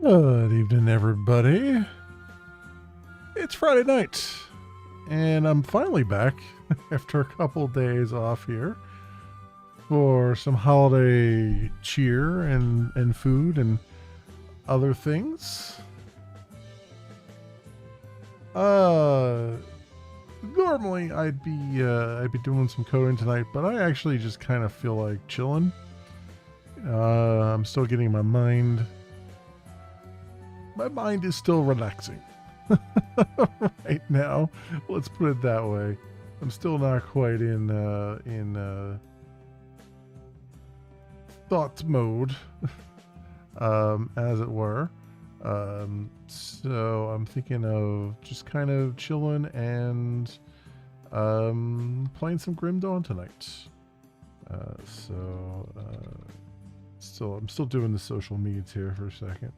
Good evening, everybody. It's Friday night, and I'm finally back after a couple days off here for some holiday cheer and food and other things. Normally I'd be doing some coding tonight, but I actually just kind of feel like chilling. I'm still getting my mind. My mind is still relaxing right now. Let's put it that way. I'm still not quite in thought mode, as it were. So I'm thinking of just kind of chilling and playing some Grim Dawn tonight. I'm still doing the social medias here for a second.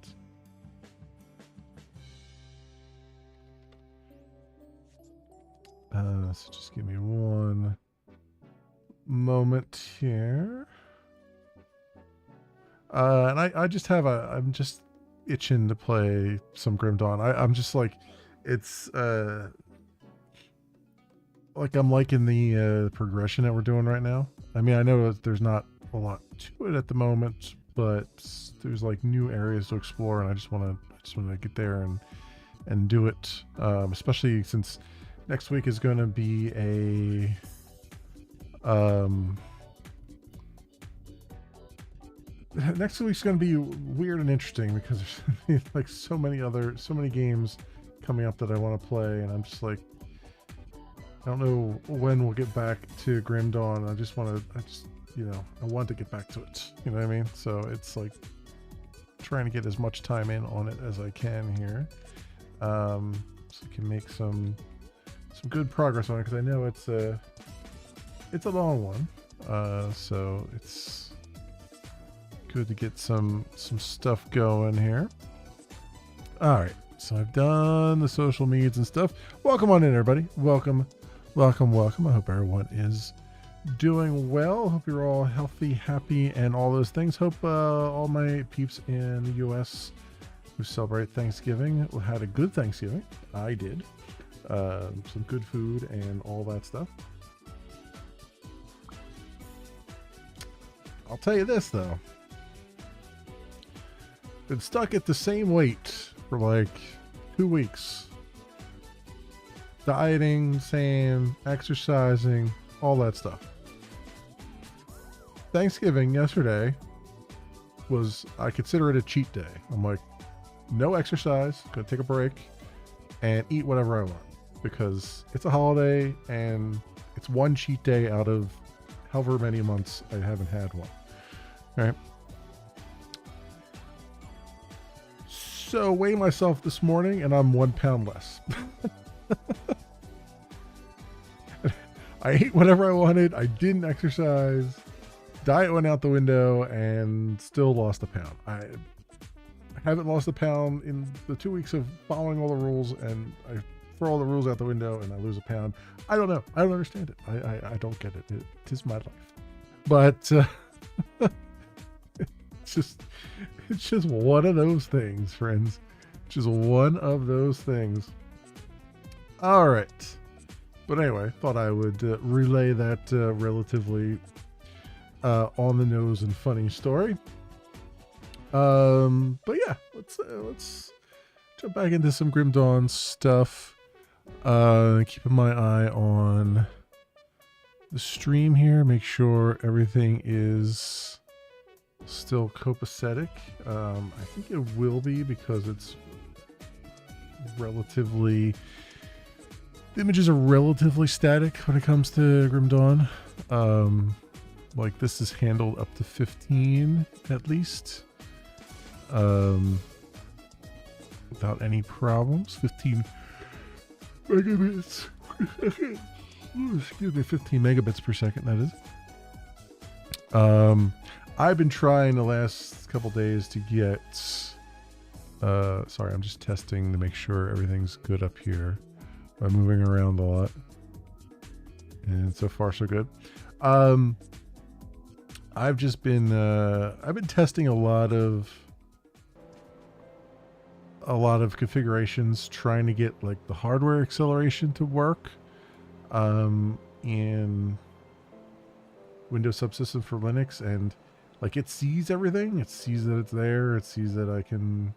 So just give me one moment here. And I'm just itching to play some Grim Dawn. I'm just like, it's, like I'm liking the progression that we're doing right now. I mean, I know that there's not a lot to it at the moment, but there's like new areas to explore, and I just want to get there and do it. Especially since next week is going to be next week's going to be weird and interesting because there's like so many games coming up that I want to play, and I'm just like, I don't know when we'll get back to Grim Dawn. I want to get back to it. You know what I mean? So it's like trying to get as much time in on it as I can here, so I can make some good progress on it, because I know it's a long one. So it's good to get some stuff going here. All right, so I've done the social medias and stuff. Welcome on in, everybody. Welcome. I hope everyone is doing well. Hope you're all healthy, happy, and all those things. Hope all my peeps in the U.S. who celebrate Thanksgiving had a good Thanksgiving. I did. Some good food and all that stuff. I'll tell you this, though. Been stuck at the same weight for like 2 weeks. Dieting, same, exercising, all that stuff. Thanksgiving yesterday I consider it a cheat day. I'm like, no exercise, gonna take a break and eat whatever I want, because it's a holiday and it's one cheat day out of however many months I haven't had one. All right. So weigh myself this morning and I'm 1 pound less. I ate whatever I wanted. I didn't exercise. Diet went out the window and still lost a pound. I haven't lost a pound in the 2 weeks of following all the rules, and I throw all the rules out the window and I lose a pound. I don't know. I don't understand it. I don't get it. It is my life. But it's just one of those things, friends. Just one of those things. All right. But anyway, thought I would relay that relatively on the nose and funny story. But yeah, let's jump back into some Grim Dawn stuff. Keeping my eye on the stream here, make sure everything is still copacetic. I think it will be, because it's relatively, the images are relatively static when it comes to Grim Dawn. Like this is handled up to 15 at least, without any problems. 15 megabits per second. Excuse me, 15 megabits per second, that is. I've been trying the last couple days to get, sorry, I'm just testing to make sure everything's good up here. I'm moving around a lot, and so far so good. I've been testing a lot of a lot of configurations trying to get like the hardware acceleration to work in Windows Subsystem for Linux, and like it sees everything. It sees that it's there. It sees that I can,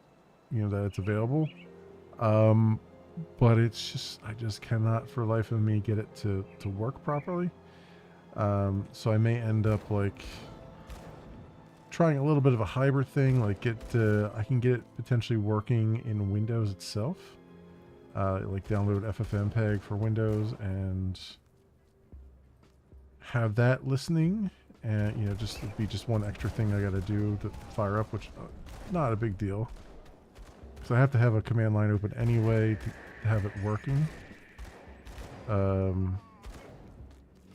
that it's available. But it's just, I just cannot for life of me get it to work properly. So I may end up like trying a little bit of a hybrid thing, like I can get it potentially working in Windows itself. Like download FFmpeg for Windows and have that listening, and just it'd be just one extra thing I got to do to fire up, which not a big deal. So I have to have a command line open anyway to have it working.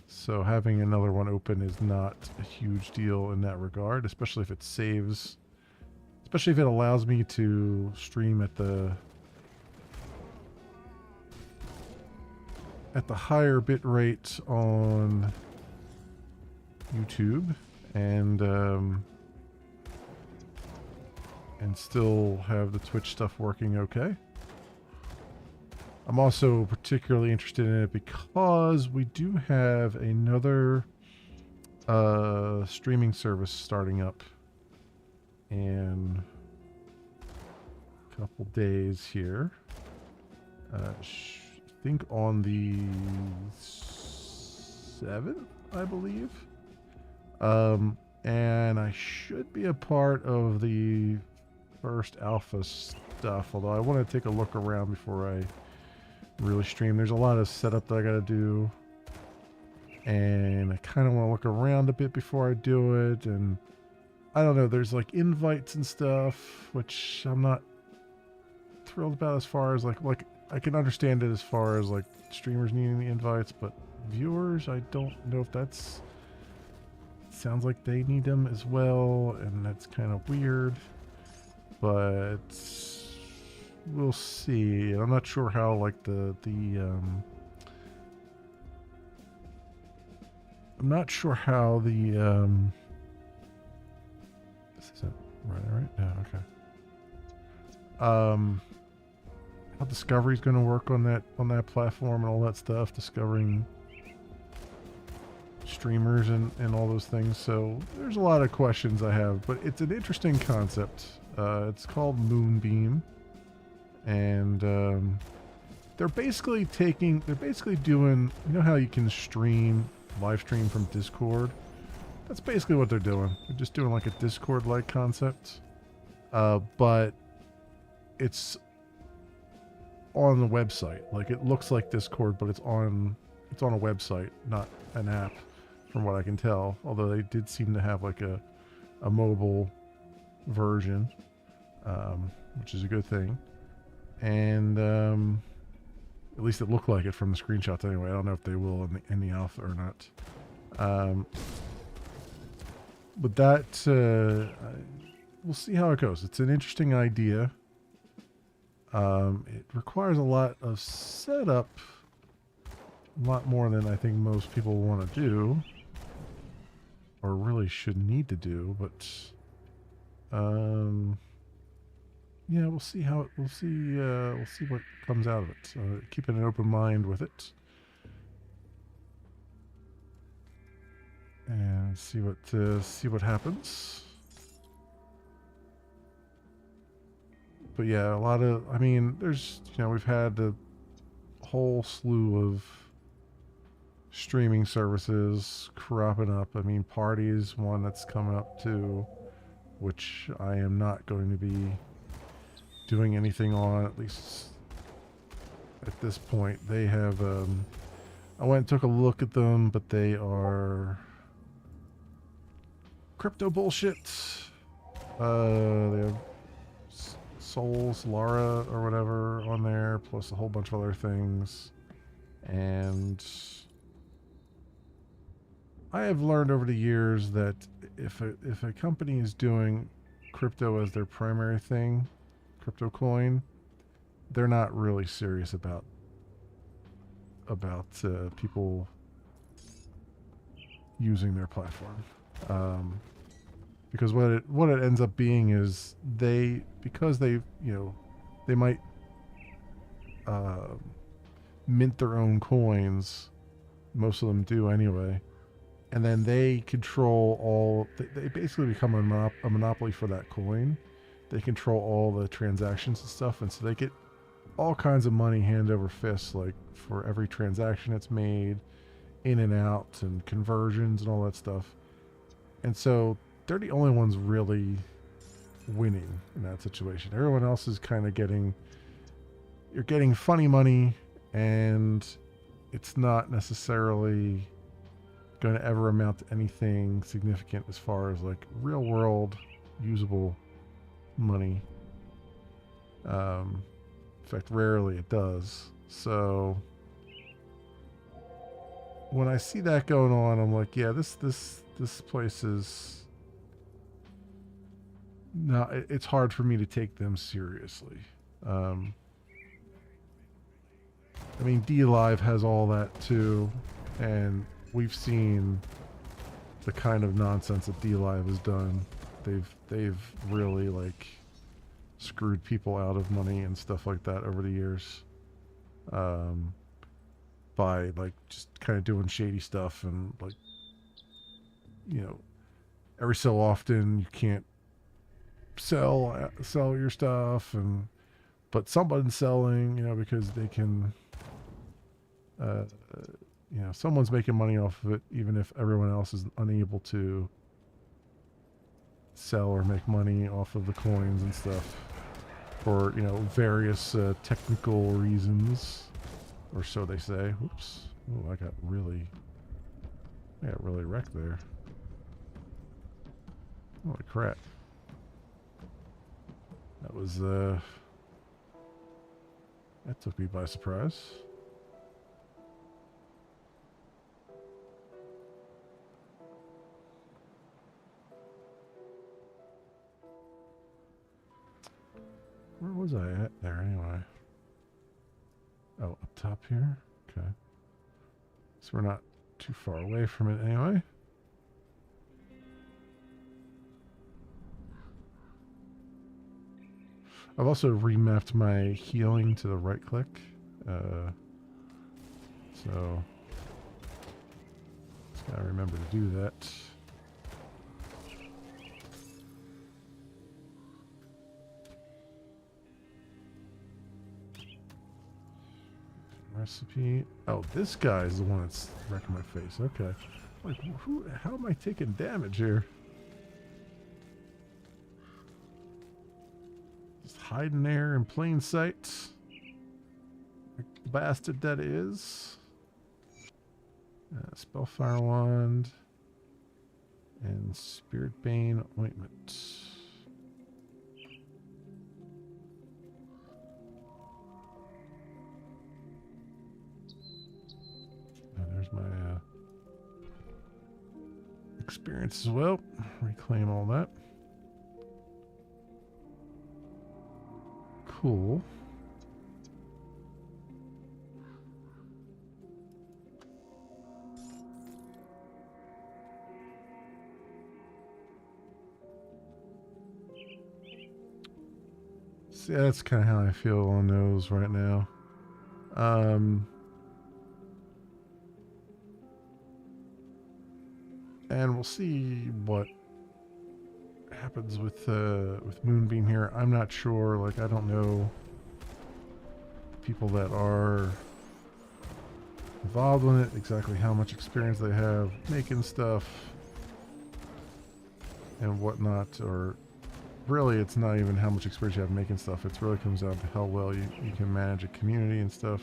So having another one open is not a huge deal in that regard, especially if it saves, especially if it allows me to stream at the higher bit rate on YouTube and still have the Twitch stuff working okay. I'm also particularly interested in it because we do have another streaming service starting up in a couple days here. I think on the 7th, I believe. And I should be a part of the first alpha stuff, although I want to take a look around before I really stream. There's a lot of setup that I gotta do, and I kind of want to look around a bit before I do it. And I don't know, there's like invites and stuff, which I'm not thrilled about as far as like I can understand it as far as like streamers needing the invites, but viewers, I don't know if that's, sounds like they need them as well, and that's kind of weird, but we'll see. I'm not sure how like I'm not sure how this isn't right? No, okay. How Discovery is going to work on that platform and all that stuff, discovering streamers and all those things. So there's a lot of questions I have, but it's an interesting concept. It's called Moonbeam. And they're basically doing, how you can live stream from Discord? That's basically what they're doing. They're just doing like a Discord-like concept. But it's on the website. Like it looks like Discord, but it's on a website, not an app, from what I can tell. Although they did seem to have like a mobile version, which is a good thing. And at least it looked like it from the screenshots anyway. I don't know if they will in the alpha or not. But that we'll see how it goes. It's an interesting idea. It requires a lot of setup, a lot more than I think most people want to do, or really should need to do. But yeah, we'll see we'll see what comes out of it. Keeping an open mind with it, and see what happens. But yeah, there's, we've had a whole slew of streaming services cropping up. Party's one that's coming up too, which I am not going to be doing anything on, at least at this point. They have, I went and took a look at them, but they are crypto bullshit. They have Solara or whatever on there, plus a whole bunch of other things. And I have learned over the years that if a company is doing crypto as their primary thing, crypto coin, they're not really serious about people using their platform. Because what it ends up being is because they they might mint their own coins. Most of them do anyway. And then they control all. They basically become a monopoly for that coin. They control all the transactions and stuff, and so they get all kinds of money hand over fist, like for every transaction it's made, in and out, and conversions and all that stuff. And so they're the only ones really winning in that situation. Everyone else is kind of you're getting funny money, and it's not necessarily going to ever amount to anything significant as far as like real world usable money. In fact, rarely it does. So when I see that going on, I'm like, yeah, this place is not. It's hard for me to take them seriously. I mean, DLive has all that too, and we've seen the kind of nonsense that DLive has done. They've really like screwed people out of money and stuff like that over the years, by like just kind of doing shady stuff, and like, you know, every so often you can't sell your stuff, and but somebody's selling, you know, because they can, you know, someone's making money off of it, even if everyone else is unable to sell or make money off of the coins and stuff for, you know, various technical reasons, or so they say. Whoops. Oh, I got really wrecked there. Holy crap. That was, that took me by surprise. Where was I at there anyway? Oh, up top here? Okay. So we're not too far away from it anyway. I've also remapped my healing to the right click. So just gotta remember to do that. Recipe. Oh, this guy is the one that's wrecking my face. Okay. Like, how am I taking damage here? Just hiding there in plain sight. Like the bastard that is. Spellfire Wand. And Spirit Bane Ointment. There's my experience as well. Reclaim all that. Cool. See, that's kind of how I feel on those right now. And we'll see what happens with Moonbeam here. I'm not sure. Like, I don't know people that are involved in it, exactly how much experience they have making stuff and whatnot, or really it's not even how much experience you have making stuff. It really comes down to how well you can manage a community and stuff.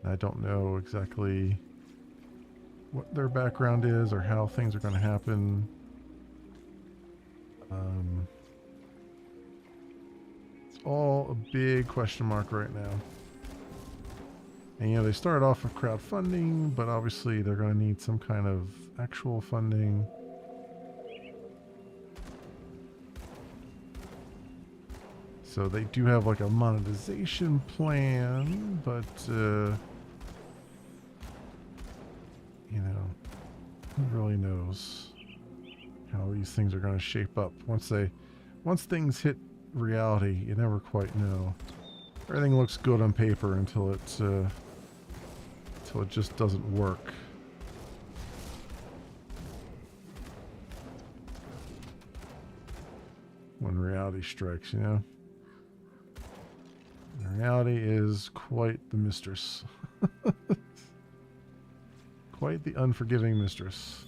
And I don't know exactly what their background is or how things are going to happen. It's all a big question mark right now. And you know, they started off with crowdfunding, but obviously they're going to need some kind of actual funding. So they do have like a monetization plan, but you know, who really knows how these things are going to shape up once things hit reality. You never quite know. Everything looks good on paper until it just doesn't work. When reality strikes, you know? And reality is quite the mistress. Quite the unforgiving mistress.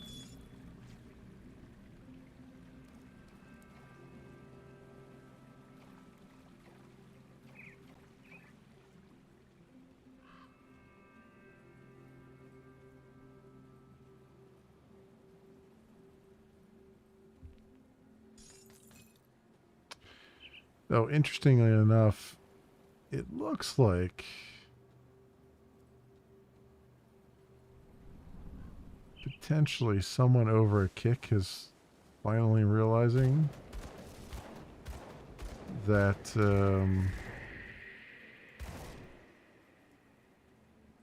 Though, interestingly enough, it looks like potentially someone over a Kick is finally realizing that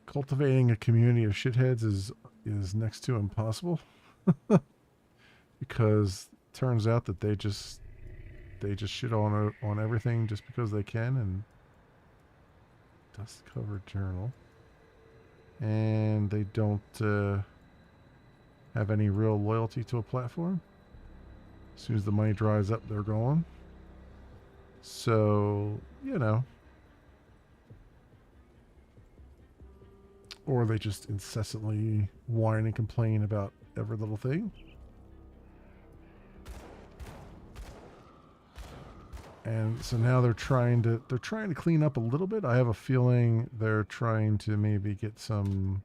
cultivating a community of shitheads is next to impossible. Because it turns out that they just shit on everything just because they can. And dust covered journal, and they don't have any real loyalty to a platform. As soon as the money dries up, they're gone. So, you know, or they just incessantly whine and complain about every little thing. And so now they're trying to clean up a little bit. I have a feeling they're trying to maybe get some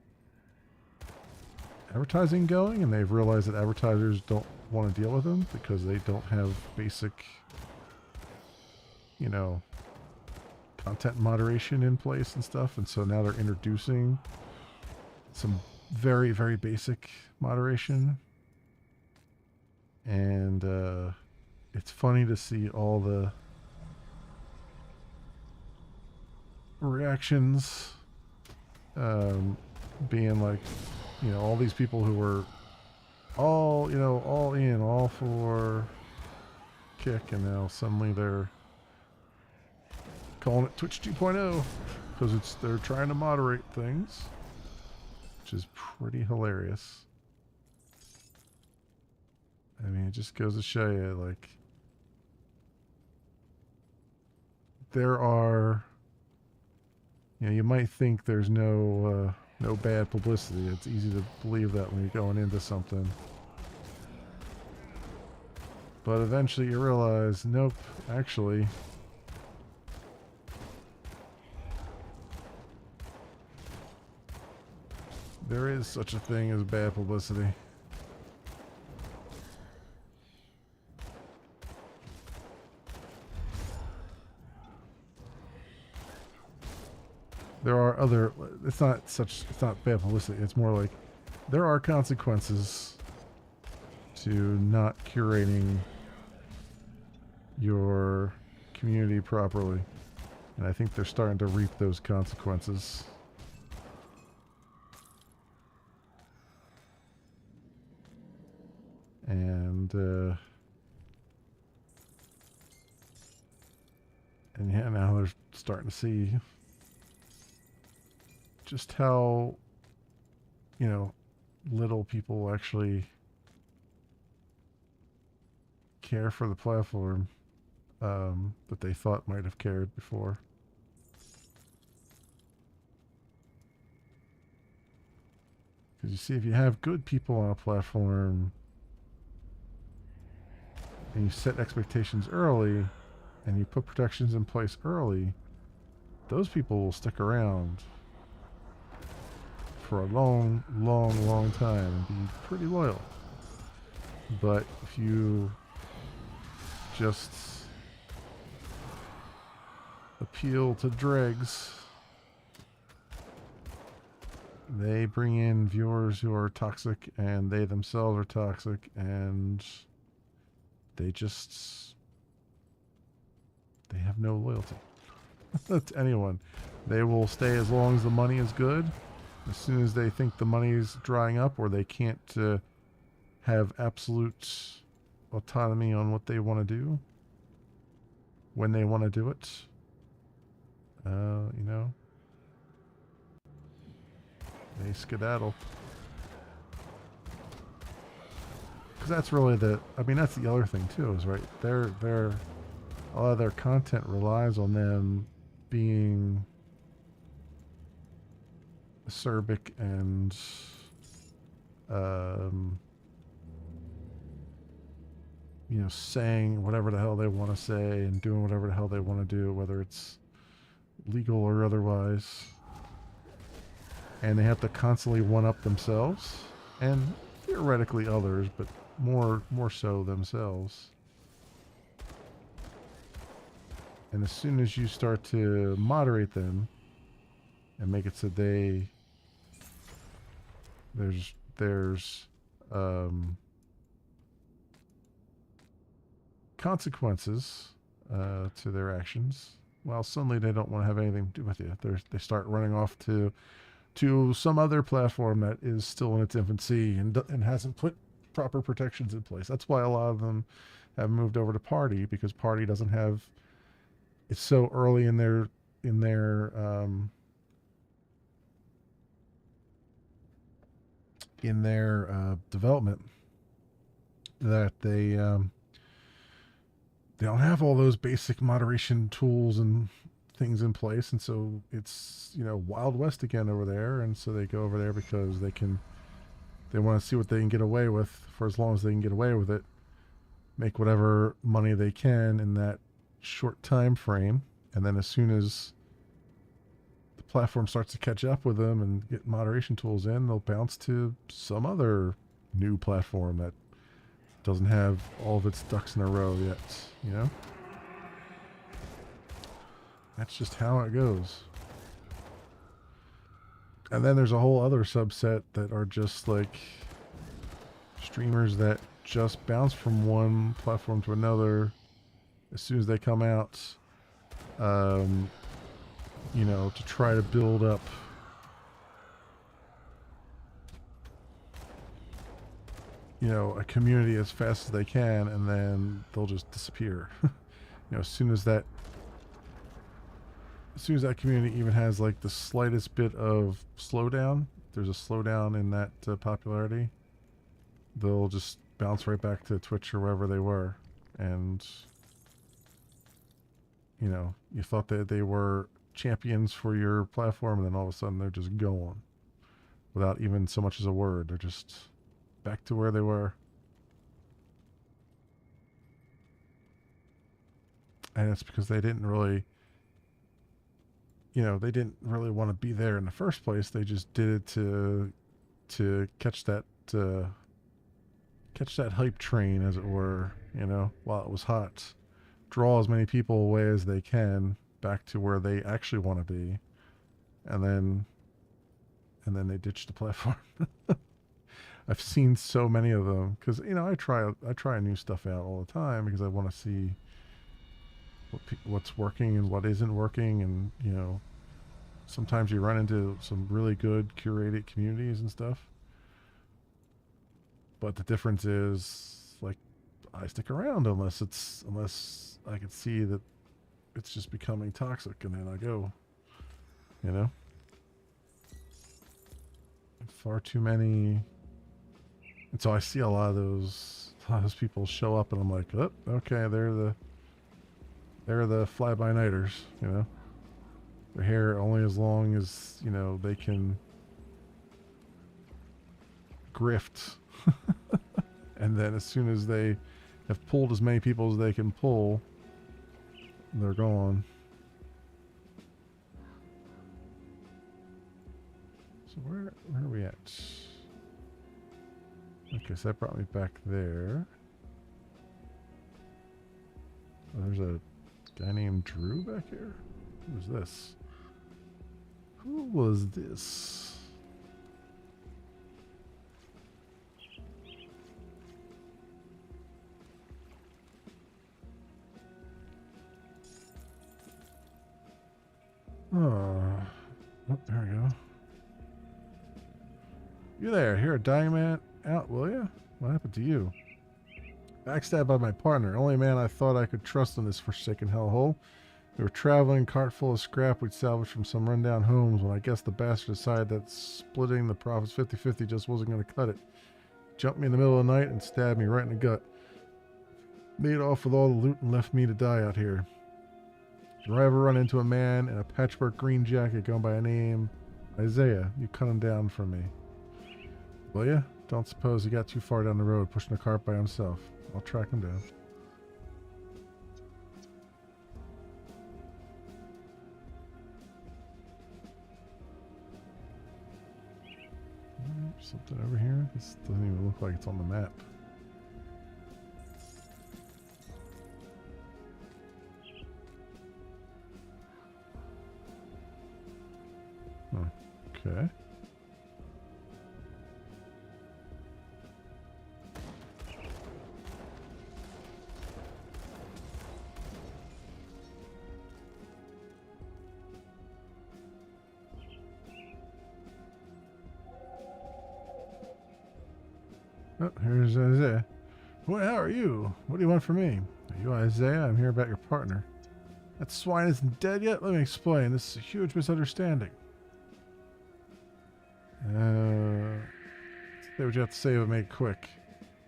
advertising going, and they've realized that advertisers don't want to deal with them because they don't have basic, you know, content moderation in place and stuff. And so now they're introducing some very, very basic moderation. And it's funny to see all the reactions being like, you know, all these people who were all, you know, all in, all for Kick, and now suddenly they're calling it Twitch 2.0 because they're trying to moderate things, which is pretty hilarious. I mean, it just goes to show you, like, there are, you know, you might think there's no bad publicity. It's easy to believe that when you're going into something. But eventually you realize, nope, actually, there is such a thing as bad publicity. There are other, it's not bad publicity. It's more like there are consequences to not curating your community properly. And I think they're starting to reap those consequences. And yeah, now they're starting to see just how, you know, little people actually care for the platform that they thought might have cared before. Because you see, if you have good people on a platform and you set expectations early and you put protections in place early, those people will stick around for a long, long, long time and be pretty loyal. But if you just appeal to dregs, they bring in viewers who are toxic, and they themselves are toxic, and they have no loyalty to anyone. They will stay as long as the money is good. As soon as they think the money's drying up, or they can't have absolute autonomy on what they want to do, when they want to do it. You know, they skedaddle. Because that's really I mean, that's the other thing too, is right. A lot of their content relies on them being acerbic and you know, saying whatever the hell they want to say and doing whatever the hell they want to do, whether it's legal or otherwise. And they have to constantly one-up themselves and theoretically others, but more so themselves. And as soon as you start to moderate them and make it so there's consequences to their actions, well, suddenly they don't want to have anything to do with you. They start running off to some other platform that is still in its infancy and hasn't put proper protections in place. That's why a lot of them have moved over to Party, because Party doesn't have, it's so early in their development that they don't have all those basic moderation tools and things in place, and so it's, you know, Wild West again over there. And so they go over there because they want to see what they can get away with for as long as they can get away with it, make whatever money they can in that short time frame, and then as soon as the platform starts to catch up with them and get moderation tools in, they'll bounce to some other new platform that doesn't have all of its ducks in a row yet, you know? That's just how it goes. And then there's a whole other subset that are just like streamers that just bounce from one platform to another as soon as they come out, you know, to try to build up a community as fast as they can, and then they'll just disappear. You know, as soon as that community even has like the slightest bit of slowdown, there's a slowdown in that popularity, they'll just bounce right back to Twitch or wherever they were. And you know, you thought that they were champions for your platform, and then all of a sudden they're just gone without even so much as a word. They're just back to where they were. And it's because they didn't really, they didn't really want to be there in the first place. They just did it to catch that hype train, as it were, while it was hot. Draw as many people away as they can back to where they actually want to be, and then they ditch the platform. I've seen so many of them because I try new stuff out all the time because I want to see what's working and what isn't working, and sometimes you run into some really good curated communities and stuff, but the difference is, like, I stick around unless I can see that it's just becoming toxic, and then I go, far too many. And so I see a lot of those people show up, and I'm like, oh, okay, they're the fly-by-nighters, They're here only as long as, they can grift. And then as soon as they have pulled as many people as they can pull, they're gone. So where are we at? Okay, so that brought me back there. Oh, there's a guy named Drew back here? Who's this? Who was this? Oh, there we go. You there? Here, a dying man out, will ya? What happened to you? Backstabbed by my partner, only man I thought I could trust in this forsaken hellhole. We were traveling, cart full of scrap we'd salvaged from some rundown homes when I guess the bastard decided that splitting the profits 50-50 just wasn't going to cut it. Jumped me in the middle of the night and stabbed me right in the gut. Made off with all the loot and left me to die out here. Did I ever run into a man in a patchwork green jacket going by a name Isaiah? You cut him down for me. Will ya? Don't suppose he got too far down the road pushing a cart by himself. I'll track him down. Something over here? This doesn't even look like it's on the map. Okay. Oh, here's Isaiah. Well, how are you? What do you want from me? Are you Isaiah? I'm here about your partner. That swine isn't dead yet? Let me explain. This is a huge misunderstanding. Say what you have to say, but make it quick.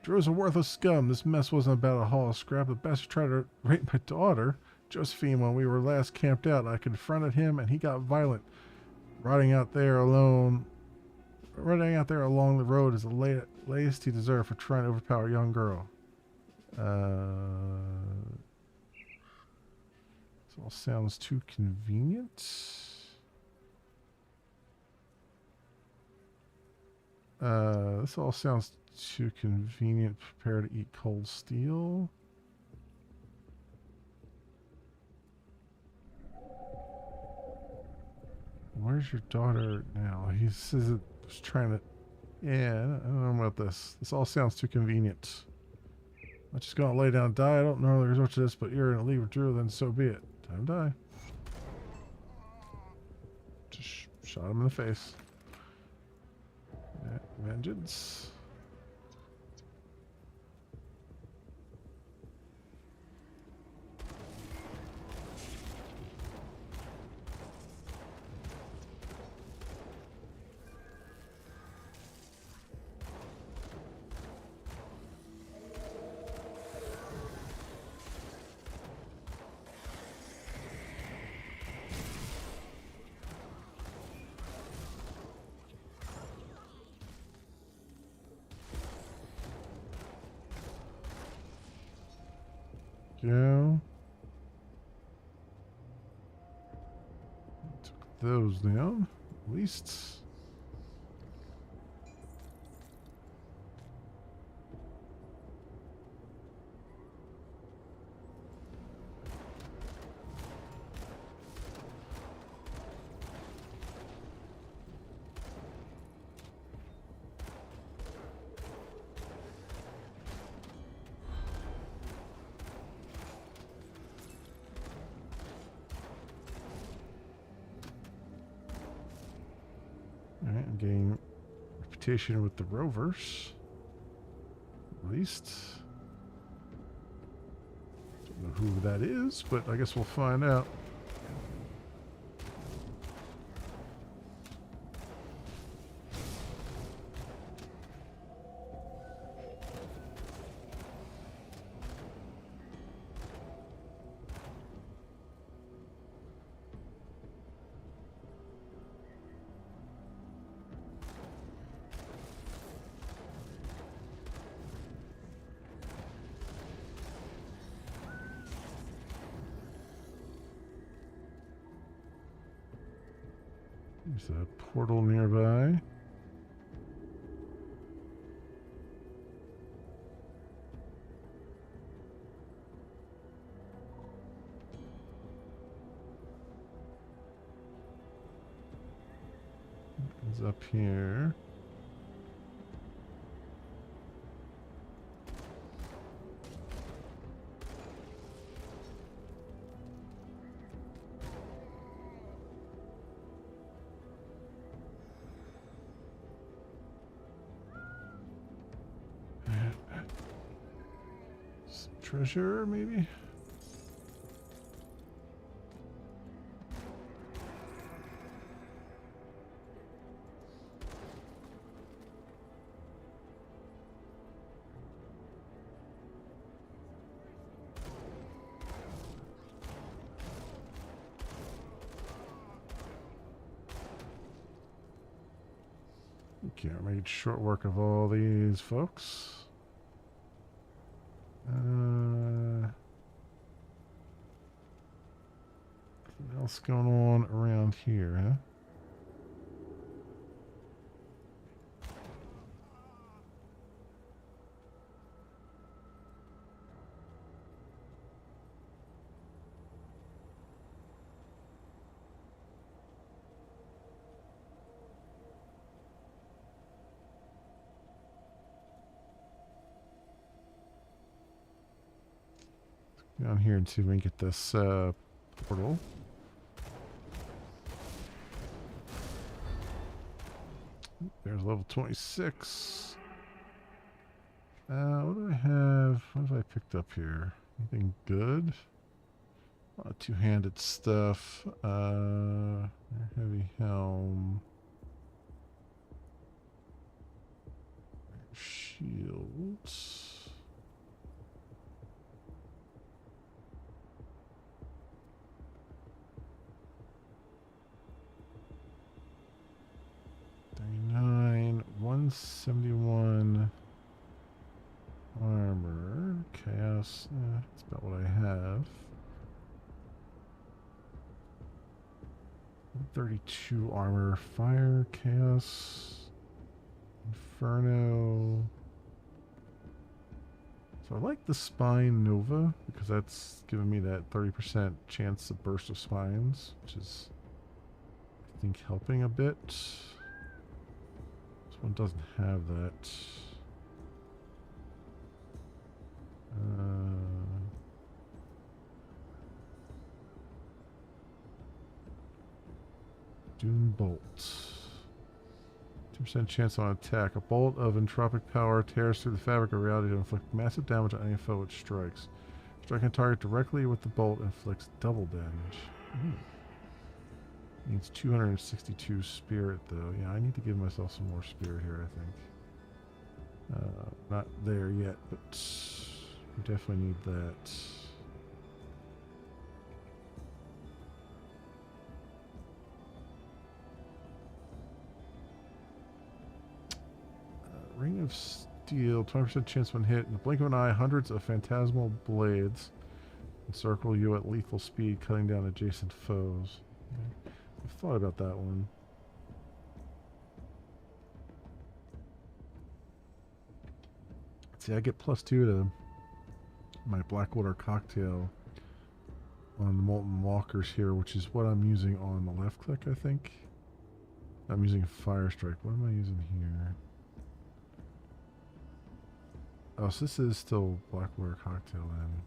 Drew's a worthless scum. This mess wasn't about a haul of scrap. The bastard tried to rape my daughter, Josephine, when we were last camped out. I confronted him, and he got violent. Riding out there along the road is the latest he deserved for trying to overpower a young girl. This all sounds too convenient. This all sounds too convenient. Prepare to eat cold steel. Where's your daughter now? He says it was trying to... Yeah, I don't know about this. This all sounds too convenient. I'm just gonna lay down and die. I don't know the result to this, but you're gonna leave with Drew, then so be it. Time to die. Just shot him in the face. Vengeance. Go. Took those down, at least. Alright, I'm getting reputation with the Rovers. At least. Don't know who that is, but I guess we'll find out. There's a portal nearby. It's up here. treasure, maybe? Okay, we're making short work of all these folks. Nothing else going on around here, huh? Down here and see if we can get this portal. There's level 26. What do I have? What have I picked up here? Anything good? Two-handed stuff. Heavy helm. Shields. $39, 171 armor. Chaos. That's about what I have. 32 armor. Fire. Chaos. Inferno. So I like the Spine Nova because that's giving me that 30% chance to burst of spines, which is, I think, helping a bit. This one doesn't have that. Doom Bolt. 2% chance on attack. A bolt of entropic power tears through the fabric of reality to inflict massive damage on any foe it strikes. Striking a target directly with the bolt inflicts double damage. Needs 262 spirit though. Yeah, I need to give myself some more spirit here, I think. Not there yet, but we definitely need that. Ring of Steel, 20% chance when hit. In the blink of an eye, hundreds of phantasmal blades encircle you at lethal speed, cutting down adjacent foes. Okay. I've thought about that one. See, I get +2 to my Blackwater cocktail on the Molten Walkers here, which is what I'm using on the left click, I think. I'm using Fire Strike. What am I using here? Oh, so this is still Blackwater cocktail then.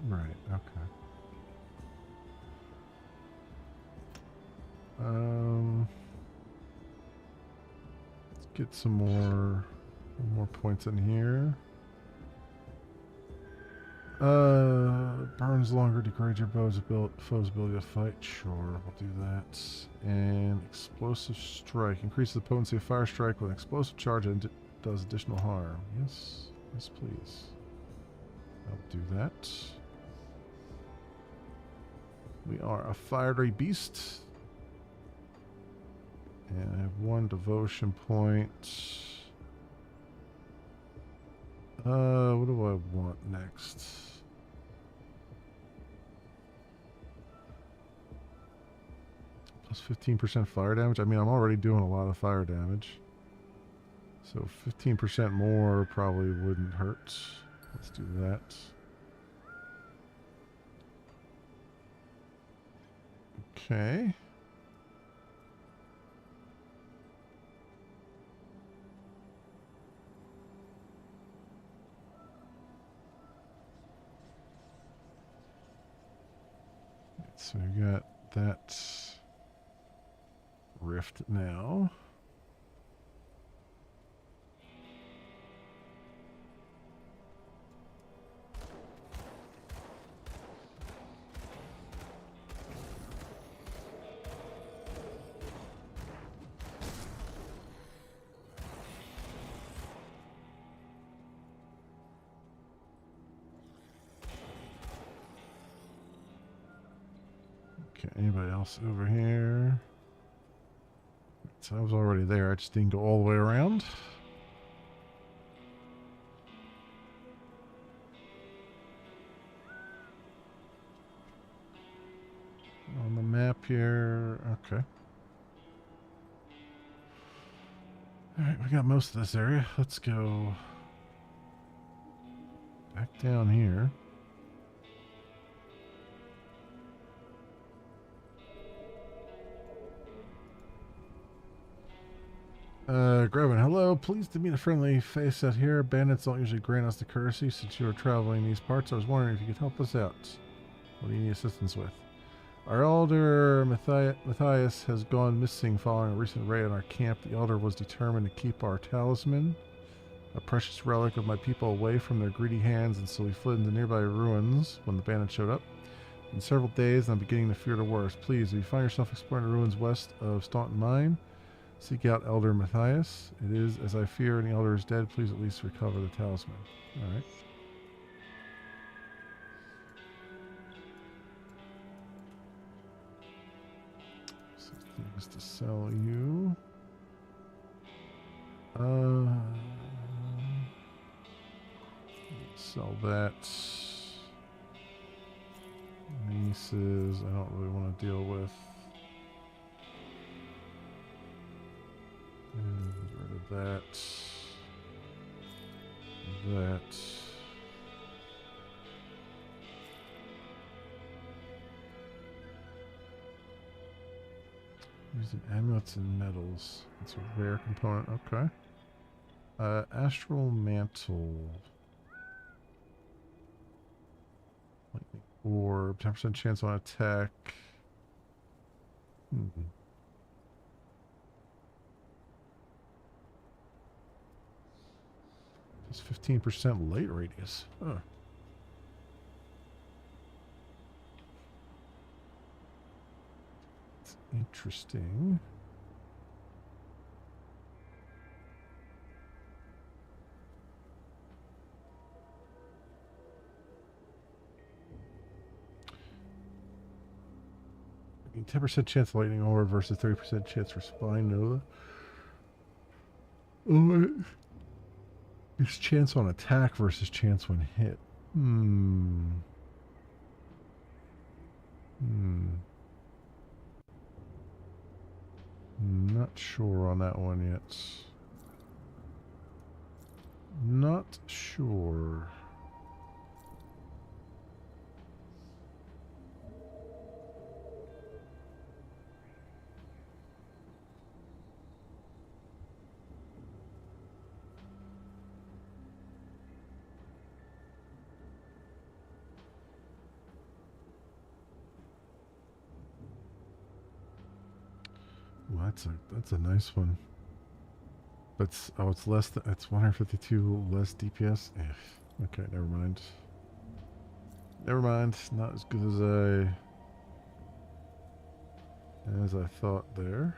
Right, okay. Let's get some more points in here. Burns longer, degrades your foe's ability to fight. Sure, we'll do that. And Explosive Strike. Increases the potency of Fire Strike with an explosive charge and does additional harm. Yes, yes please. I'll do that. We are a fiery beast. And I have 1 devotion point. What do I want next? Plus 15% fire damage. I mean, I'm already doing a lot of fire damage. So 15% more probably wouldn't hurt. Let's do that. Okay. So we got that Rift now. Okay, anybody else over here? So I was already there. I just didn't go all the way around. On the map here. Okay. Alright, we got most of this area. Let's go back down here. Grevin, hello. Pleased to meet a friendly face out here. Bandits don't usually grant us the courtesy since you are traveling these parts. I was wondering if you could help us out. What do you need assistance with? Our elder, Matthias, has gone missing following a recent raid on our camp. The elder was determined to keep our talisman, a precious relic of my people, away from their greedy hands, and so we fled into nearby ruins when the bandits showed up. In several days, and I'm beginning to fear the worst. Please, if you find yourself exploring the ruins west of Staunton Mine, seek out Elder Matthias. It is as I fear, and the elder is dead. Please at least recover the talisman. Alright. Some things to sell you. Sell that. Nieces, I don't really want to deal with. And get rid of that. That. Using amulets and metals. It's a rare component. Okay. Astral Mantle. Lightning Orb. 10% chance on attack. Just 15% light radius. Huh. It's interesting. I mean, 10% chance lightning orb versus 30% chance for spine nova. Oh, it's chance on attack versus chance when hit. Not sure on that one yet. Not sure. Ooh, that's a nice one. But it's less than, it's 152 less DPS. Okay, never mind. Never mind. Not as good as I thought there.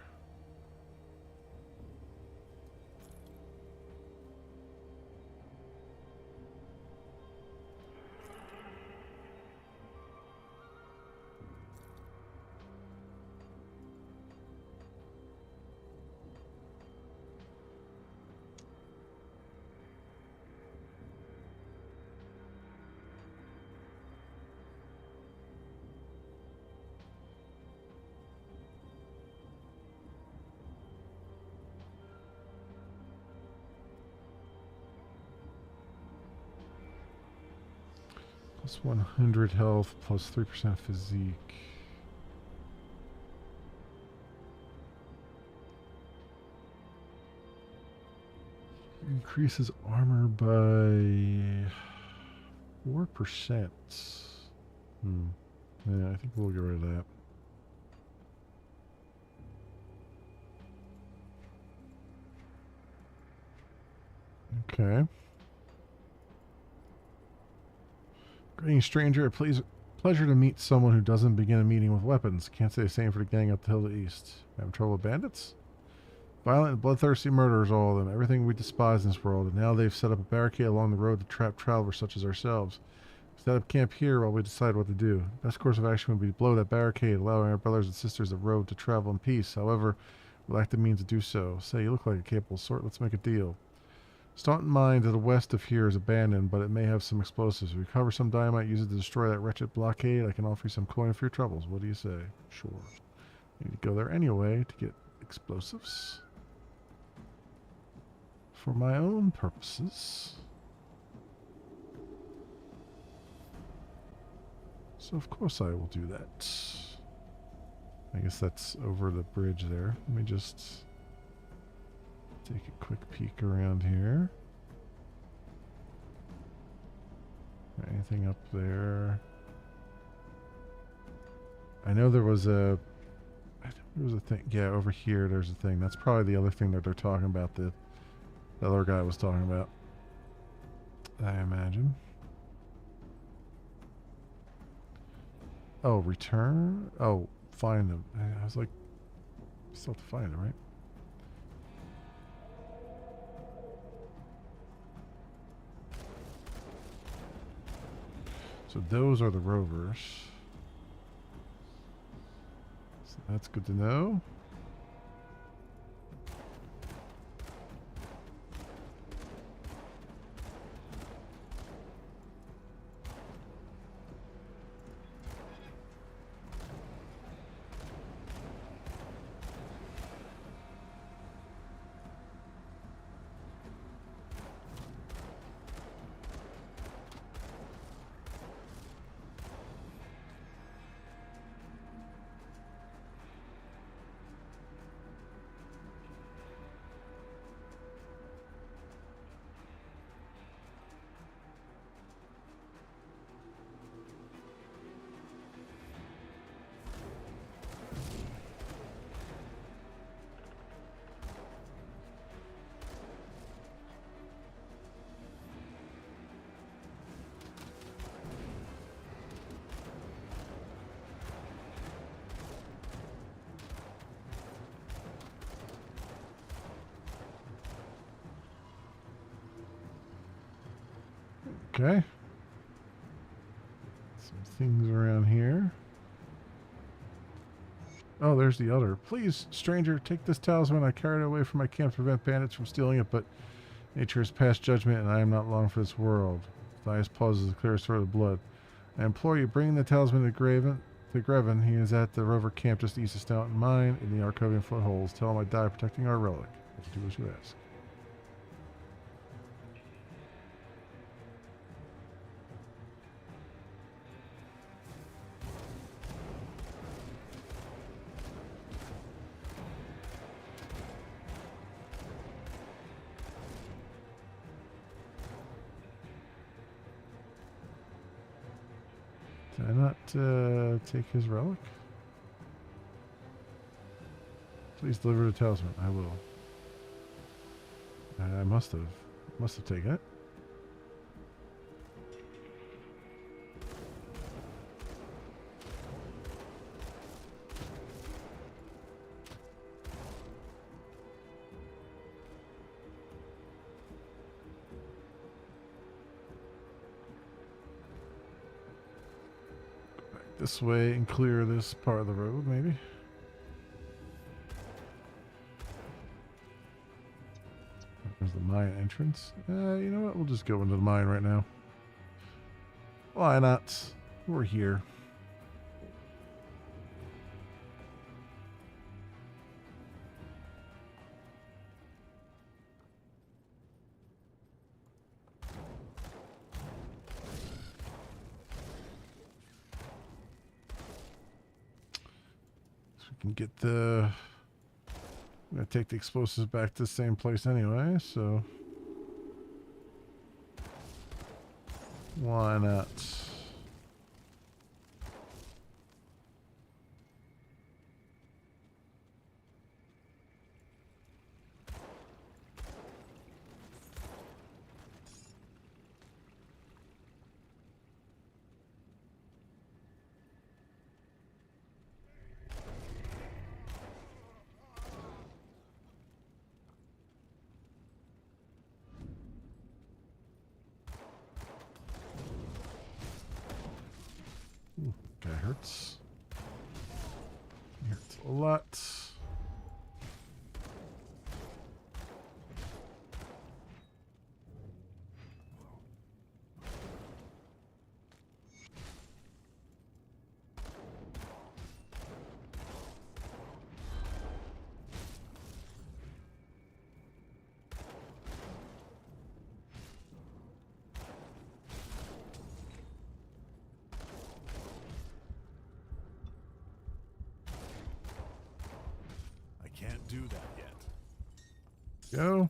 Plus 100 health, plus 3% physique. Increases armor by 4%. Yeah, I think we'll get rid of that. Okay. Greeting, stranger. Pleasure to meet someone who doesn't begin a meeting with weapons. Can't say the same for the gang up the hill to the east. Having trouble with bandits? Violent and bloodthirsty murderers, all of them. Everything we despise in this world. And now they've set up a barricade along the road to trap travelers such as ourselves. Set up camp here while we decide what to do. Best course of action would be to blow that barricade, allowing our brothers and sisters the road to travel in peace. However, we lack the means to do so. Say, you look like a capable sort. Let's make a deal. Staunton Mine to the west of here is abandoned, but it may have some explosives. If we recover some dynamite, use it to destroy that wretched blockade. I can offer you some coin for your troubles. What do you say? Sure. I need to go there anyway to get explosives. For my own purposes. So of course I will do that. I guess that's over the bridge there. Let me just take a quick peek around here. Anything up there? I know there was a thing. Yeah, over here there's a thing. That's probably the other thing that they're talking about. The other guy was talking about, I imagine. Oh, return? Oh, find them. I was like, still have to find them, right? So those are the rovers. So that's good to know. Okay. Some things around here. Oh, there's the other. Please, stranger, take this talisman. I carried it away from my camp to prevent bandits from stealing it, but nature has passed judgment, and I am not long for this world. Thias pauses the clearest sort of blood. I implore you, bring the talisman to Greven. He is at the rover camp just east of Staunton Mine in the Arcovian foothills. Tell him I die protecting our relic. I'll do as you ask. Did I not take his relic? Please deliver the talisman. I will. I must have taken it. This way and clear this part of the road, maybe. There's the mine entrance. You know what? We'll just go into the mine right now. Why not? We're here. Can get the... I'm going to take the explosives back to the same place anyway, so... Why not? hurts. He hurts a lot. Can't do that yet. Go.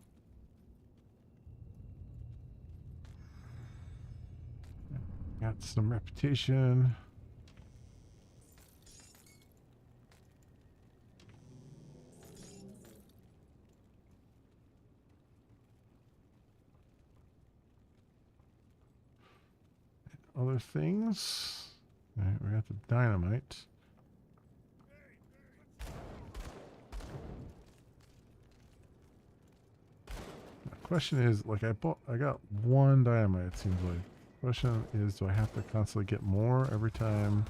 Got some reputation. Other things. All right, we got the dynamite. Question is, like, I got one dynamite, it seems like. Question is, do I have to constantly get more every time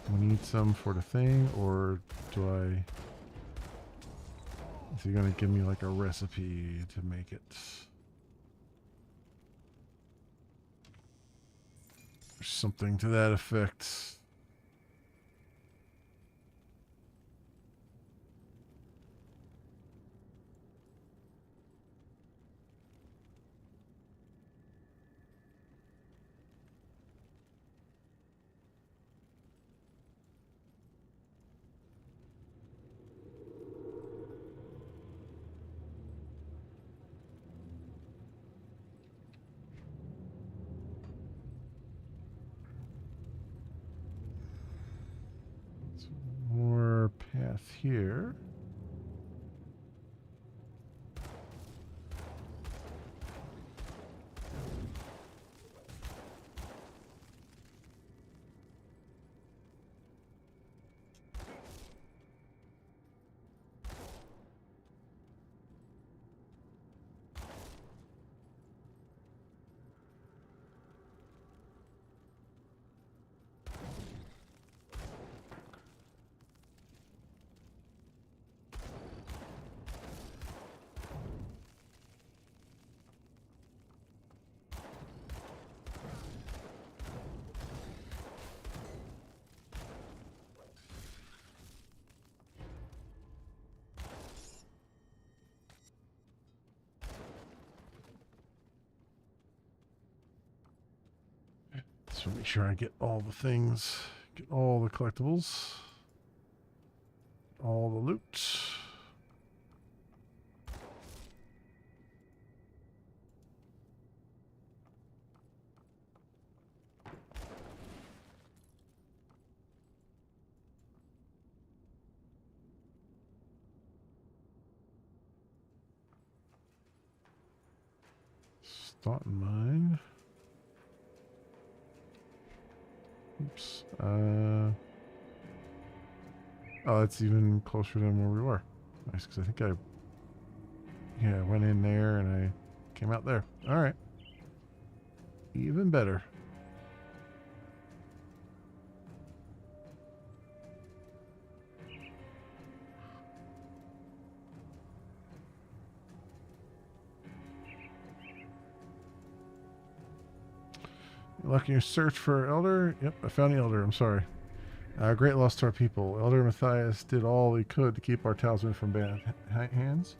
we need some for the thing, or do I... Is he gonna give me like a recipe to make it? Or something to that effect. More path here. So make sure I get all the things, get all the collectibles, all the loot. Staunton Mine. Oops. Oh, that's even closer than where we were. Nice, because I think I went in there and I came out there. All right. Even better. Luck in your search for Elder? Yep, I found the Elder. I'm sorry. Great loss to our people. Elder Matthias did all he could to keep our talisman from bad hands.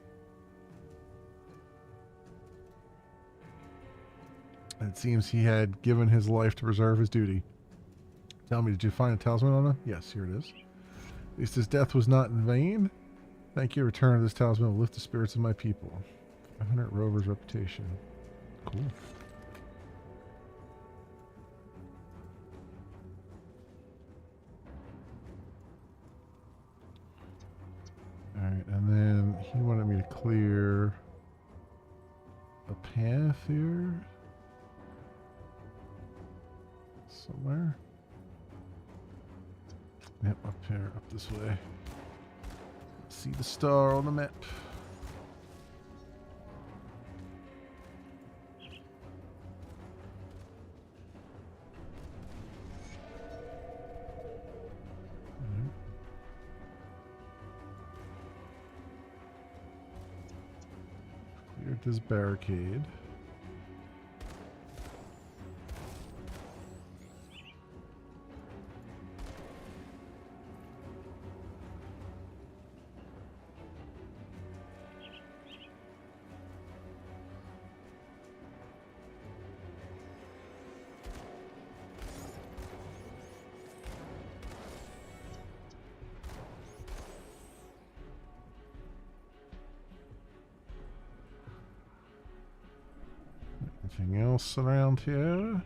It seems he had given his life to preserve his duty. Tell me, did you find a talisman on him? Yes, here it is. At least his death was not in vain. Thank you. Return of this talisman will lift the spirits of my people. 500 Rover's reputation. Cool. Alright, and then he wanted me to clear a path here. Somewhere. Yep, up here, up this way. See the star on the map. Get this barricade. Anything else around here?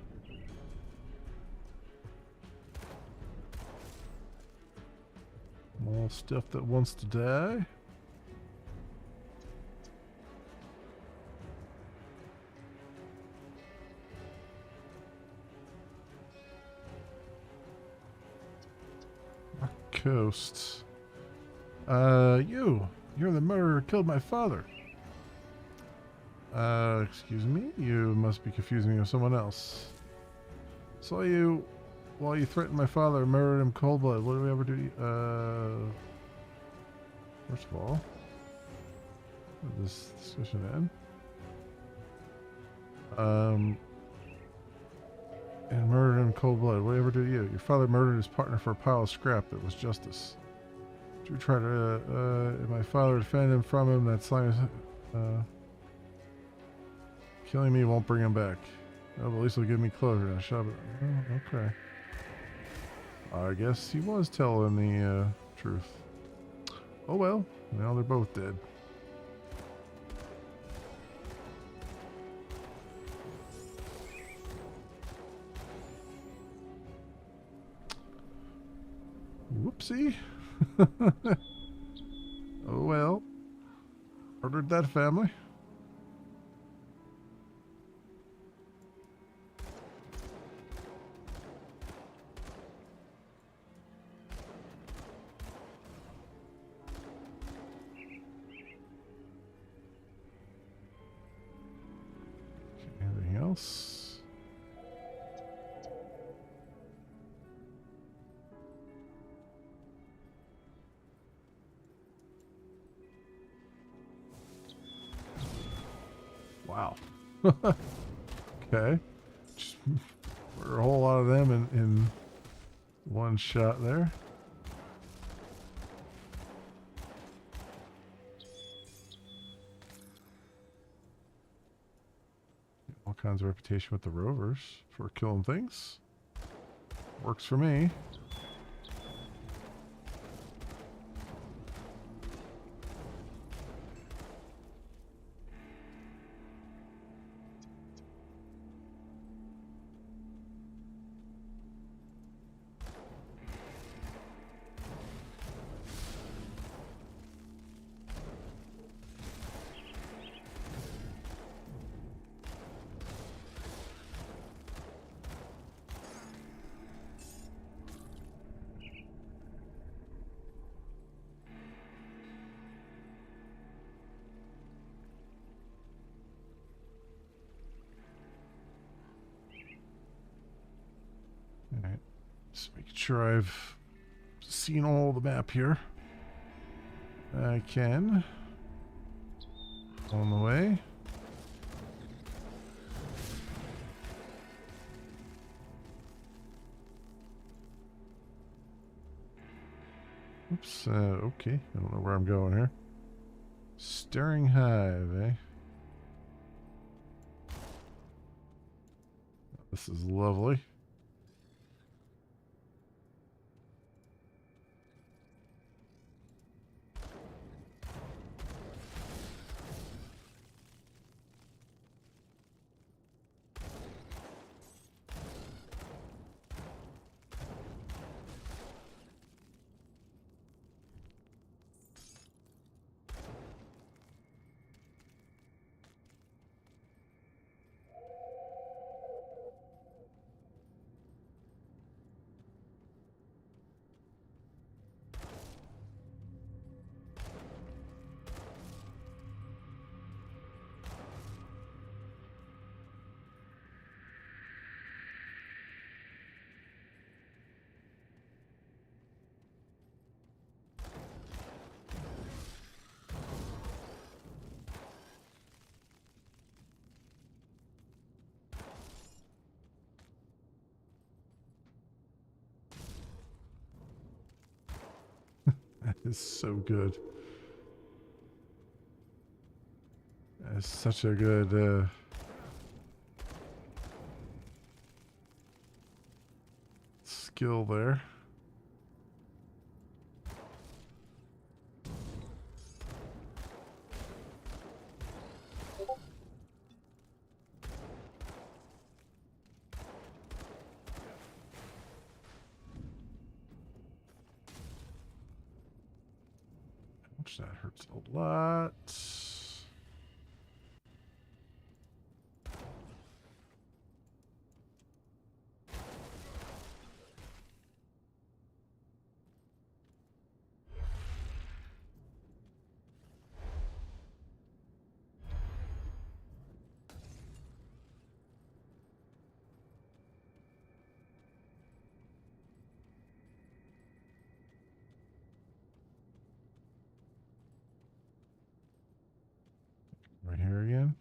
More stuff that wants to die. Coast. You're the murderer who killed my father. Excuse me? You must be confusing me with someone else. Saw you while you threatened my father and murdered him cold blood. What did we ever do? First of all, where did this discussion end? And murdered him cold blood. What did we ever do to you? Your father murdered his partner for a pile of scrap that was justice. Did you try to, my father defend him from him? That's like, killing me won't bring him back. Oh, but at least it'll give me closure. Now shut up. Oh, okay. I guess he was telling the truth. Oh well. Now they're both dead. Whoopsie. Oh well. Murdered that family. Anything else? Wow. Okay. Just a whole lot of them in one shot there. All kinds of reputation with the rovers for killing things. Works for me. Alright, just making sure I've seen all the map here. I can. On the way. Oops, okay. I don't know where I'm going here. Staring Hive, eh? This is lovely. is so good. It's such a good skill there. Ouch, that hurts a lot. Right here again.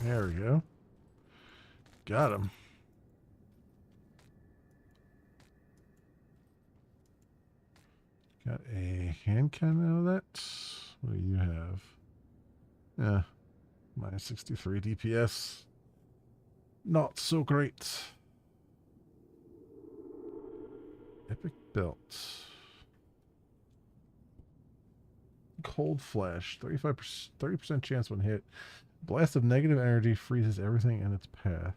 There we go. Got him. Got a hand cannon out of that. What do you have? Yeah, minus 63 DPS. Not so great. Epic belt. Cold flash. 30% chance when hit. Blast of negative energy freezes everything in its path.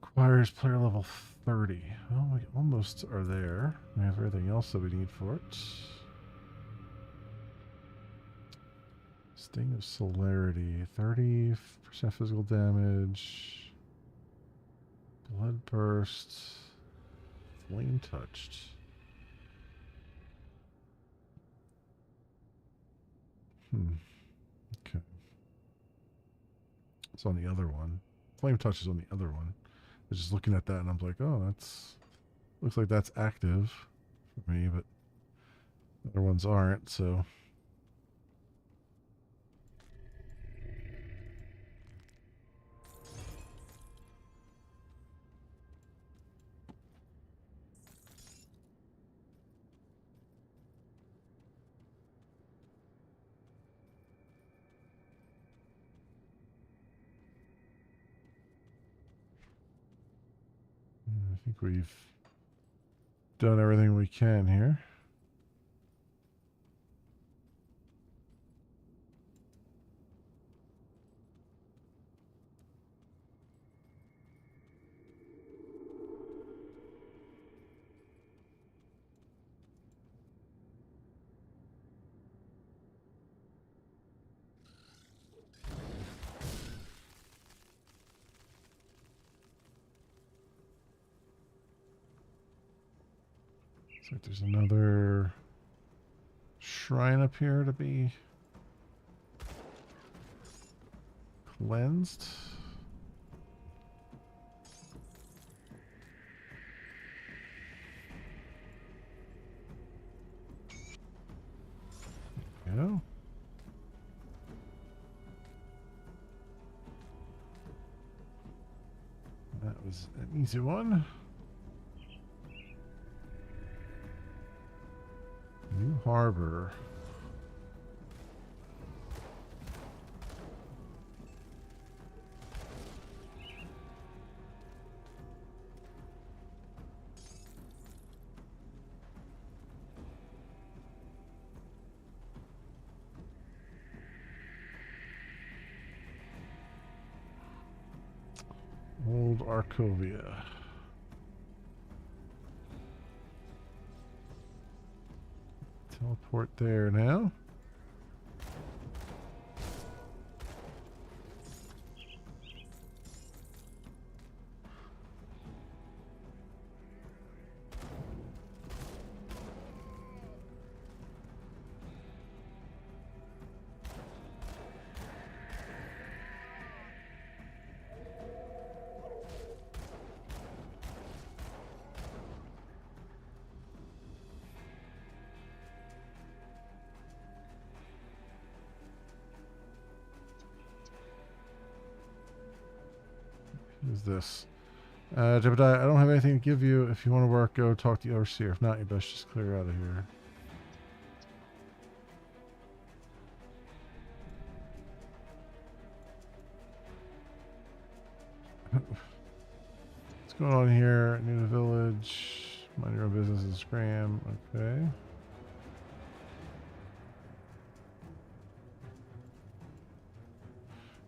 Requires player level 30. Well, we almost are there. We have everything else that we need for it. Sting of Celerity. 30% physical damage. Blood burst. Flame touched. Okay. It's on the other one. Flame touch is on the other one. I was just looking at that and I'm like, oh, that's looks like that's active for me, but the other ones aren't, so. I think we've done everything we can here. Looks like there's another shrine up here to be cleansed. Go. That was an easy one. New Harbor. Old Arcovia. Teleport there now. this? Jebediah, I don't have anything to give you. If you want to work, go talk to the overseer. If not, you best just clear out of here. What's going on here? New to village. Mind your own business and scram. Okay.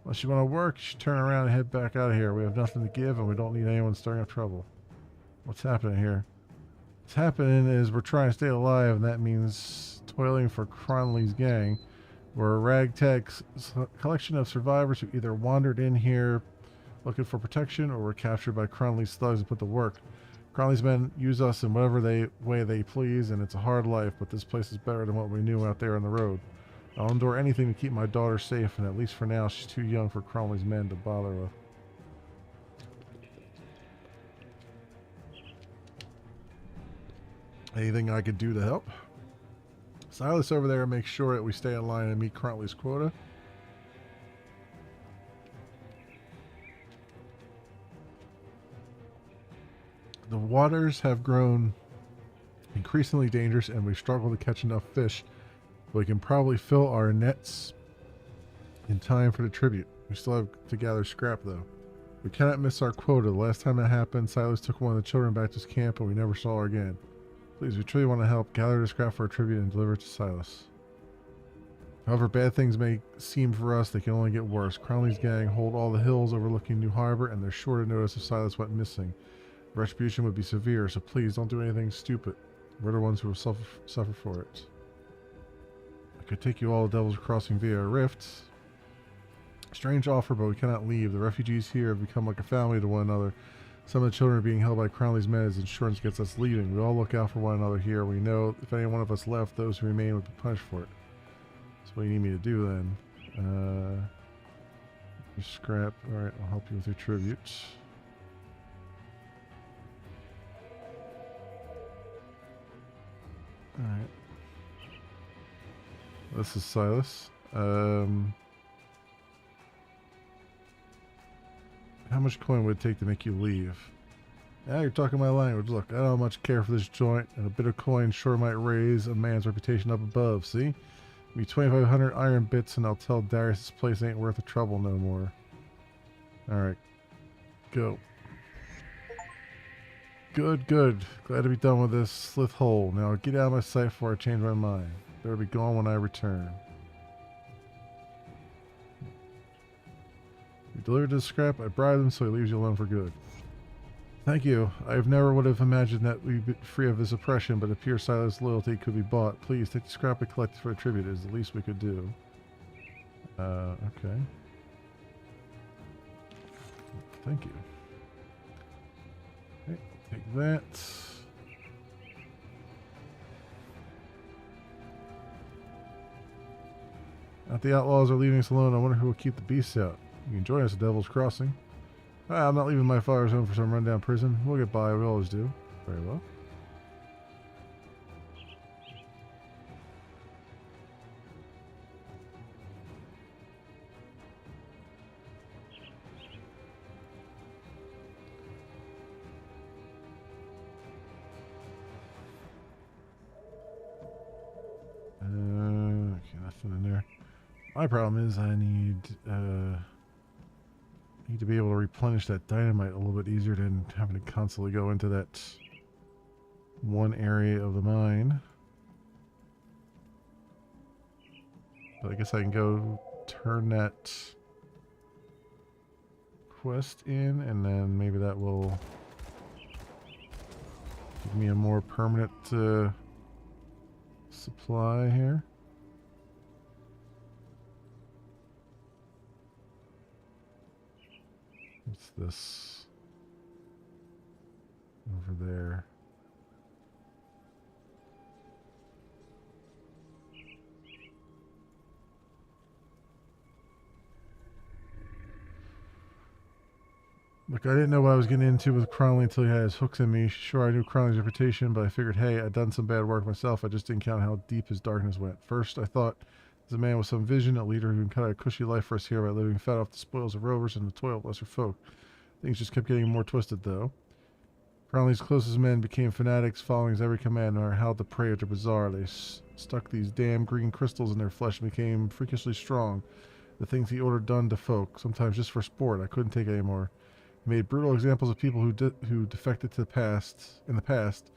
Unless you want to work, you should turn around and head back out of here. We have nothing to give and we don't need anyone stirring up trouble. What's happening here? What's happening is we're trying to stay alive, and that means toiling for Cronley's gang. We're a ragtag collection of survivors who either wandered in here looking for protection or were captured by Cronley's thugs and put to work. Cronley's men use us in whatever way they please, and it's a hard life, but this place is better than what we knew out there on the road. I'll endure anything to keep my daughter safe, and at least for now, she's too young for Cronley's men to bother with. Anything I could do to help? Silas over there makes sure that we stay in line and meet Cronley's quota. The waters have grown increasingly dangerous, and we struggle to catch enough fish. We can probably fill our nets in time for the tribute. We still have to gather scrap, though. We cannot miss our quota. The last time that happened, Silas took one of the children back to his camp, and we never saw her again. Please, we truly want to help. Gather the scrap for our tribute and deliver it to Silas. However bad things may seem for us, they can only get worse. Cronley's gang hold all the hills overlooking New Harbor, and they're sure to notice if Silas went missing. Retribution would be severe, so please don't do anything stupid. We're the ones who will suffer for it. I could take you all to Devil's Crossing via a rift. Strange offer, but we cannot leave. The refugees here have become like a family to one another. Some of the children are being held by Cronley's men as insurance gets us leaving. We all look out for one another here. We know if any one of us left, those who remain would be punished for it. So what do you need me to do then? Your scrap. Alright, I'll help you with your tribute. Alright. This is Silas. How much coin would it take to make you leave? Yeah, you're talking my language. Look, I don't much care for this joint, and a bit of coin sure might raise a man's reputation up above, see? Give me 2,500 iron bits, and I'll tell Darius this place ain't worth the trouble no more. Alright. Go. Good, good. Glad to be done with this slith hole. Now get out of my sight before I change my mind. Better be gone when I return. You delivered the scrap, I bribed him so he leaves you alone for good. Thank you. I never would have imagined that we'd be free of this oppression, but it appears Silas' loyalty could be bought. Please, take the scrap and collect it for a tribute. It is the least we could do. Okay. Thank you. Okay, take that. Now the outlaws are leaving us alone. I wonder who will keep the beasts out. You can join us at Devil's Crossing. I'm not leaving my father's home for some rundown prison. We'll get by. We always do. Very well. Okay, nothing in there. My problem is I need to be able to replenish that dynamite a little bit easier than having to constantly go into that one area of the mine. But I guess I can go turn that quest in, and then maybe that will give me a more permanent supply here. What's this? Over there. Look, I didn't know what I was getting into with Cronley until he had his hooks in me. Sure, I knew Cronley's reputation, but I figured, hey, I'd done some bad work myself. I just didn't count how deep his darkness went. First, I thought, as a man with some vision, a leader who can cut out a cushy life for us here by living fat off the spoils of rovers and the toil of lesser folk. Things just kept getting more twisted, though. Crowley's closest men became fanatics, following his every command, no matter how depraved or bizarre. They stuck these damn green crystals in their flesh and became freakishly strong. The things he ordered done to folk, sometimes just for sport. I couldn't take it anymore. He made brutal examples of people who defected to the past, in the past.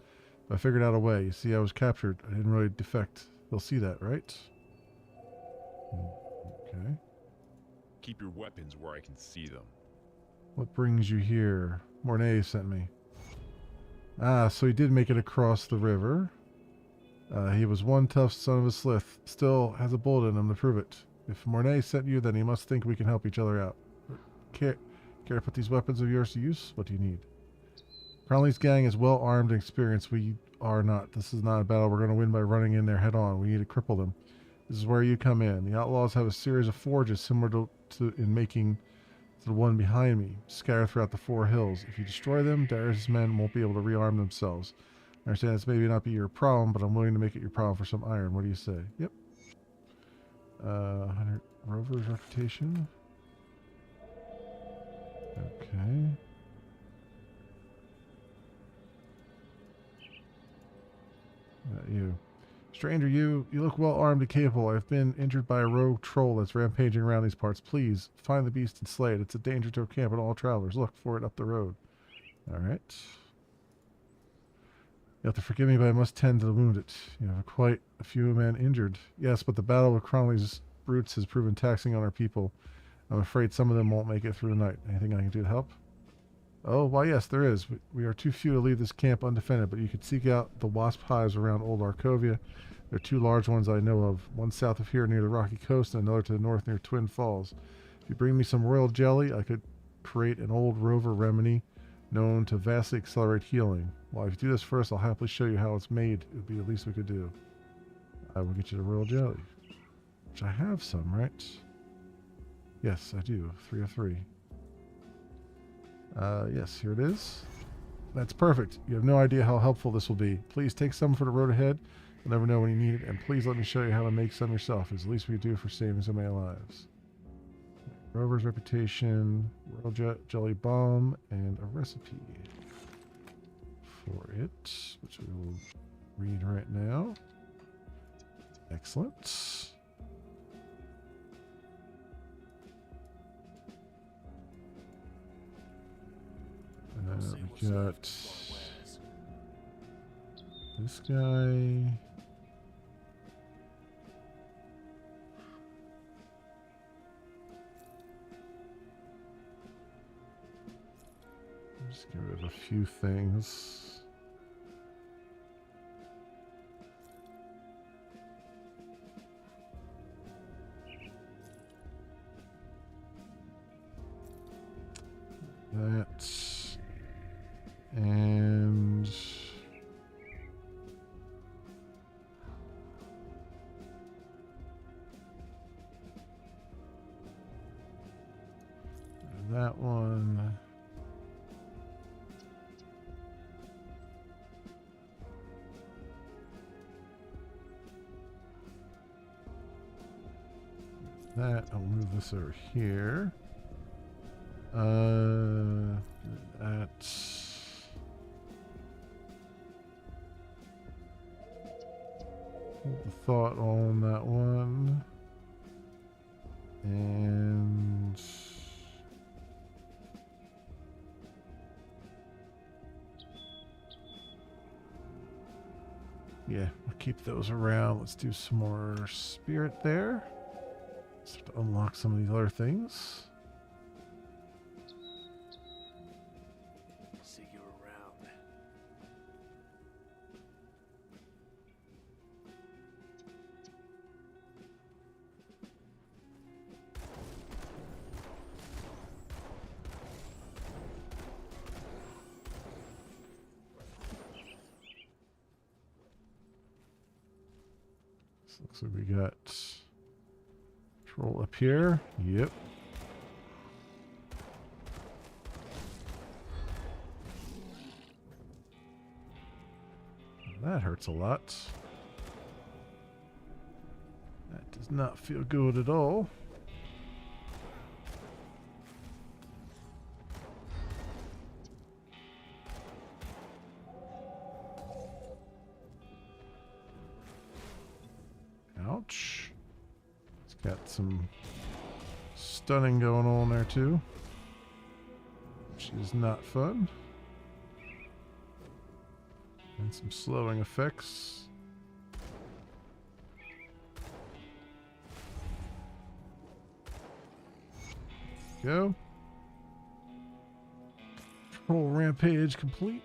But I figured out a way. You see, I was captured. I didn't really defect. They'll see that, right? Okay. Keep your weapons where I can see them. What brings you here? Mornay sent me. Ah, so he did make it across the river. He was one tough son of a slith. Still has a bullet in him to prove it. If Mornay sent you, then he must think we can help each other out. Care to put these weapons of yours to use? What do you need? Crowley's gang is well armed and experienced. We are not. This is not a battle we're going to win by running in there head on. We need to cripple them. This is where you come in. The outlaws have a series of forges similar to in making the one behind me, scattered throughout the 4 hills. If you destroy them, Darius' men won't be able to rearm themselves. I understand this maybe not be your problem, but I'm willing to make it your problem for some iron. What do you say? Yep. 100 Rover's reputation. Okay. You. Stranger, you look well armed and capable. I've been injured by a rogue troll that's rampaging around these parts. Please, find the beast and slay it. It's a danger to our camp and all travelers. Look for it up the road. Alright. You have to forgive me, but I must tend to the wounded. You have quite a few men injured. Yes, but the battle with Cromley's brutes has proven taxing on our people. I'm afraid some of them won't make it through the night. Anything I can do to help? Oh, why yes, there is. We are too few to leave this camp undefended, but you could seek out the wasp hives around Old Arkovia. There are 2 large ones I know of, one south of here near the rocky coast and another to the north near Twin Falls. If you bring me some royal jelly, I could create an old rover remedy known to vastly accelerate healing. Well, if you do this first, I'll happily show you how it's made. It would be the least we could do. I will get you the royal jelly. Which I have some, right? Yes, I do. 3 of 3. Yes, here it is. That's perfect. You have no idea how helpful this will be. Please take some for the road ahead. You'll never know when you need it. And please let me show you how to make some yourself. It's the least we could do for saving so many lives. Rover's reputation, royal jelly bomb, and a recipe for it, which we will read right now. Excellent. We got this guy. Just get rid of a few things. That. And that one. That, I'll move this over here. That's the thought on that one. And yeah, we'll keep those around. Let's do some more spirit there. Start to unlock some of these other things. See you around. So looks like we got troll up here. Yep. That hurts a lot. That does not feel good at all. Got some stunning going on there too, which is not fun. And some slowing effects. Go. Troll rampage complete.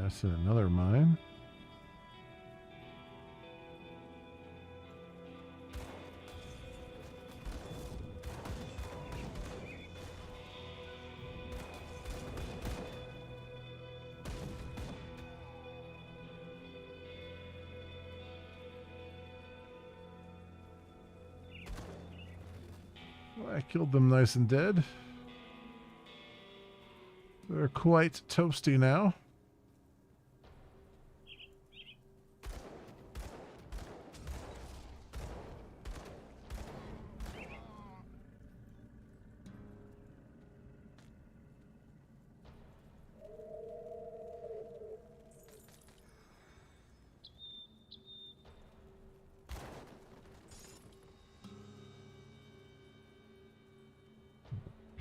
That's in another mine. Well, I killed them nice and dead. They're quite toasty now.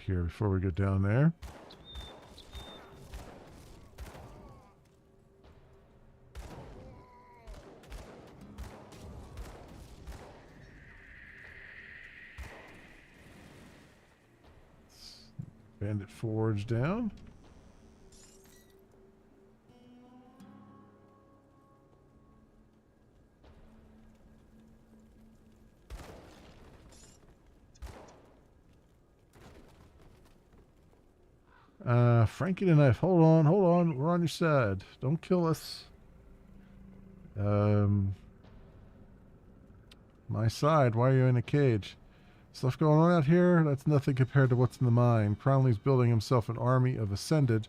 Here before we get down there. Bandit Forge down. Frankie the Knife, hold on, we're on your side. Don't kill us. My side, why are you in a cage? Stuff going on out here, that's nothing compared to what's in the mine. Crowley's building himself an army of Ascended.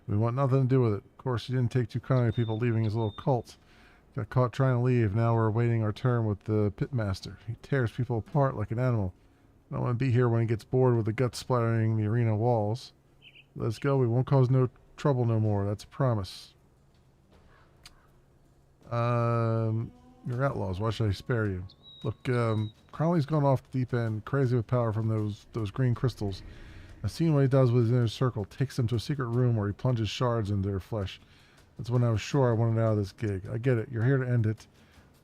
We want nothing to do with it. Of course, he didn't take too kindly to people leaving his little cult. Got caught trying to leave, now we're awaiting our turn with the Pitmaster. He tears people apart like an animal. I don't want to be here when he gets bored with the guts splattering the arena walls. Let's go. We won't cause no trouble no more. That's a promise. You're outlaws. Why should I spare you? Look, Crowley's gone off the deep end, crazy with power from those green crystals. I've seen what he does with his inner circle. Takes them to a secret room where he plunges shards into their flesh. That's when I was sure I wanted out of this gig. I get it. You're here to end it.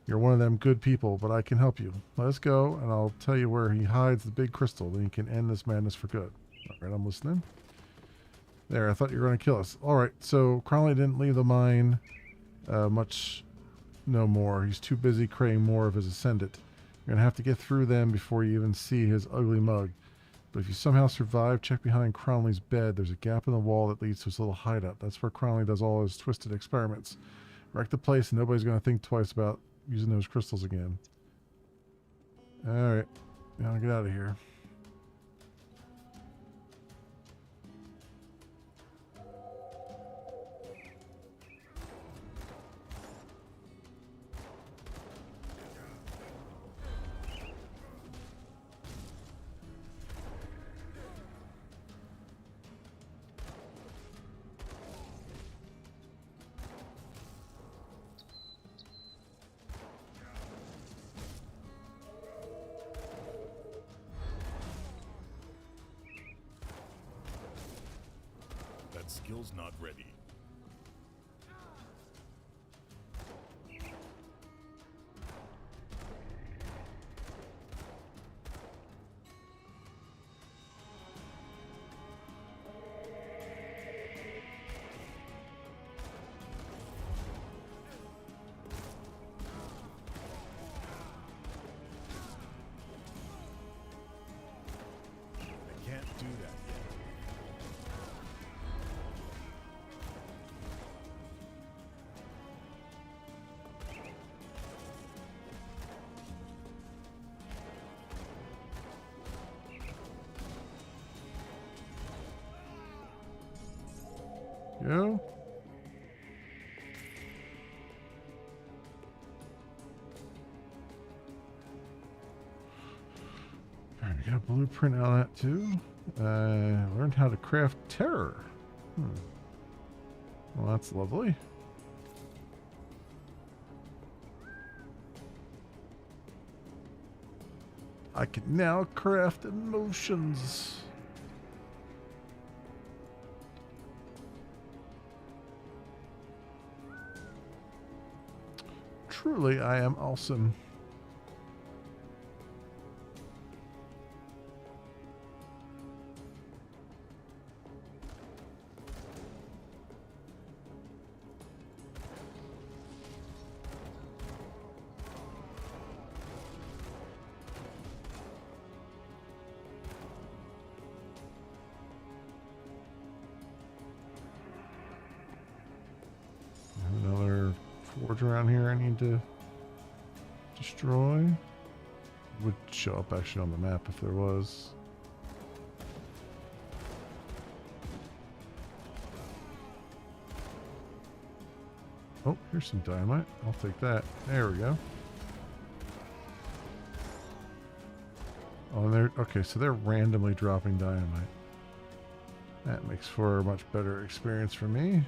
You're one of them good people, but I can help you. Let us go, and I'll tell you where he hides the big crystal. Then you can end this madness for good. All right, I'm listening. There, I thought you were going to kill us. Alright, so Crowley didn't leave the mine much no more. He's too busy creating more of his Ascendant. You're going to have to get through them before you even see his ugly mug. But if you somehow survive, check behind Crowley's bed. There's a gap in the wall that leads to his little hideout. That's where Crowley does all his twisted experiments. Wreck the place and nobody's going to think twice about using those crystals again. Alright, now get out of here. Skill's not ready. I can't do that yet. Go. We got a blueprint out of that too. Learned how to craft terror. Well, that's lovely. I can now craft emotions. Truly, I am awesome. Another forge around here I need to destroy. Would show up actually on the map if there was. Oh, here's some dynamite. I'll take that. There we go. Oh, and they're okay, so they're randomly dropping dynamite. That makes for a much better experience for me.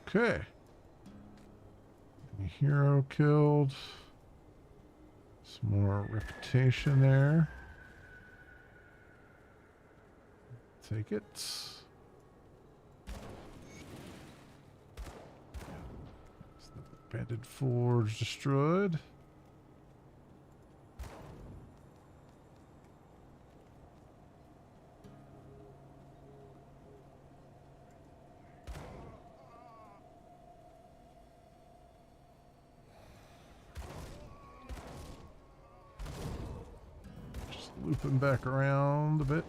Okay. Hero killed. Some more reputation there. Take it. Banded forge destroyed. Just looping back around a bit.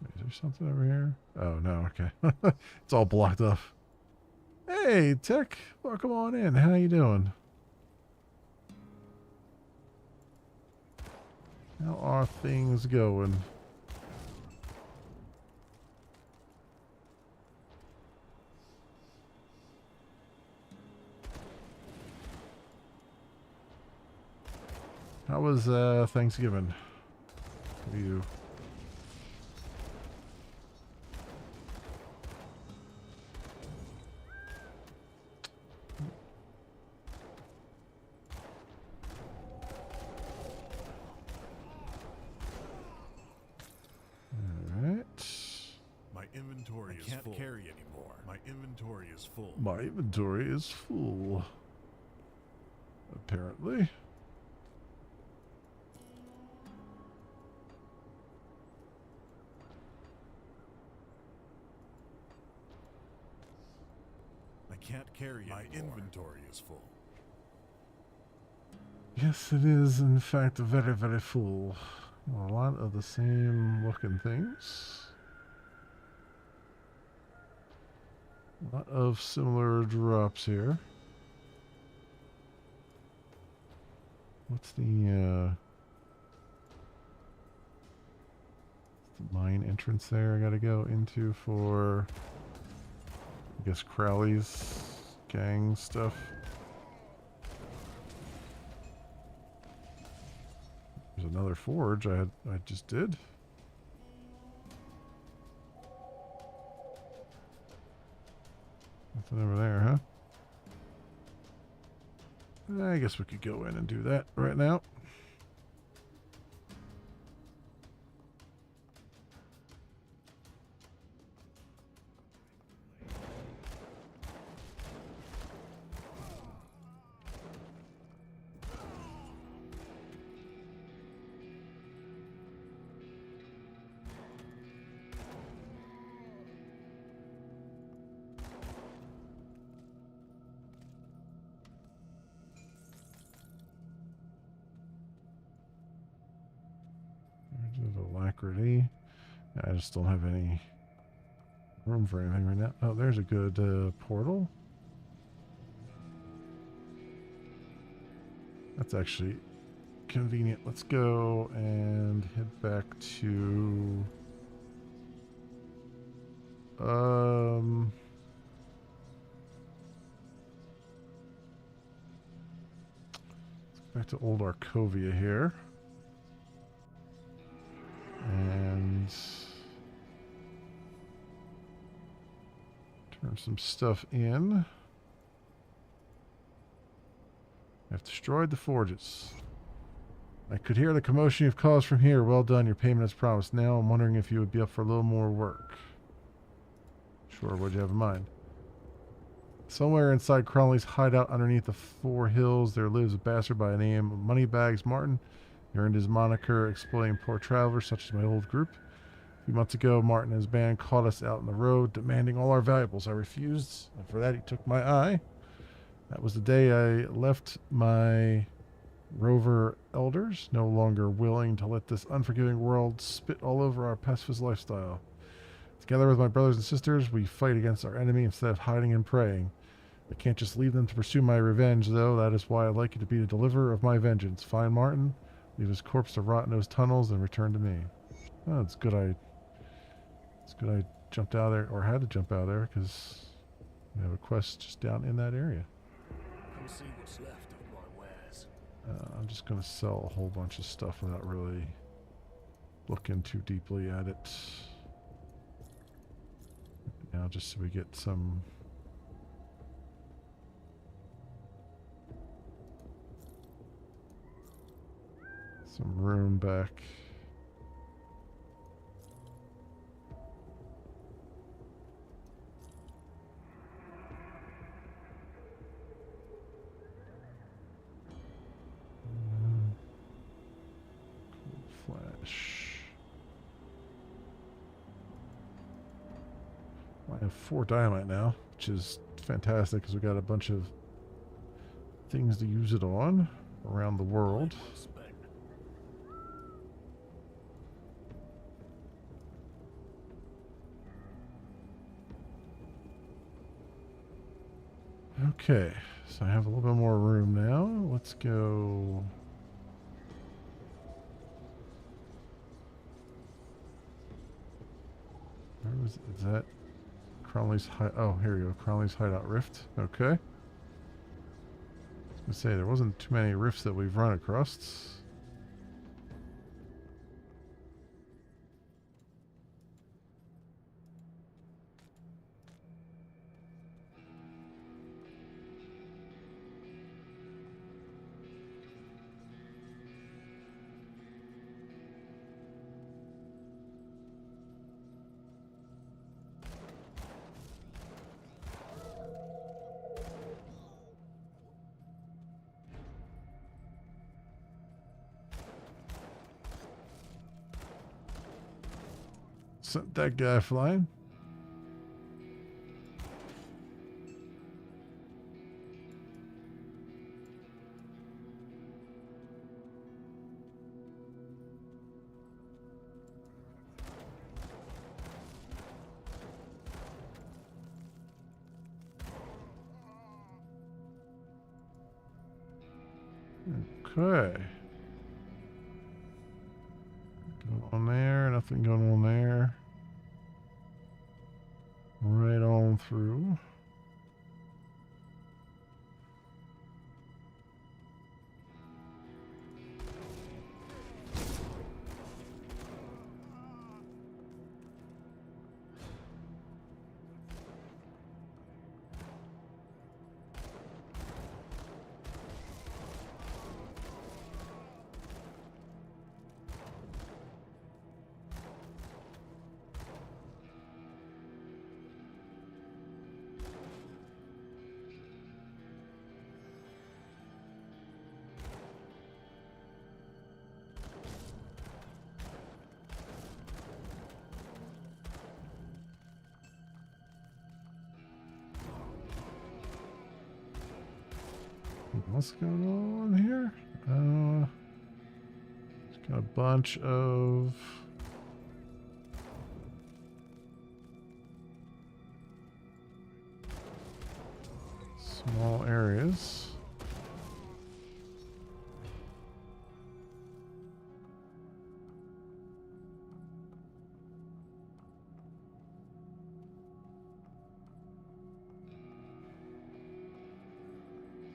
Is there something over here? Oh, no, okay. It's all blocked off. Hey, Tech. Welcome on in. How you doing? How are things going? How was Thanksgiving for you? My inventory is full. I can't carry anymore. My inventory is full. My inventory is full. Apparently. I can't carry anymore. My inventory is full. Yes, it is in fact very, very full. A lot of the same looking things. A lot of similar drops here. What's the mine entrance there I gotta go into for, I guess, Crowley's gang stuff? There's another forge I just did. Nothing over there, huh? I guess we could go in and do that right now. There's alacrity. I just don't have any room for anything right now. Oh, there's a good portal. That's actually convenient. Let's go and head back to back to Old Arcovia here. And turn some stuff in. I've destroyed the forges. I could hear the commotion you've caused from here. Well done, your payment as promised. Now I'm wondering if you would be up for a little more work. Sure, what'd you have in mind? Somewhere inside Cromley's hideout underneath the four hills, there lives a bastard by the name of Moneybags Martin. He earned his moniker exploiting poor travelers such as my old group. A few months ago, Martin and his band caught us out on the road, demanding all our valuables. I refused, and for that he took my eye. That was the day I left my rover elders, no longer willing to let this unforgiving world spit all over our pacifist lifestyle. Together with my brothers and sisters, we fight against our enemy instead of hiding and praying. I can't just leave them to pursue my revenge, though. That is why I'd like you to be the deliverer of my vengeance. Find Martin, leave his corpse to rot in those tunnels, and return to me. Oh, it's good I jumped out of there, or had to jump out of there, because we have a quest just down in that area. Come see what's left of my wares. I'm just going to sell a whole bunch of stuff without really looking too deeply at it. Now, just so we get some room back. Cool flash. I have 4 dynamite now, which is fantastic because we got a bunch of things to use it on around the world. Okay, so I have a little bit more room now. Let's go. Where was it? Is that Cromley's hide? Oh, here we go. Cromley's hideout rift. Okay. I was gonna say there wasn't too many rifts that we've run across. Sent that guy flying. Okay. Going on there, nothing going on there. Right on through. What's going on here? It's got a bunch of small areas.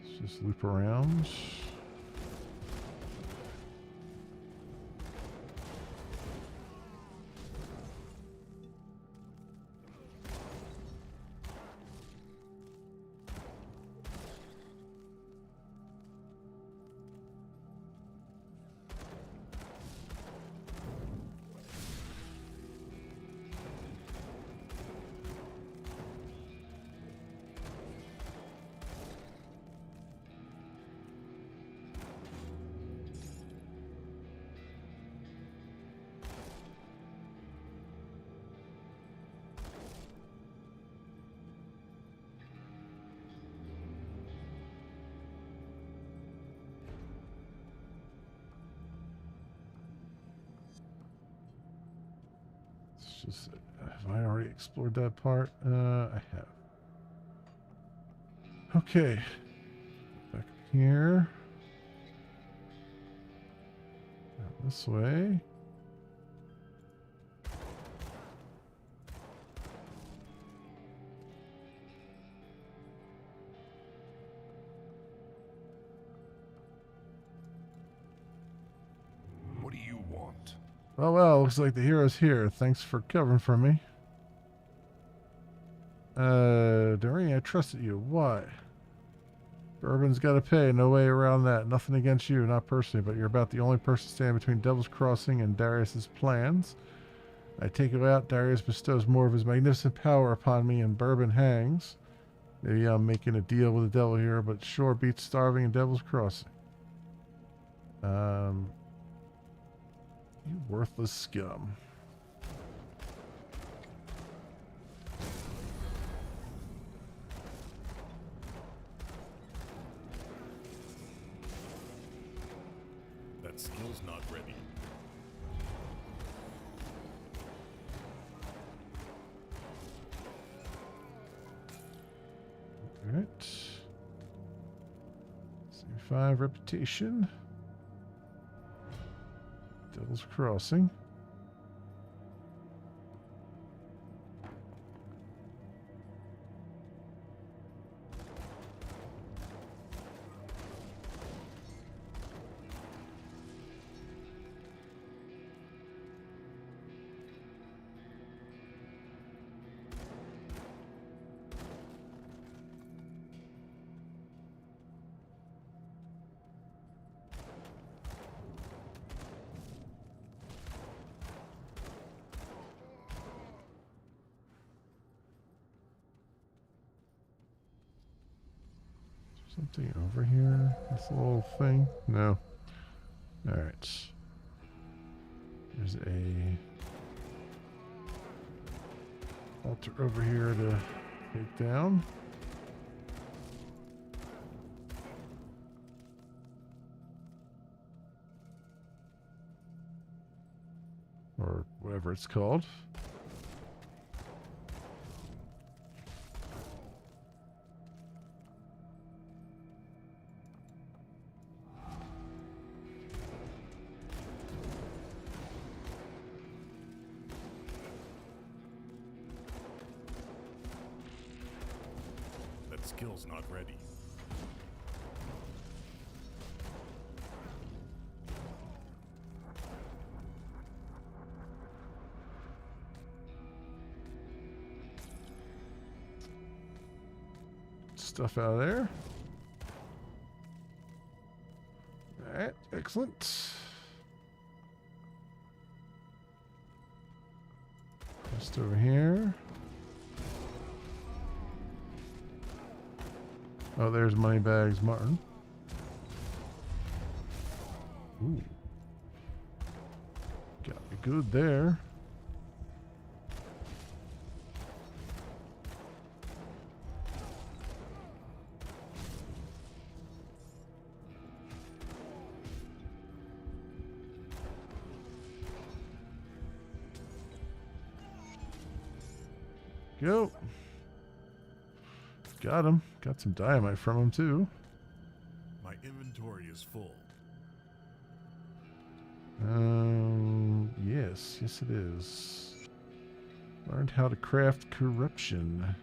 Let's just loop around. Just, have I already explored that part? I have. Okay. Back here. Now this way. What do you want? Oh well, looks like the hero's here. Thanks for covering for me. Doreen, I trusted you. Why? Bourbon's got to pay. No way around that. Nothing against you, not personally, but you're about the only person standing between Devil's Crossing and Darius's plans. I take it out. Darius bestows more of his magnificent power upon me, and Bourbon hangs. Maybe I'm making a deal with the devil here, but sure beats starving in Devil's Crossing. You worthless scum. That skill's not ready. Alright. 75 reputation. Devil's Crossing. Something over here? This little thing? No. Alright. There's a altar over here to take down. Or whatever it's called. Skill's not ready. Stuff out of there. Alright, excellent. Just over here. Oh, there's Moneybags Martin. Ooh. Got me good there. go. Got him. Got some dynamite from him too. My inventory is full. Yes, it is. Learned how to craft corruption.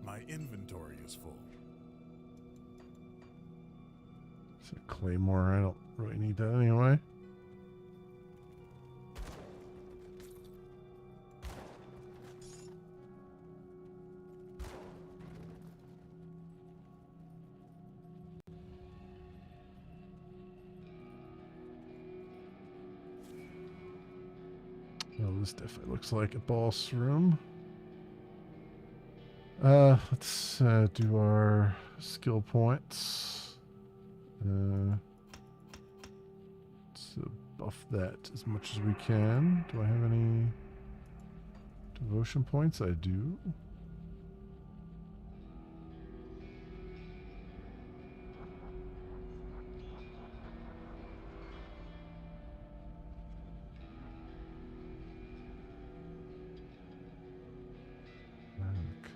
My inventory is full. It's a claymore. I don't really need that anyway. Oh, this definitely looks like a boss room. Let's do our skill points. Let's buff that as much as we can. Do I have any devotion points? I do.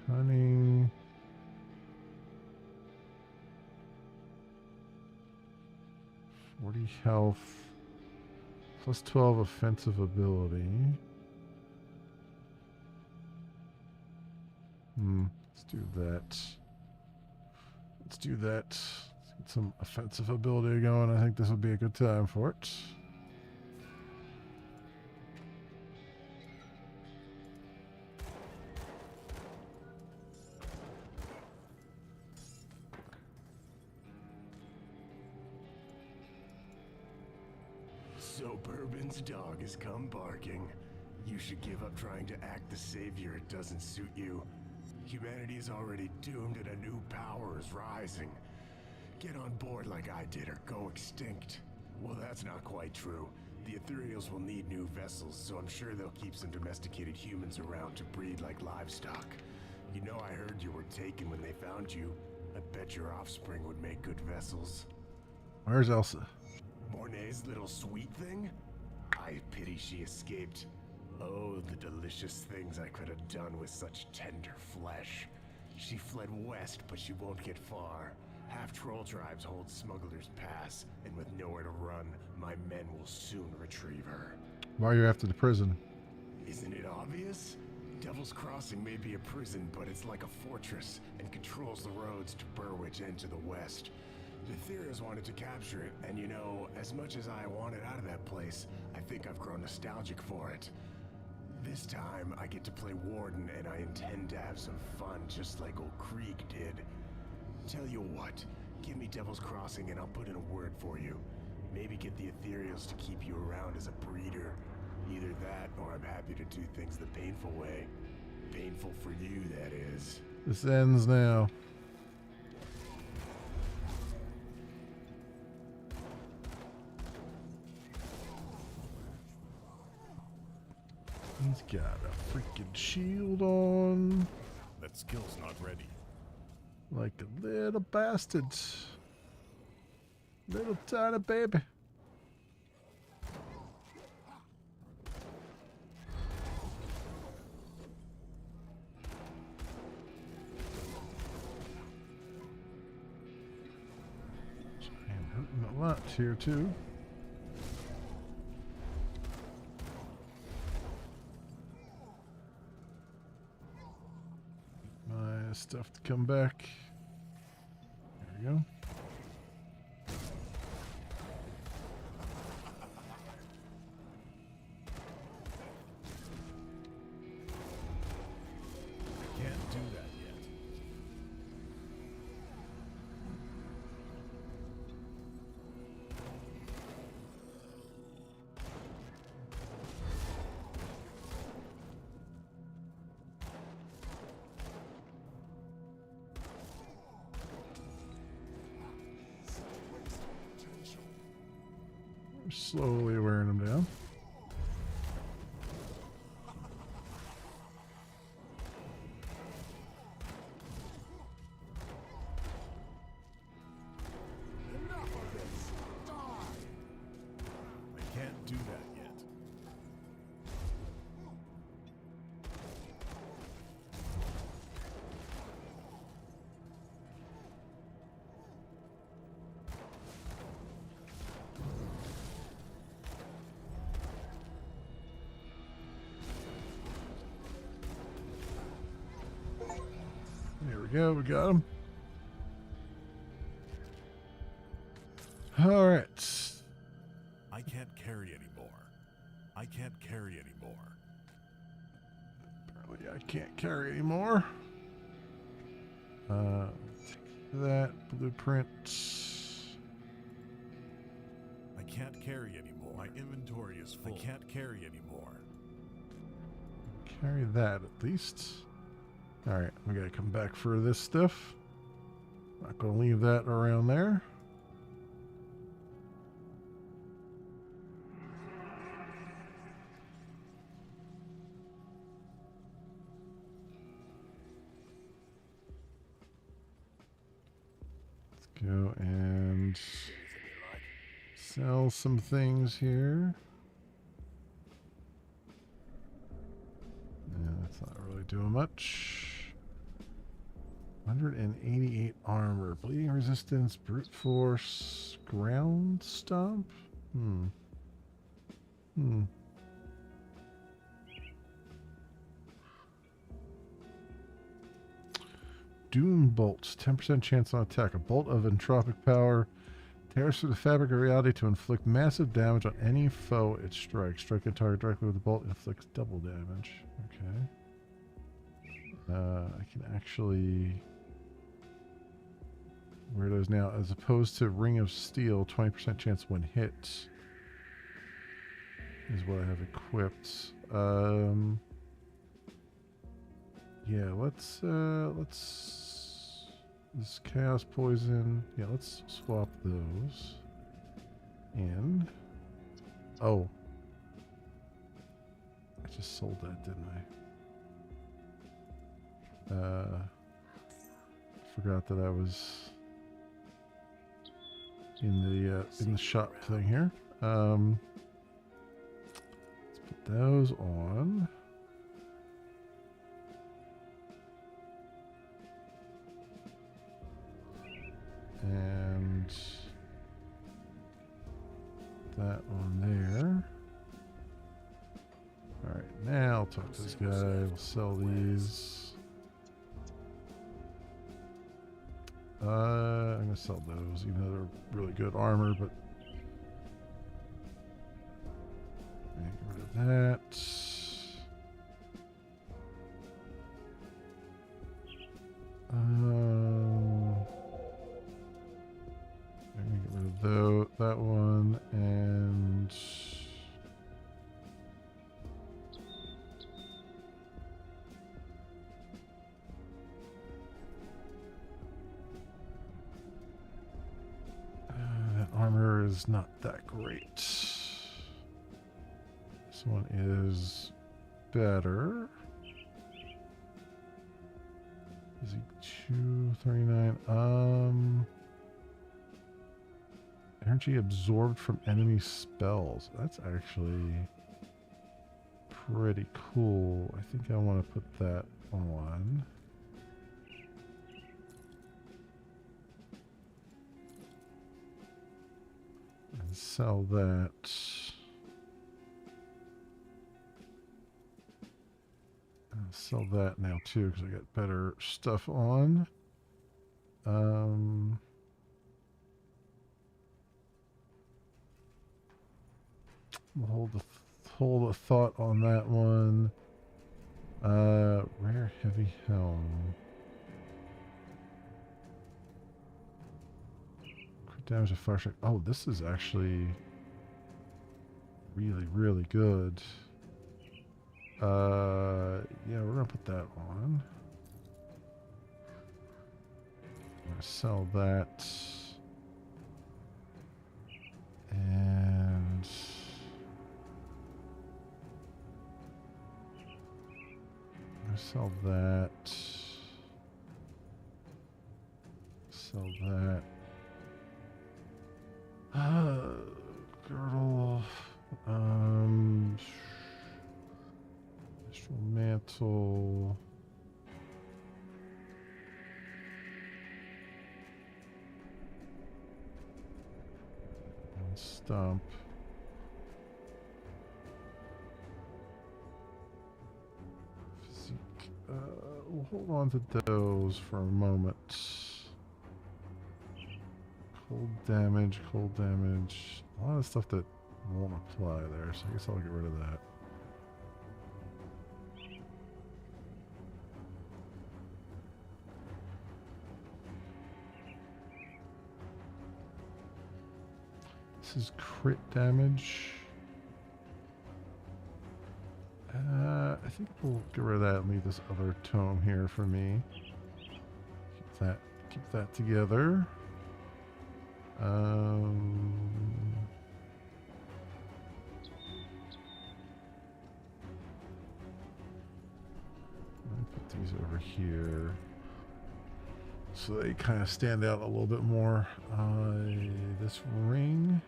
Cunning. Health. Plus 12 offensive ability. Let's do that. Let's do that. Let's get some offensive ability going. I think this would be a good time for it. So Bourbon's dog has come barking. You should give up trying to act the savior. It doesn't suit you. Humanity is already doomed and a new power is rising. Get on board like I did or go extinct. Well, that's not quite true. The Ethereals will need new vessels, so I'm sure they'll keep some domesticated humans around to breed like livestock. You know, I heard you were taken when they found you. I bet your offspring would make good vessels. Where's Elsa? Mornay's little sweet thing? I pity she escaped. Oh, the delicious things I could have done with such tender flesh. She fled west, but she won't get far. Half-troll tribes hold Smuggler's Pass, and with nowhere to run, my men will soon retrieve her. Why are you after the prison? Isn't it obvious? Devil's Crossing may be a prison, but it's like a fortress, and controls the roads to Burwich and to the west. The Ethereals wanted to capture it, and you know, as much as I wanted out of that place, I think I've grown nostalgic for it. This time, I get to play Warden, and I intend to have some fun, just like old Krieg did. Tell you what, give me Devil's Crossing and I'll put in a word for you. Maybe get the Ethereals to keep you around as a breeder. Either that, or I'm happy to do things the painful way. Painful for you, that is. This ends now. He's got a freaking shield on. That skill's not ready. Like a little bastard. Little tiny baby. I am hurting a lot here too. My stuff to come back. There we go. Can't do that yet. We're slowly wearing them down. I can't do that yet. we go. We got him. All right. I can't carry anymore. I can't carry anymore. Apparently I can't carry anymore. Take that blueprint. I can't carry anymore. My inventory is full. I can't carry anymore. Carry that at least. Alright, we gotta come back for this stuff. Not gonna leave that around there. Let's go and sell some things here. Yeah, that's not really doing much. 188 armor, bleeding resistance, brute force, ground stomp. Doom bolts, 10% chance on attack. A bolt of entropic power tears through the fabric of reality to inflict massive damage on any foe it strikes. Strike a target directly with the bolt, inflicts double damage. Okay. I can actually wear those now, as opposed to Ring of Steel, 20% chance when hit is what I have equipped. Yeah, let's this Chaos Poison. Yeah, let's swap those in. Oh, I just sold that, didn't I? Forgot that I was in the shop thing here. Let's put those on. And that on there. Alright, now I'll talk to this guy. We'll sell these. I'm gonna sell those, even though they're really good armor, but get rid of that. I'm gonna get rid of that one, and that armor is not that great. This one is better. Is he 239? Energy absorbed from enemy spells. That's actually pretty cool. I think I want to put that on. And sell that. I'll sell that now too, because I got better stuff on. We'll hold a thought on that one. Rare heavy helm. Crit damage of fire strike. Oh, this is actually really, really good. Yeah, we're gonna put that on. I'm gonna sell that. And I'm gonna sell that. Sell that. Girdle. Astral mantle. And stump. Physique. We'll hold on to those for a moment. Cold damage, cold damage. A lot of stuff that won't apply there, so I guess I'll get rid of that. This is crit damage. I think we'll get rid of that and leave this other tome here for me. Keep that together. Let me put these over here so they kind of stand out a little bit more. This ring.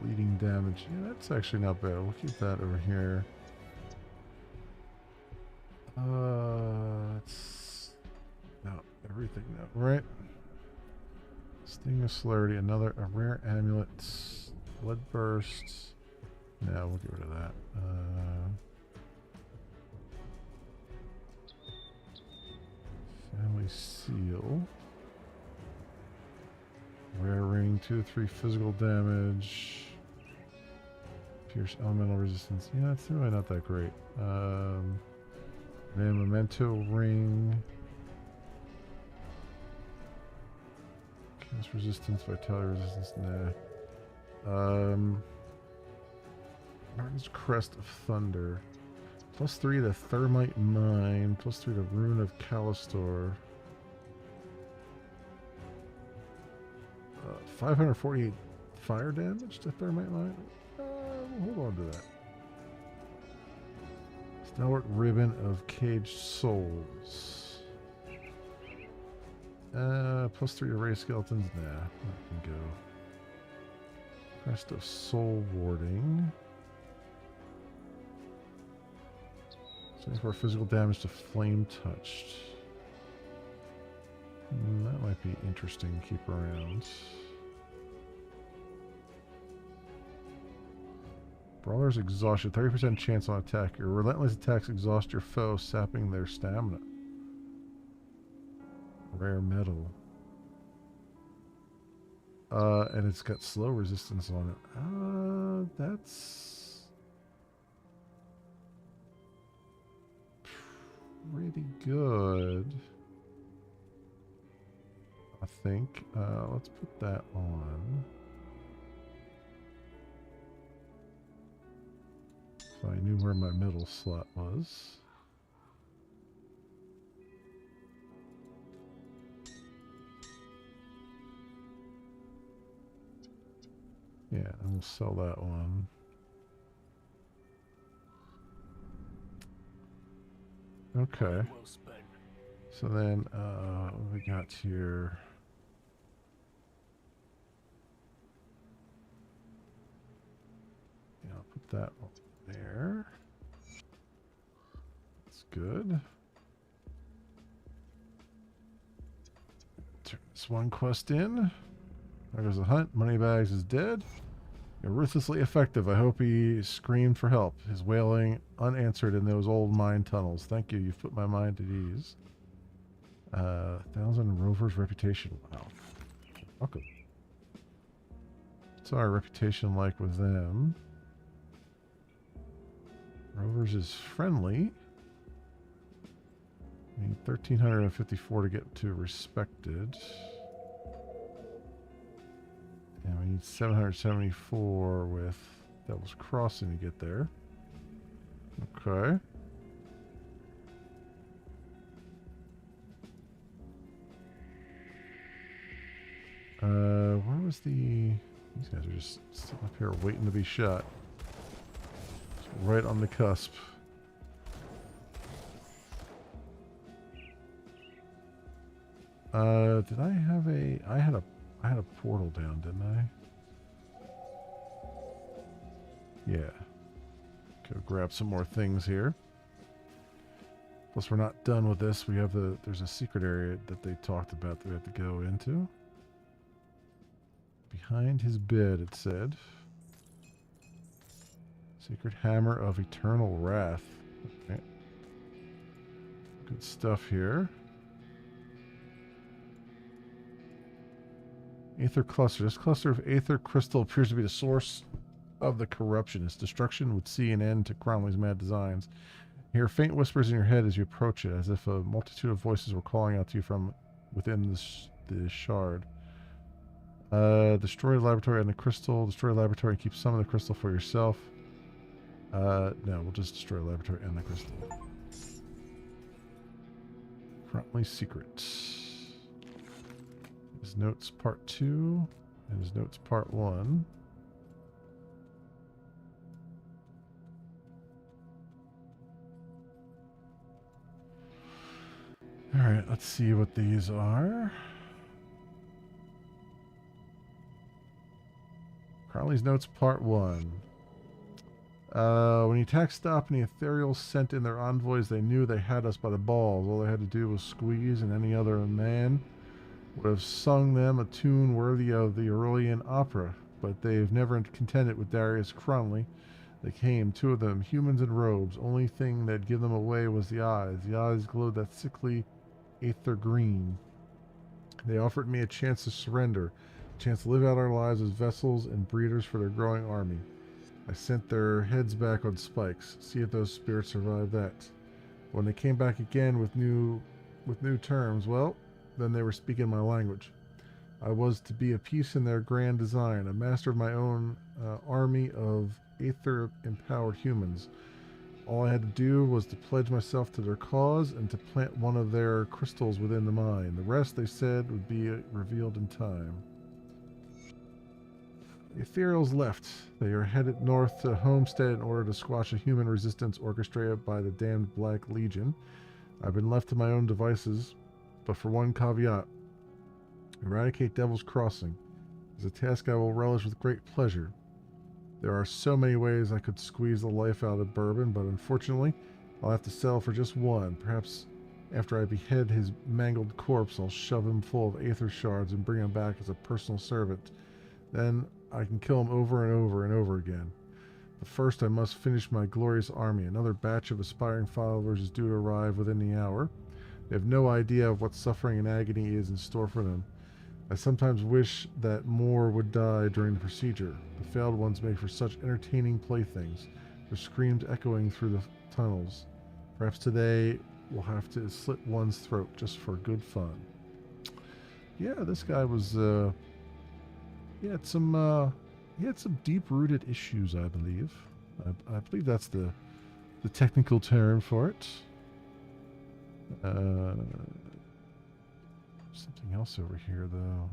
Bleeding damage. Yeah, that's actually not bad. We'll keep that over here. It's not everything now, right? Sting of Celerity, a rare amulet, blood burst. No, we'll get rid of that. Family seal. Rare ring, 2 to 3 physical damage. Pierce elemental resistance. Yeah, it's really not that great. Then memento ring. Cast resistance, vitality resistance. Nah. Martin's Crest of Thunder. +3 to Thermite Mine. +3 to Rune of Callistor. 548 fire damage to Thermite Mine. We'll hold on to that. Stalwart Ribbon of Caged Souls. +3 to Ray Skeletons. Nah, that can go. Crest of Soul Warding. 24 physical damage to Flame Touched. That might be interesting to keep around. Brawler's Exhaustion. 30% chance on attack. Your relentless attacks exhaust your foe, sapping their stamina. Rare metal. And it's got slow resistance on it. That's pretty good, I think. Let's put that on. So I knew where my middle slot was. Yeah, and we'll sell that one. Okay. So then, what we got here? Yeah, I'll put that one there. That's good. Turn this one quest in. There goes the hunt. Moneybags is dead. You're ruthlessly effective. I hope he screamed for help. His wailing unanswered in those old mine tunnels. Thank you. You've put my mind at ease. 1,000 Rovers reputation. Wow. Welcome. What's our reputation like with them? Rovers is friendly. We need 1,354 to get to respected. And we need 774 with Devil's Crossing to get there. Okay. Where was the... These guys are just sitting up here waiting to be shot. Just right on the cusp. Did I have a... I had a portal down, didn't I? Yeah. Go grab some more things here. Plus, we're not done with this. We have there's a secret area that they talked about that we have to go into. Behind his bed, it said. Secret Hammer of Eternal Wrath. Okay. Good stuff here. Aether Cluster. This cluster of Aether Crystal appears to be the source of the corruption. Its destruction would see an end to Cromley's mad designs. You hear faint whispers in your head as you approach it, as if a multitude of voices were calling out to you from within the shard. Destroy the laboratory and the crystal. Destroy the laboratory and keep some of the crystal for yourself. No, we'll just destroy the laboratory and the crystal. Cromley's secret. His notes part 2 and his notes part 1. Alright, let's see what these are. Crowley's Notes Part 1. When the attack stopped and the Ethereals sent in their envoys, they knew they had us by the balls. All they had to do was squeeze, and any other man would have sung them a tune worthy of the Aurelian opera. But they've never contended with Darius Cromley. They came, 2 of them, humans in robes. Only thing that'd give them away was the eyes. The eyes glowed that sickly aether green. They offered me a chance to surrender, a chance to live out our lives as vessels and breeders for their growing army. I sent their heads back on spikes, see if those spirits survived that. When they came back again with new terms, well, then they were speaking my language. I was to be a piece in their grand design, a master of my own army of aether-empowered humans. All I had to do was to pledge myself to their cause and to plant one of their crystals within the mine. The rest, they said, would be revealed in time. The Ethereals left. They are headed north to Homestead in order to squash a human resistance orchestrated by the damned Black Legion. I've been left to my own devices, but for one caveat. Eradicate Devil's Crossing is a task I will relish with great pleasure. There are so many ways I could squeeze the life out of Bourbon, but unfortunately, I'll have to settle for just one. Perhaps after I behead his mangled corpse, I'll shove him full of aether shards and bring him back as a personal servant. Then I can kill him over and over and over again. But first I must finish my glorious army. Another batch of aspiring followers is due to arrive within the hour. They have no idea of what suffering and agony is in store for them. I sometimes wish that more would die during the procedure. The failed ones make for such entertaining playthings, their screams echoing through the tunnels. Perhaps today we'll have to slit one's throat just for good fun. Yeah, this guy was, he had some deep-rooted issues, I believe. I believe that's the technical term for it. Something else over here, though.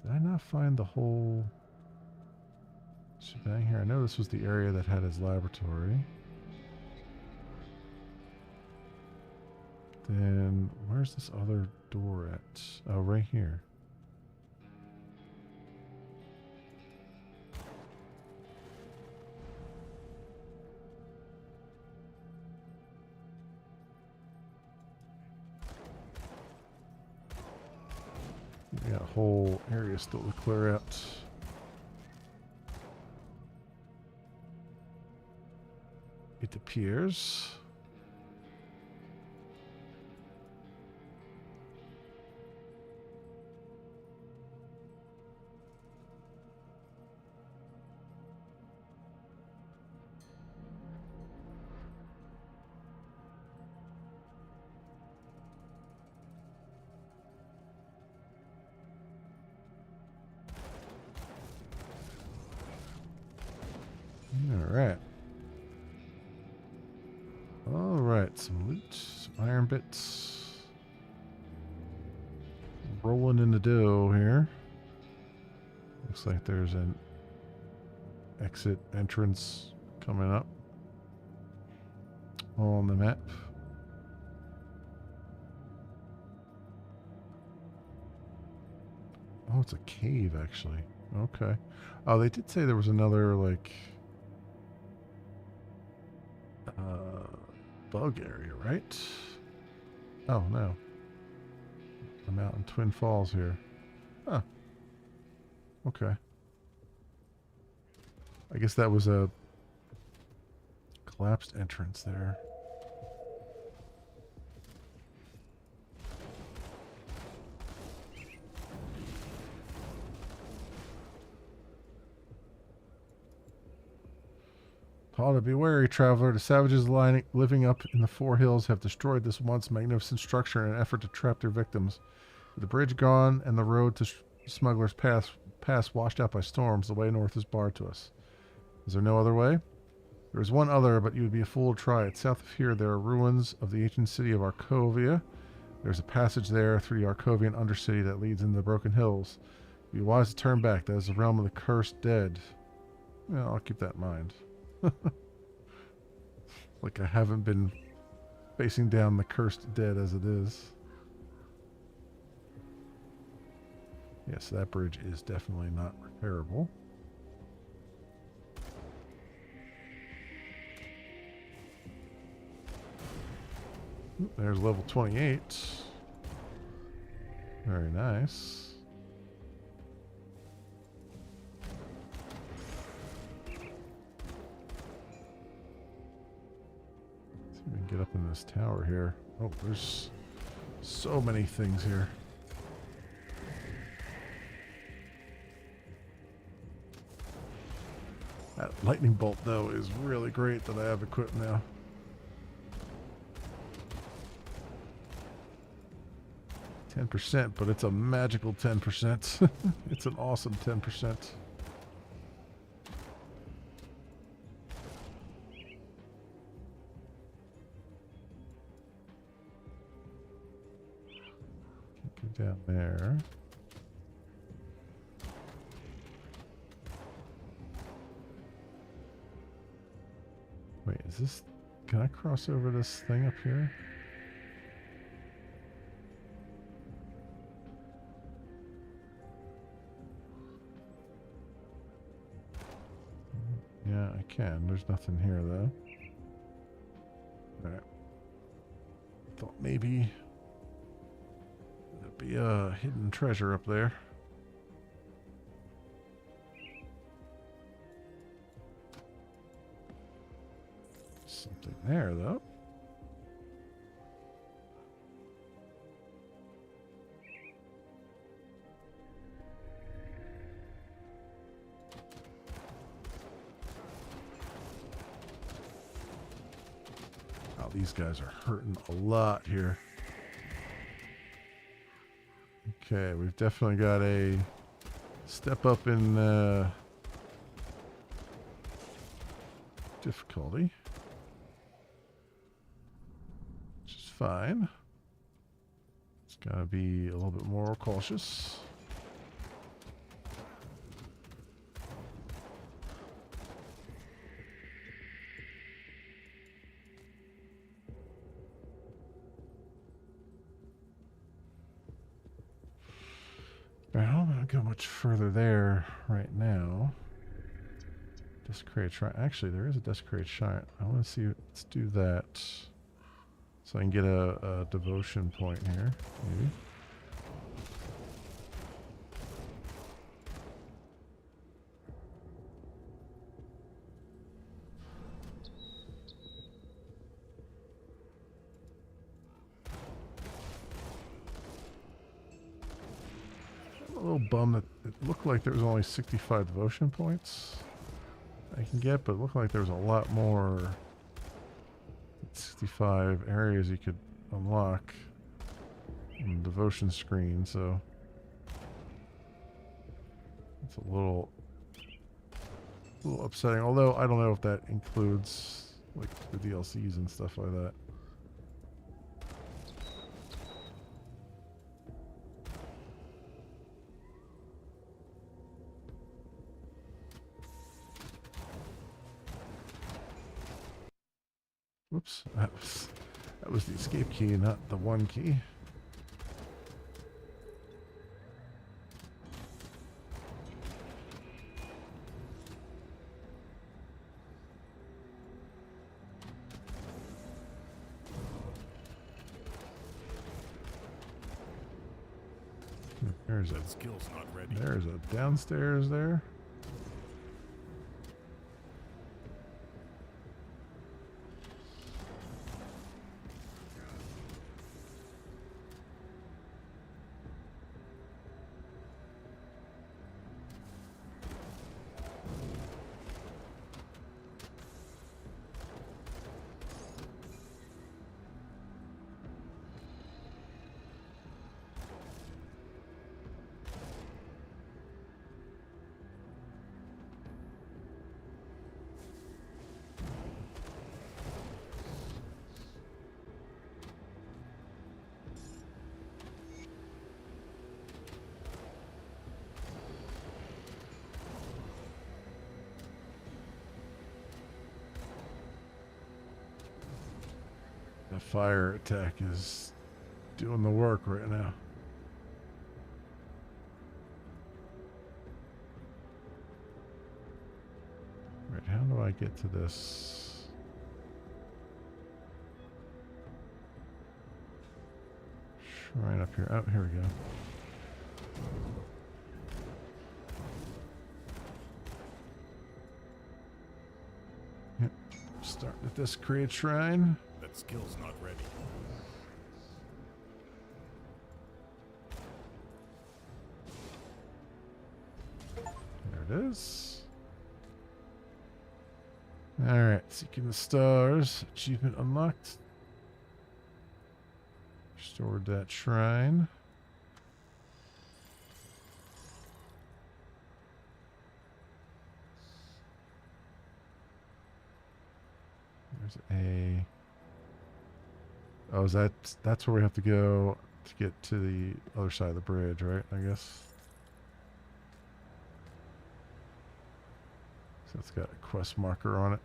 Did I not find the whole shebang here? I know this was the area that had his laboratory. Then, where's this other door at? Oh, right here. We got a whole area still to clear out. It appears. Alright, some loot, some iron bits. Rolling in the dough here. Looks like there's an exit entrance coming up on the map. Oh, it's a cave, actually. Okay. Oh, they did say there was another, like, bug area, right? Oh, no. I'm out in Twin Falls here. Huh. Okay. I guess that was a collapsed entrance there. Paula, be wary, traveler. The savages living up in the Four Hills have destroyed this once magnificent structure in an effort to trap their victims. With the bridge gone and the road to Smuggler's Pass washed out by storms, the way north is barred to us. Is there no other way? There is one other, but you would be a fool to try it. South of here, there are ruins of the ancient city of Arkovia. There's a passage there through the Arkovian undercity that leads into the Broken Hills. Be wise to turn back. That is the realm of the cursed dead. Well, I'll keep that in mind. Like I haven't been facing down the cursed dead as it is. Yes, that bridge is definitely not repairable. Oop, there's level 28. Very nice. We can get up in this tower here. Oh, there's so many things here. That lightning bolt, though, is really great that I have equipped now. %, but it's a magical 10%. It's an awesome 10%. Go down there. Wait, is this... Can I cross over this thing up here? Yeah, I can. There's nothing here, though. Alright. Thought maybe there'd be a hidden treasure up there. Something there, though. Oh, these guys are hurting a lot here. Okay, we've definitely got a step up in difficulty. Which is fine. It's gotta be a little bit more cautious. I don't want to go much further there right now. Desecrated Shrine. Actually, there is a Desecrated Shrine. I want to see. Let's do that. So I can get a devotion point here, maybe. A little bummed that it looked like there was only 65 devotion points I can get, but it looked like there was a lot more 65 areas you could unlock on the devotion screen, so it's a little upsetting. Although I don't know if that includes like the DLCs and stuff like that. Whoops, that was the escape key, not the one key. There's a Skill's not ready. there's a downstairs there. fire attack is doing the work right now. Right, how do I get to this? Shrine up here. Oh, here we go. Yep. Start at this create shrine. That skill's not ready. There it is. Alright, seeking the stars. Achievement unlocked. Restored that shrine. There's a... Oh, is that's where we have to go to get to the other side of the bridge, right? I guess. So it's got a quest marker on it.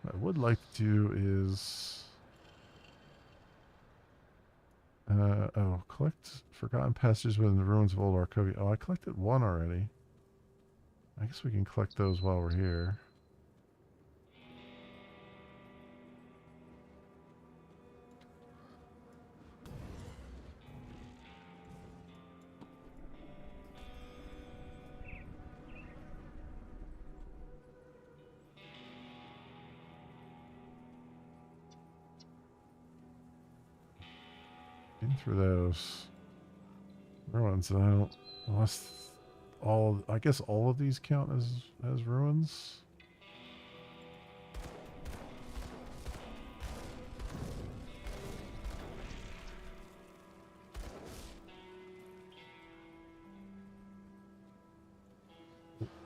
What I would like to do is... collect forgotten passages within the ruins of Old Arkovia. Oh, I collected one already. I guess we can collect those while we're here. Been through those ruins, and I don't, unless all, I guess all of these count as ruins.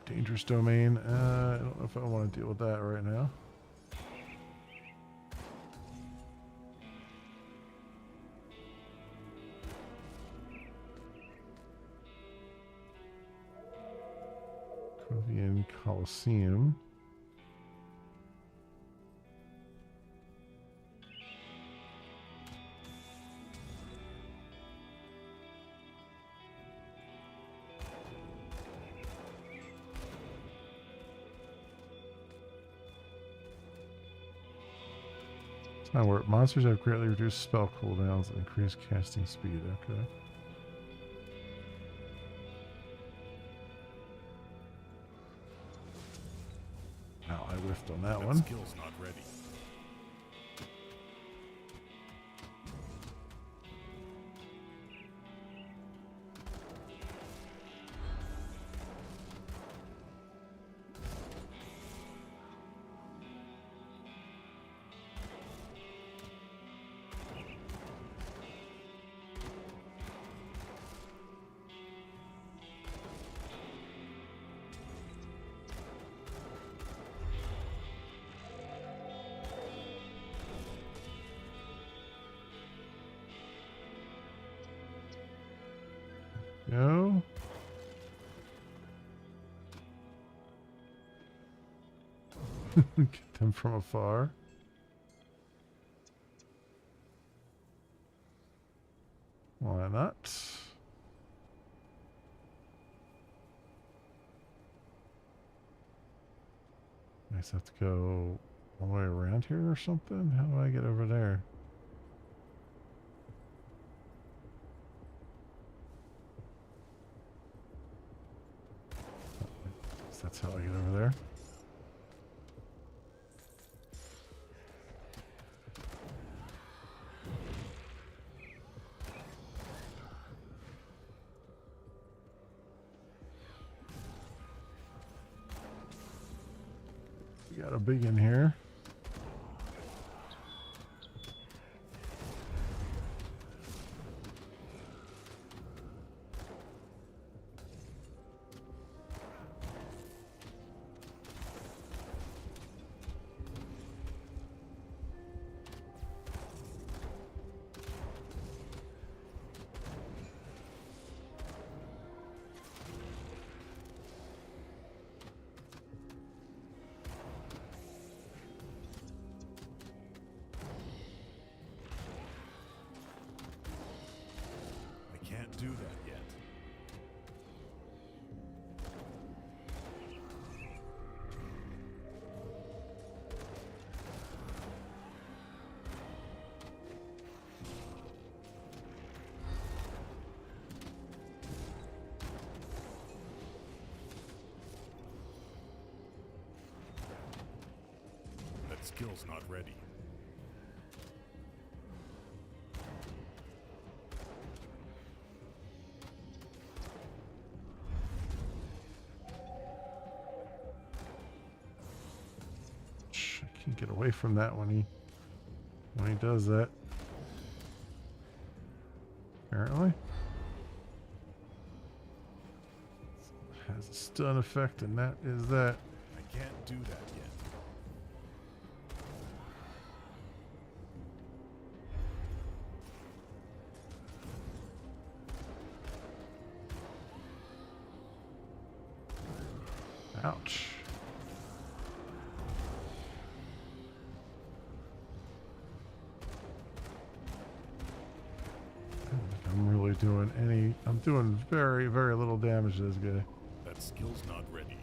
Dangerous domain. I don't know if I want to deal with that right now. Kovian Coliseum. Time where monsters have greatly reduced spell cooldowns and increased casting speed. Okay. Now I whiffed on that one. Skill's not ready. Go. Get them from afar. Why not? I just have to go all the way around here or something? How do I get over there? That's how I get over there. We got a big in here. do that yet. That skill's not ready. I can't get away from that when he does that. Apparently. Has a stun effect, and that is that. I can't do that yet. Ouch. I'm really doing I'm doing very, very little damage to this guy. That skill's not ready.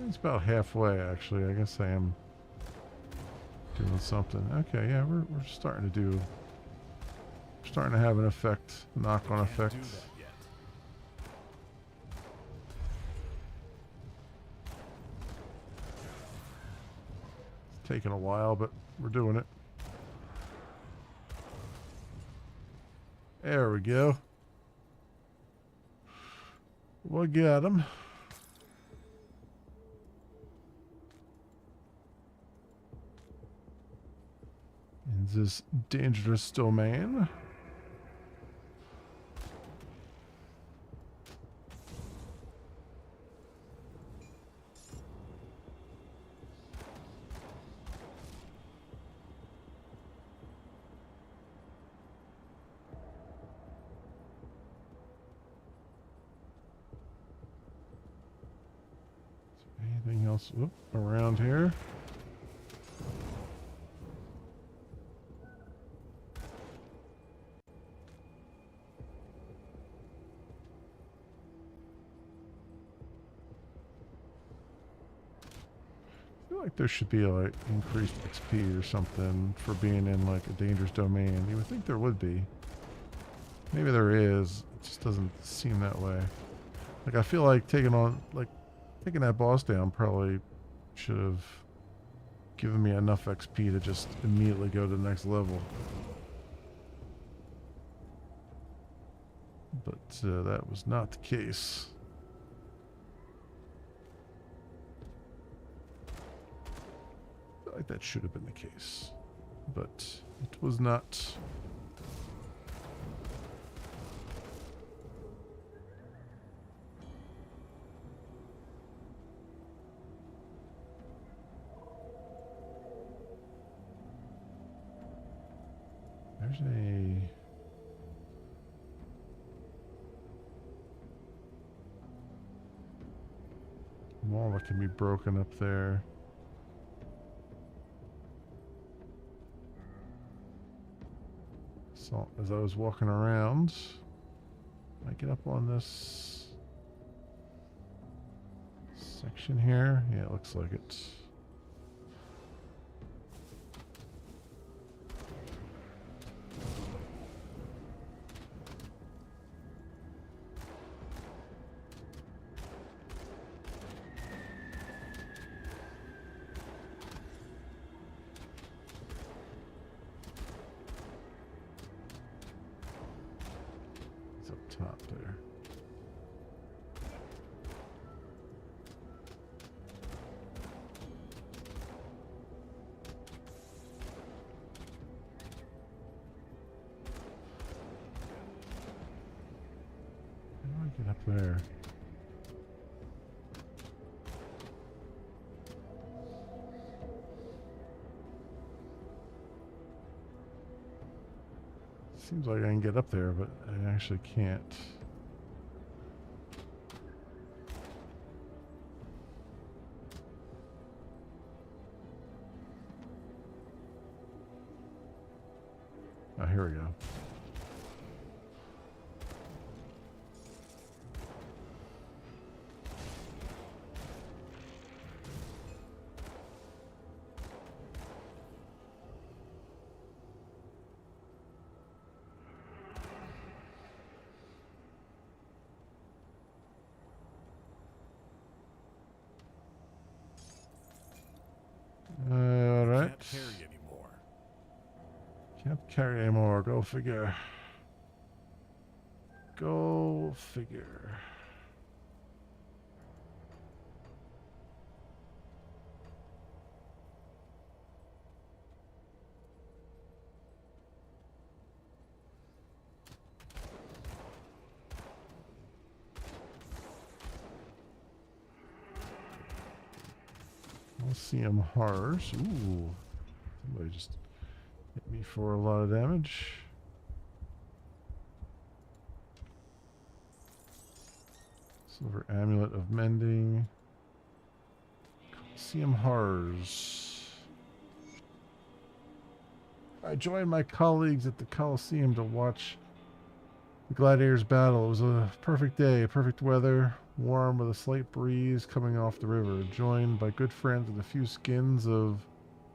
It's about halfway, actually. I guess I am doing something. Okay, yeah, we're starting to have an effect, knock-on Can't effect. do that yet. It's taking a while, but we're doing it. There we go. We got him. In this dangerous domain. Anything else around here? I feel like there should be like increased XP or something for being in like a dangerous domain. You would think there would be. Maybe there is. It just doesn't seem that way. Like I feel like taking that boss down probably should have given me enough XP to just immediately go to the next level. But that was not the case. I feel like that should have been the case. But it was not. There's a wall that can be broken up there. So as I was walking around, I get up on this section here. Yeah, it looks like it. Top there. How do I get up there? Seems like I can get up there, but I actually can't. Oh, here we go. All right. Can't carry anymore. Can't carry anymore. Go figure. Go figure. Coliseum Horrors. Ooh. Somebody just hit me for a lot of damage. Silver Amulet of Mending. Coliseum Horrors. I joined my colleagues at the Coliseum to watch the Gladiators battle. It was a perfect day, perfect weather, warm with a slight breeze coming off the river, joined by good friends with a few skins of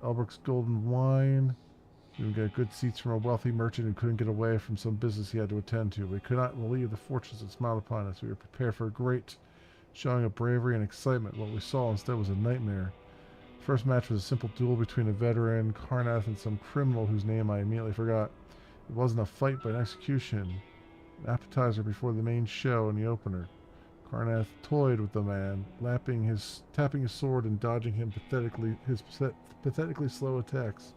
Elbric's golden wine. We got good seats from a wealthy merchant who couldn't get away from some business he had to attend to. We could not believe the fortunes that smiled upon us. We were prepared for a great showing of bravery and excitement. What we saw instead was a nightmare. The first match was a simple duel between a veteran, Karnath, and some criminal whose name I immediately forgot. It wasn't a fight but an execution, an appetizer before the main show and the opener. Karnath toyed with the man, tapping his sword and dodging his pathetically slow attacks.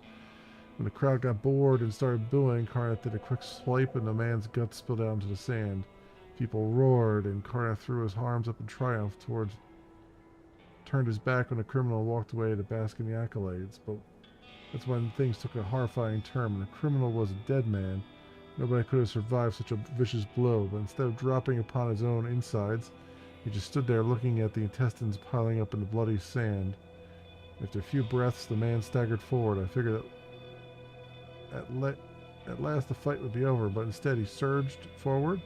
When the crowd got bored and started booing, Karnath did a quick swipe and the man's guts spilled out into the sand. People roared and Karnath threw his arms up in triumph turned his back when the criminal walked away to bask in the accolades. But that's when things took a horrifying turn. When the criminal was a dead man, nobody could have survived such a vicious blow, but instead of dropping upon his own insides, he just stood there looking at the intestines piling up in the bloody sand. After a few breaths, the man staggered forward. I figured that at last the fight would be over, but instead he surged forward,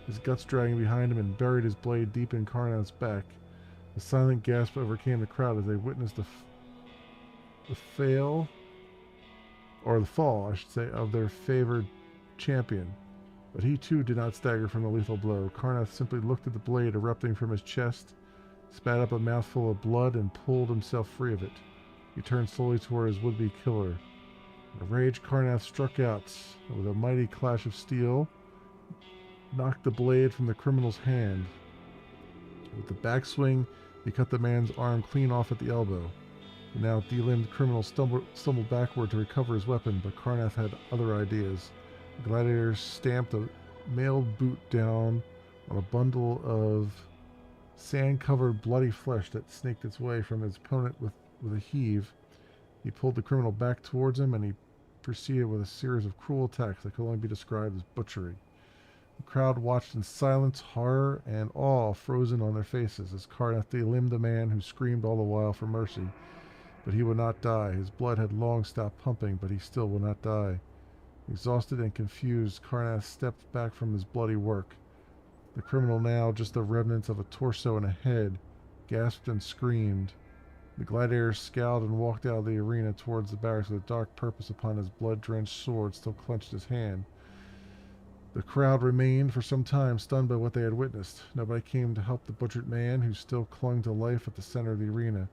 his guts dragging behind him, and buried his blade deep in Karnath's back. A silent gasp overcame the crowd as they witnessed the fall, I should say, of their favored champion. But he too did not stagger from the lethal blow. Karnath simply looked at the blade erupting from his chest, spat up a mouthful of blood, and pulled himself free of it. He turned slowly toward his would-be killer. In a rage, Karnath struck out, and with a mighty clash of steel, knocked the blade from the criminal's hand. With the backswing, he cut the man's arm clean off at the elbow. The now de-limbed criminal stumbled backward to recover his weapon, but Karnath had other ideas. The gladiator stamped a mailed boot down on a bundle of sand-covered bloody flesh that snaked its way from his opponent with a heave. He pulled the criminal back towards him, and he proceeded with a series of cruel attacks that could only be described as butchery. The crowd watched in silence, horror, and awe frozen on their faces as Karnath de-limbed the man who screamed all the while for mercy. But he would not die. His blood had long stopped pumping, but he still would not die. Exhausted and confused, Karnath stepped back from his bloody work. The criminal, now just the remnants of a torso and a head, gasped and screamed. The gladiator scowled and walked out of the arena towards the barracks with a dark purpose upon his blood-drenched sword still clenched in his hand. The crowd remained for some time stunned by what they had witnessed. Nobody came to help the butchered man, who still clung to life at the center of the arena.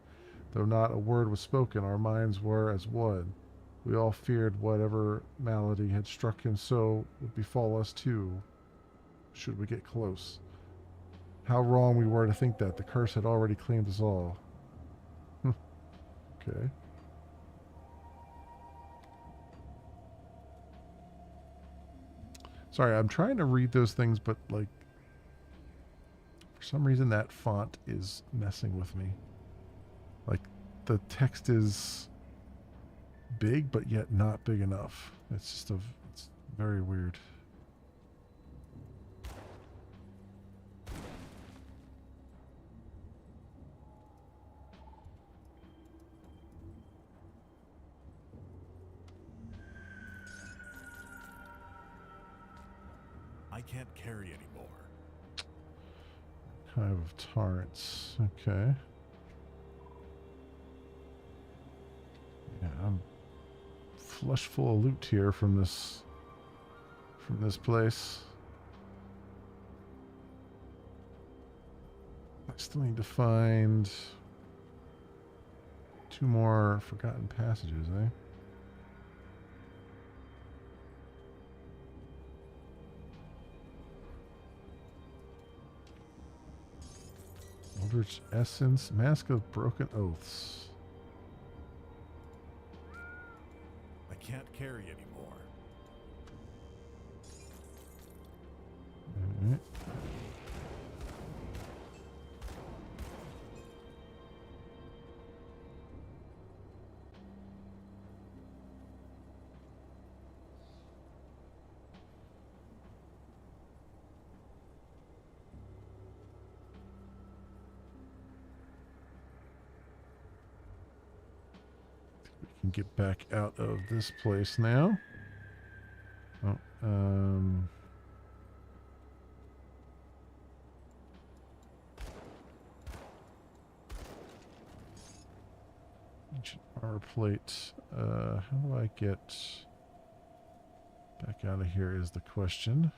Though not a word was spoken, our minds were as one. We all feared whatever malady had struck him so would befall us too, should we get close. How wrong we were to think that. The curse had already claimed us all. Okay. Sorry, I'm trying to read those things, but like, for some reason that font is messing with me. Like, the text is big, but yet not big enough. It's just it's Very weird. I can't carry anymore. Hive of Torrents. Okay. Yeah, I'm flush full of loot here from this place. I still need to find 2 more forgotten passages, eh? Eldritch Essence, Mask of Broken Oaths. I can't carry anymore. Alright. Can get back out of this place now. Oh, ancient armor plate. How do I get back out of here is the question.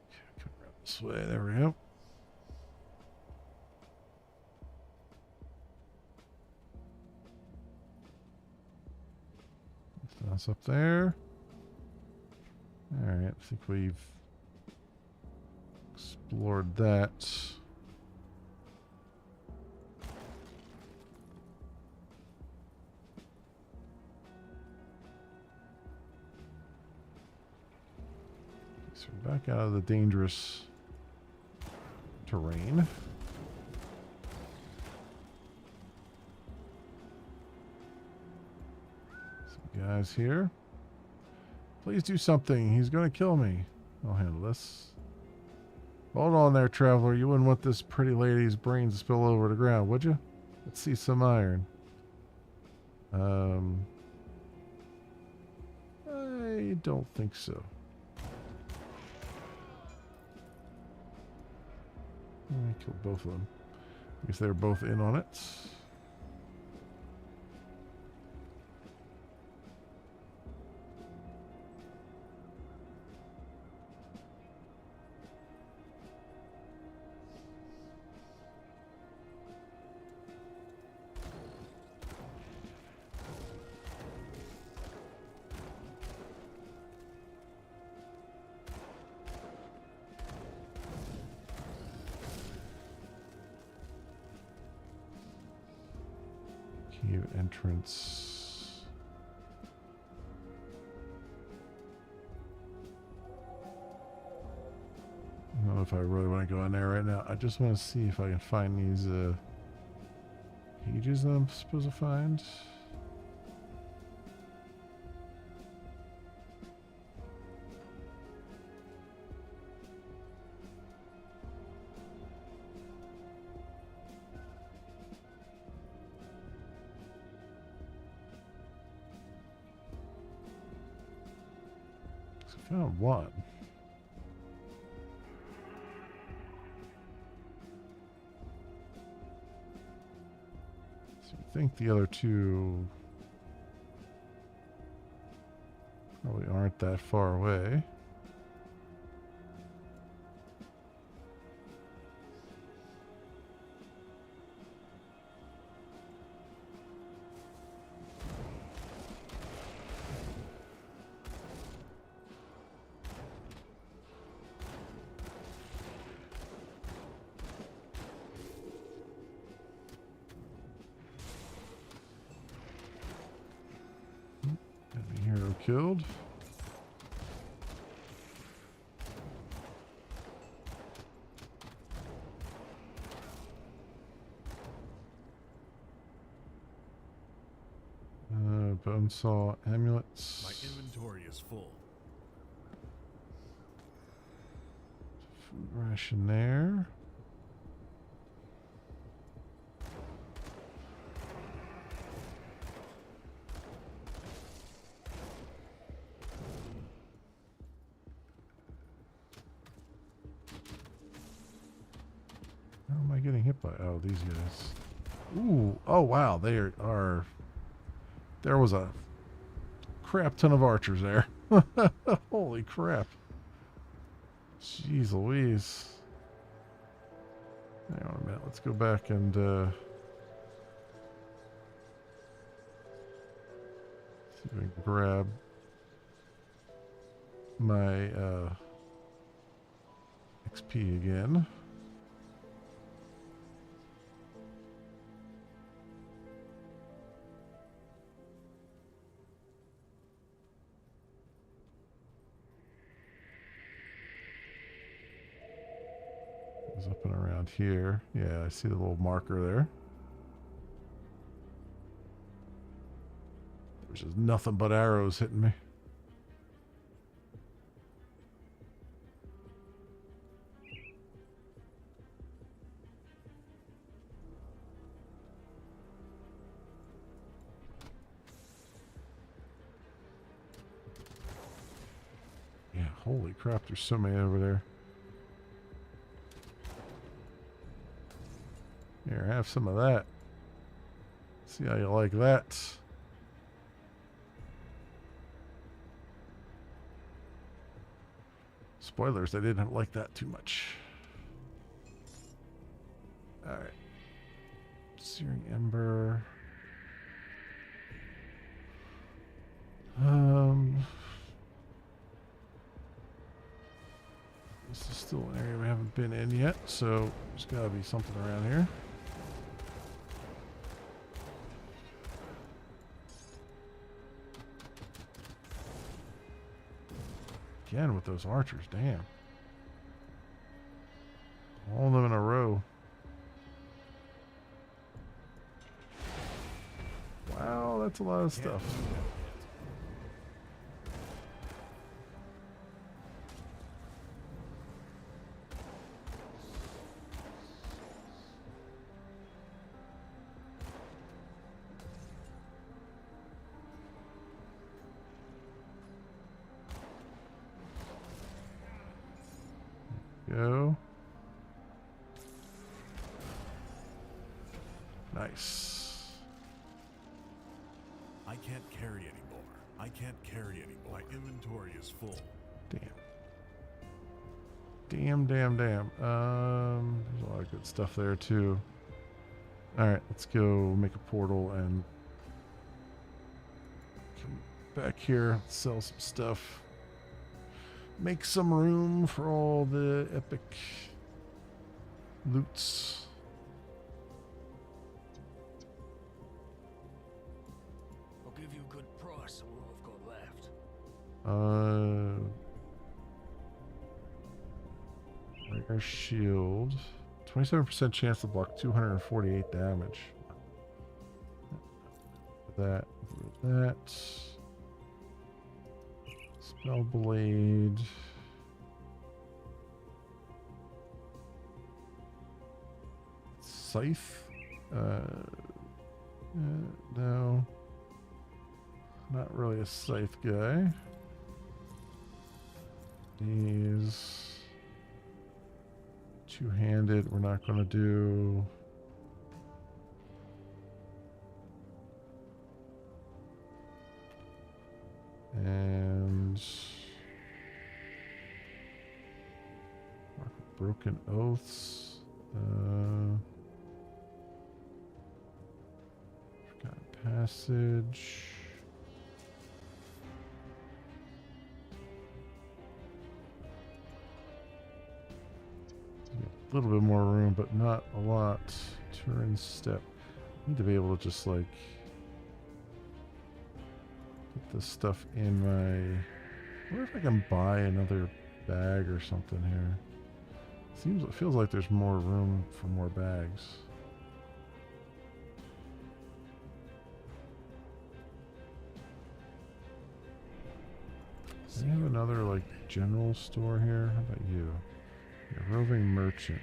Okay, come around this way. There we go. That's up there. Alright, I think we've explored that. So we're back out of the dangerous terrain. Guys here. Please do something. He's going to kill me. I'll handle this. Hold on there, traveler. You wouldn't want this pretty lady's brains to spill over the ground, would you? Let's see some iron. I don't think so. I killed both of them. I guess they're both in on it. Cave entrance. I don't know if I really want to go in there right now. I just want to see if I can find these pages that I'm supposed to find. I found one. So I think the other two probably aren't that far away. Enemy hero killed. bone saw, amulets. My inventory is full. Food ration there. How am I getting hit by? Oh, these guys. Ooh. Oh, wow. They are. There was a crap ton of archers there. Holy crap. Jeez Louise. Hang on a minute. Let's go back and see if I can grab my XP again. Up and around here. Yeah, I see the little marker there. There's just nothing but arrows hitting me. Yeah, holy crap, there's so many over there. Here, have some of that. See how you like that. Spoilers, I didn't like that too much. Alright. Searing Ember. This is still an area we haven't been in yet, so there's gotta be something around here. Again with those archers, damn. All of them in a row. Wow, that's a lot of stuff. Go. Nice. I can't carry anymore. I can't carry anymore. My inventory is full. Damn. Damn. There's a lot of good stuff there too. Alright, let's go make a portal and come back here, sell some stuff. Make some room for all the epic loots. I'll give you a good price on what I've got left. Rare shield. 27% chance to block 248 damage. That. Spell blade. Scythe. No. Not really a scythe guy. These. Two-handed, we're not going to do. And broken oaths. Forgotten passage. A little bit more room, but not a lot. Turn step. Need to be able to just like put this stuff in my. I wonder if I can buy another bag or something here. It feels like there's more room for more bags. Do they have another, like, general store here? How about you? You're a roving merchant.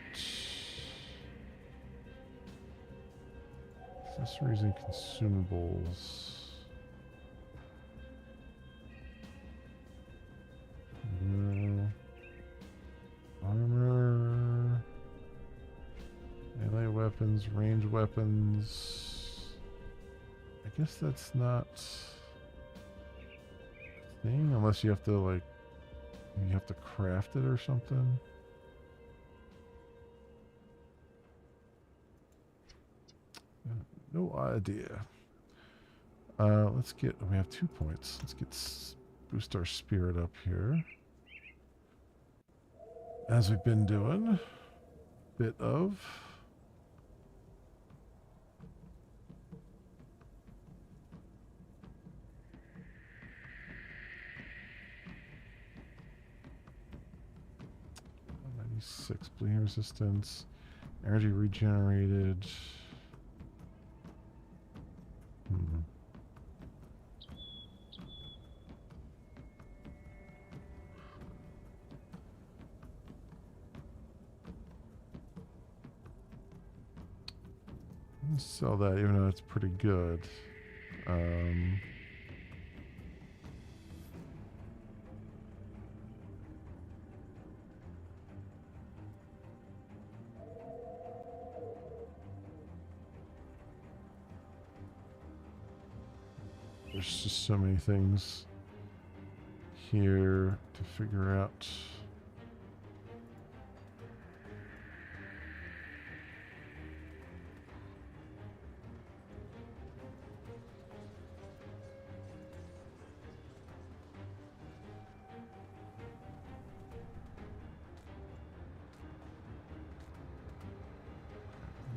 Accessories and consumables. No. Armor. Melee weapons, range weapons. I guess that's not a thing unless you have to, like, you have to craft it or something. No idea. Let's get, we have 2 points. Let's get, boost our spirit up here. As we've been doing. Bit of. Six bleeding resistance, energy regenerated. Let's sell that, even though it's pretty good. There's just so many things here to figure out.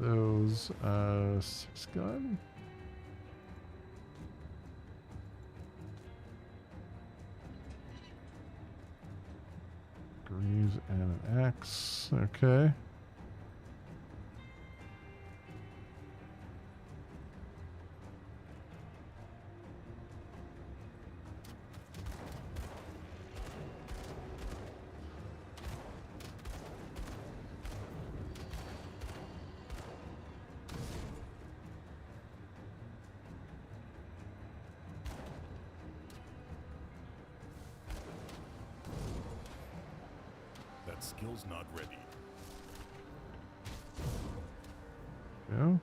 Those, 6-gun. Greaves and an axe. Okay. That skill's not ready. Yeah.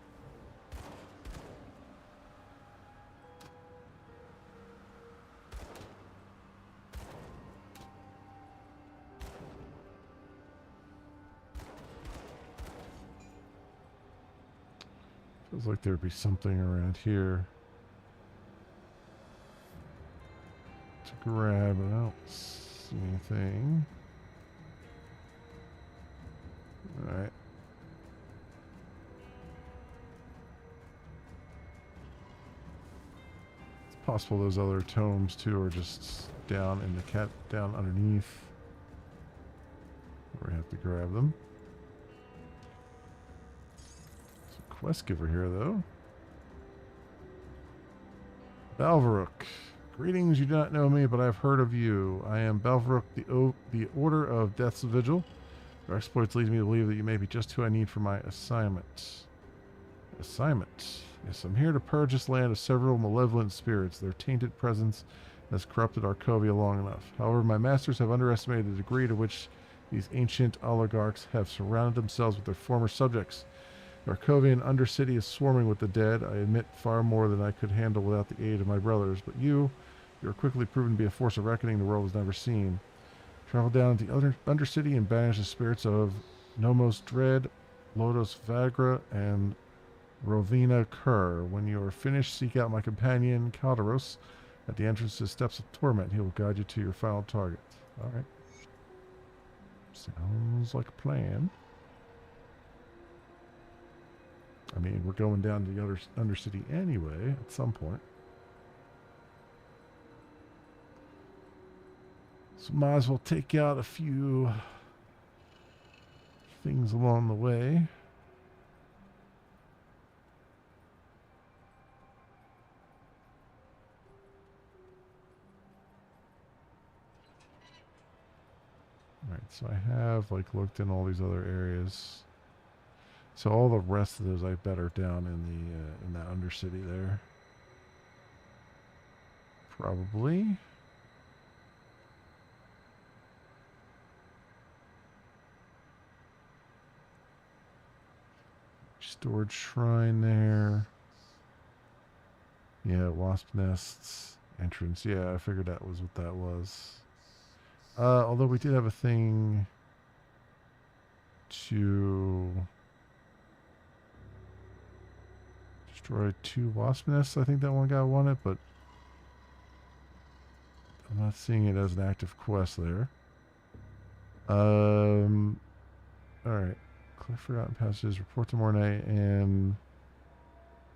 Feels like there'd be something around here to grab, but I don't see anything. Alright. It's possible those other tomes too are just down in the down underneath. Where we have to grab them. There's a quest giver here though. Balvaruk. Greetings, you do not know me, but I've heard of you. I am Balvaruk, the Order of Death's Vigil. Your exploits lead me to believe that you may be just who I need for my assignment. Assignment? Yes, I'm here to purge this land of several malevolent spirits. Their tainted presence has corrupted Arkovia long enough. However, my masters have underestimated the degree to which these ancient oligarchs have surrounded themselves with their former subjects. The Arkovian Undercity is swarming with the dead. I admit far more than I could handle without the aid of my brothers. But you are quickly proven to be a force of reckoning the world has never seen. Travel down to the Undercity and banish the spirits of Nomos Dread, Lodos Vagra, and Rovina Kerr. When you are finished, seek out my companion, Calderos, at the entrance to the Steps of Torment. He will guide you to your final target. Alright. Sounds like a plan. I mean, we're going down to the other Undercity anyway, at some point. So might as well take out a few things along the way. Alright, so I have like looked in all these other areas. So all the rest of those I bet are down in that undercity there. Probably. Storage shrine there. Yeah, wasp nests. Entrance. Yeah, I figured that was what that was. Although we did have a thing to destroy 2 wasp nests. I think that one guy won it, but I'm not seeing it as an active quest there. Alright. Cliff Forgotten Passages, Report to Mornay, and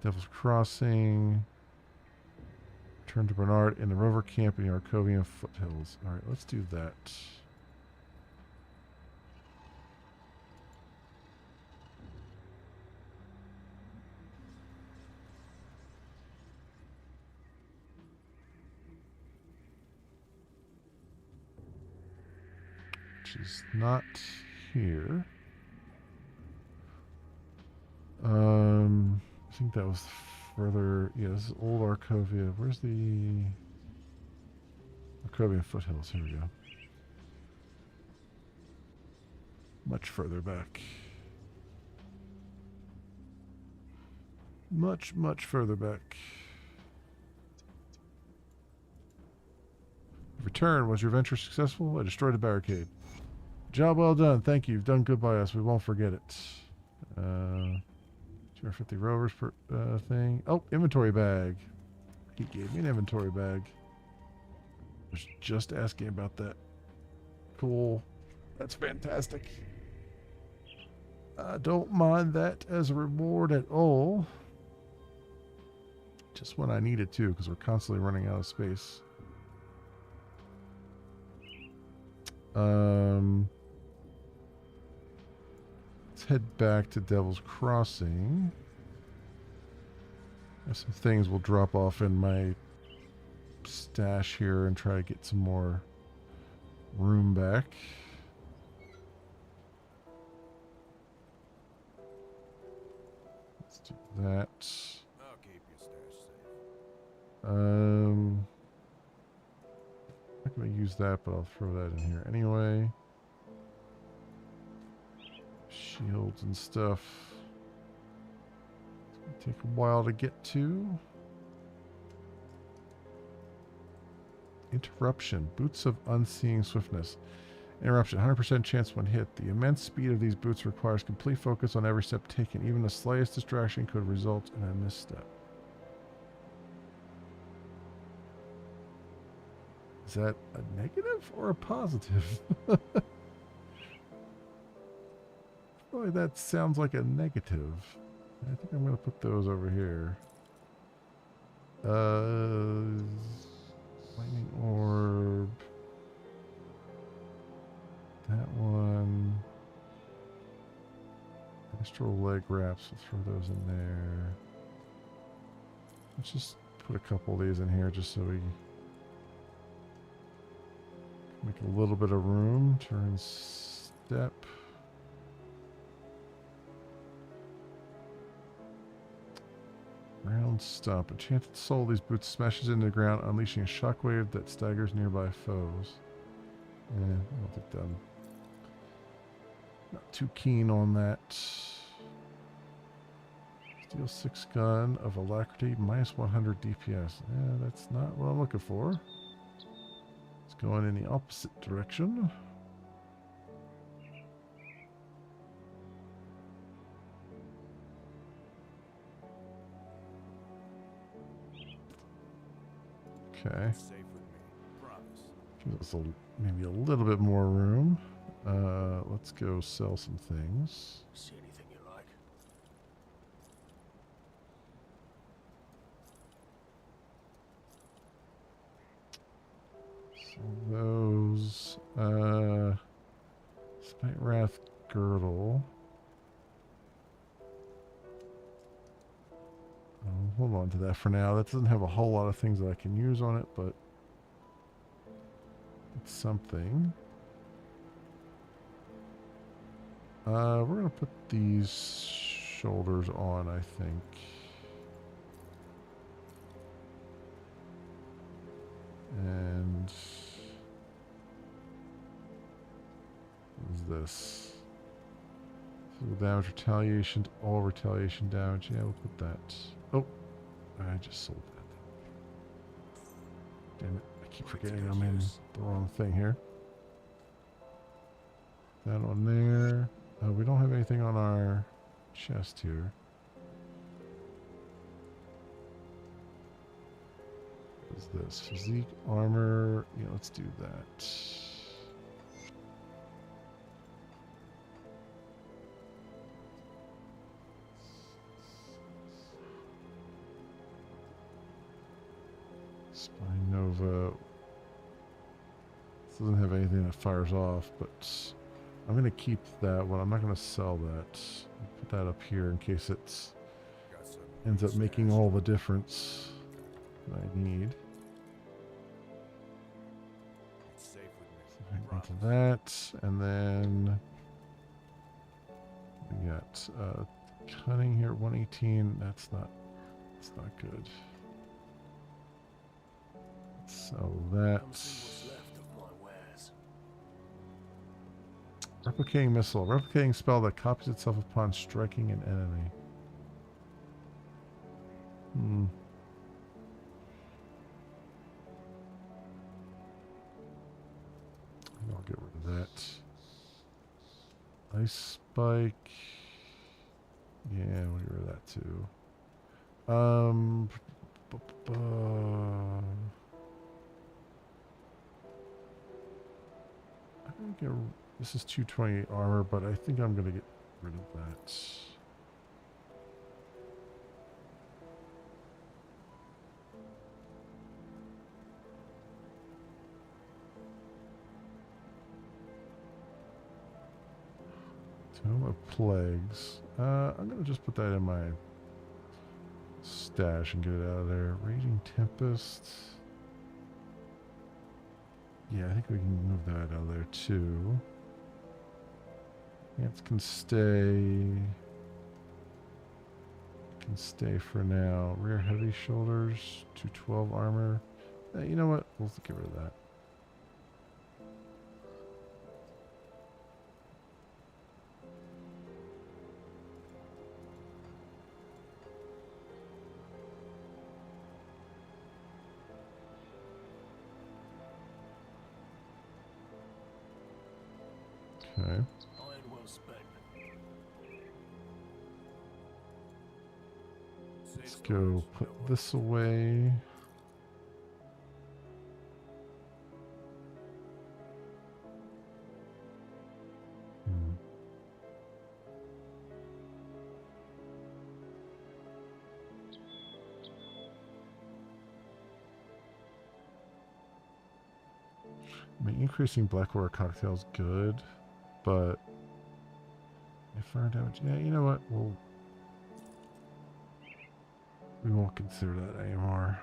Devil's Crossing. Return to Bernard in the Rover Camp in the Arcovian Foothills. Alright, let's do that. Which is not here. I think that was further. Yeah, this is Old Arcovia. Where's the Arcovian Foothills? Here we go. Much further back. Much, much further back. Return. Was your venture successful? I destroyed a barricade. Job well done. Thank you. You've done good by us. We won't forget it. 250 rovers per thing. Oh, inventory bag. He gave me an inventory bag. Was just asking about that. Cool. That's fantastic. I don't mind that as a reward at all. Just when I need it too, because we're constantly running out of space. Let's head back to Devil's Crossing. There's some things we'll drop off in my stash here and try to get some more room back. Let's do that. I'll keep your stash safe. I'm not going to use that, but I'll throw that in here anyway. Shields and stuff. It's going to take a while to get to. Interruption. Boots of unseeing swiftness. Interruption. 100% chance when hit. The immense speed of these boots requires complete focus on every step taken. Even the slightest distraction could result in a misstep. Is that a negative or a positive? Boy, that sounds like a negative. I think I'm going to put those over here. Lightning orb. That one. Astral leg wraps. We'll throw those in there. Let's just put a couple of these in here just so we make a little bit of room. Turn step. Ground stomp. Enchanted soul. These boots smashes into the ground, unleashing a shockwave that staggers nearby foes. I don't think I'm not too keen on that. Steel 6 gun of alacrity, minus 100 DPS. Yeah, that's not what I'm looking for. It's going in the opposite direction. Okay. Gives us maybe a little bit more room. Let's go sell some things. See anything you like? So those, Smite Wrath Girdle. I'll hold on to that for now. That doesn't have a whole lot of things that I can use on it, but it's something. We're gonna put these shoulders on, I think. And what is this? Physical damage retaliation to all retaliation damage. Yeah, we'll put that. Oh, I just sold that. Damn it. I keep forgetting I'm in the wrong thing here. That one there. We don't have anything on our chest here. What is this? Physique, armor. Yeah, let's do that. Spine Nova. This doesn't have anything that fires off, but I'm going to keep that one. I'm not going to sell that. I'll put that up here in case it ends up making all the difference that I need. Into that, and then we got cunning here, 118. That's not good. So that. Replicating missile. Replicating spell that copies itself upon striking an enemy. I'll get rid of that. Ice spike. Yeah, we'll get rid of that too. I'm gonna get. This is 228 armor, but I think I'm gonna get rid of that. Tomb of Plagues. I'm going to just put that in my stash and get it out of there. Raging Tempest. Yeah, I think we can move that out of there too. Ants can stay. Can stay for now. Rear heavy shoulders. 212 armor. You know what? We'll get rid of that. Okay. Let's go put this away. I mean, increasing Blackwater cocktail is good, but if fire damage, yeah, you know what? We won't consider that anymore.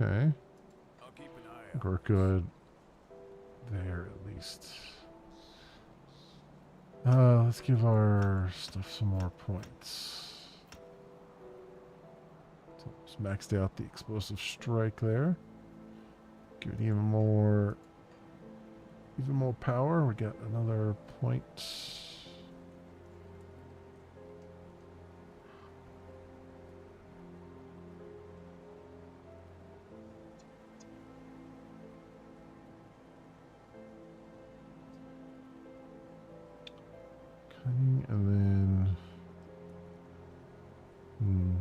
Okay. We're good there at least. Let's give our stuff some more points. So just maxed out the explosive strike there. Give it even more power. We got another point. And then,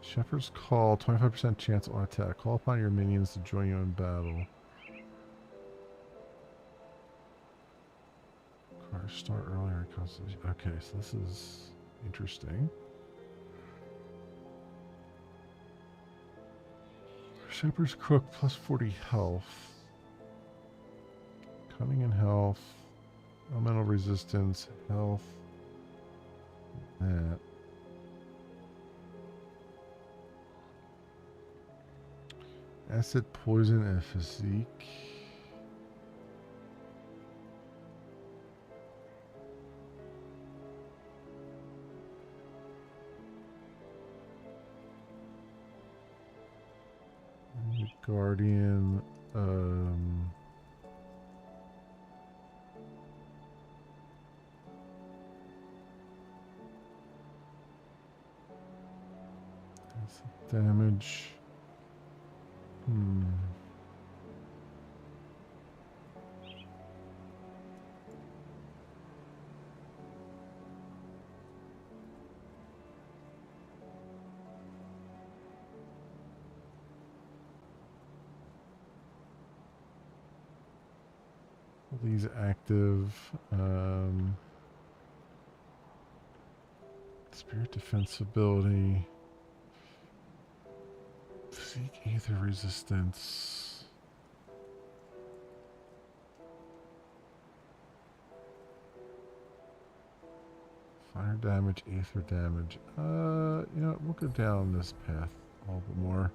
Shepherd's Call, 25% chance on attack. Call upon your minions to join you in battle. Require start earlier. Okay, so this is Interesting. Shepherd's Crook plus 40 health. Cunning and health. Elemental resistance, health. That. Acid, poison, and physique. Guardian, that's the damage. These active. Spirit defense ability. Physique ether resistance. Fire damage, ether damage. You know, we'll go down this path a little bit more.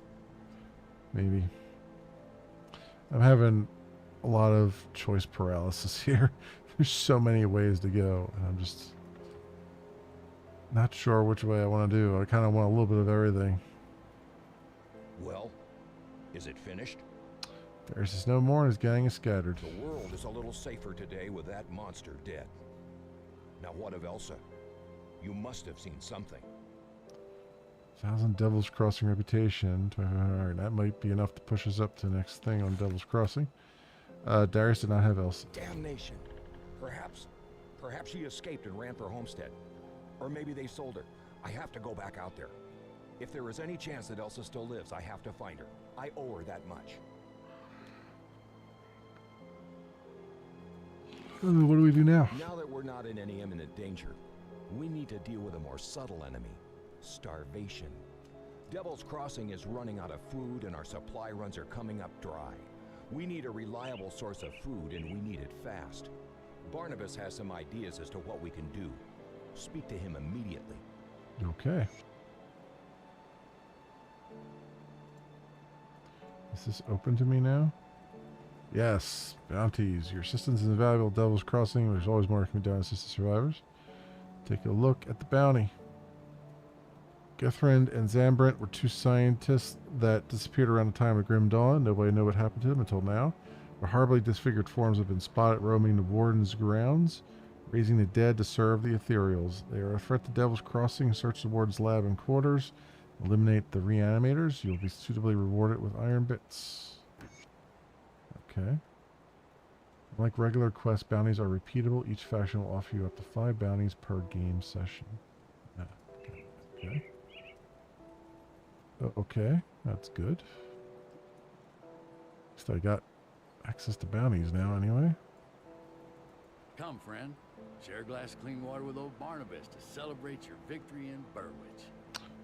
Maybe. I'm having a lot of choice paralysis here. There's so many ways to go, and I'm just not sure which way I want to do. I kind of want a little bit of everything. Well, is it finished? Darius is no more, and his gang is scattered. The world is a little safer today with that monster dead. Now what of Elsa? You must have seen something. 1,000 Devil's Crossing reputation. Alright, that might be enough to push us up to the next thing on Devil's Crossing. Darius did not have Elsa. Damnation. Perhaps she escaped and ran for Homestead. Or maybe they sold her. I have to go back out there. If there is any chance that Elsa still lives, I have to find her. I owe her that much. What do we do now? Now that we're not in any imminent danger, we need to deal with a more subtle enemy. Starvation. Devil's Crossing is running out of food and our supply runs are coming up dry. We need a reliable source of food and we need it fast. Barnabas has some ideas as to what we can do. Speak to him immediately. Okay. Is this open to me now? Yes. Bounties. Your assistance is invaluable at Devil's Crossing. There's always more that can be done to assist the survivors. Take a look at the bounty. Guthrend and Zambrant were two scientists that disappeared around the time of Grim Dawn. Nobody knew what happened to them until now. Their horribly disfigured forms have been spotted roaming the Warden's grounds, raising the dead to serve the Ethereals. They are a threat to Devil's Crossing. Search the Warden's lab and quarters. Eliminate the reanimators. You'll be suitably rewarded with iron bits. Okay. Like regular quests, bounties are repeatable. Each faction will offer you up to 5 bounties per game session. Okay. Okay, that's good. At least I got access to bounties now anyway. Come, friend. Share a glass of clean water with old Barnabas to celebrate your victory in Burwitch.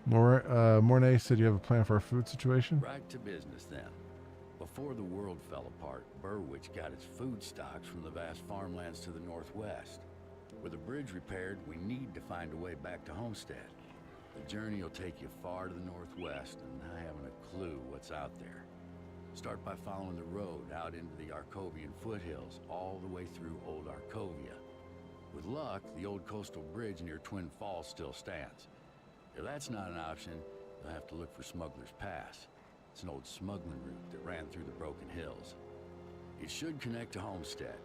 Mornay said you have a plan for our food situation? Right to business, then. Before the world fell apart, Burwitch got its food stocks from the vast farmlands to the northwest. With the bridge repaired, we need to find a way back to Homestead. The journey will take you far to the northwest, and I haven't a clue what's out there. Start by following the road out into the Arcovian foothills, all the way through Old Arcovia. With luck, the old coastal bridge near Twin Falls still stands. If that's not an option, you'll have to look for Smuggler's Pass. It's an old smuggling route that ran through the Broken Hills. It should connect to Homestead.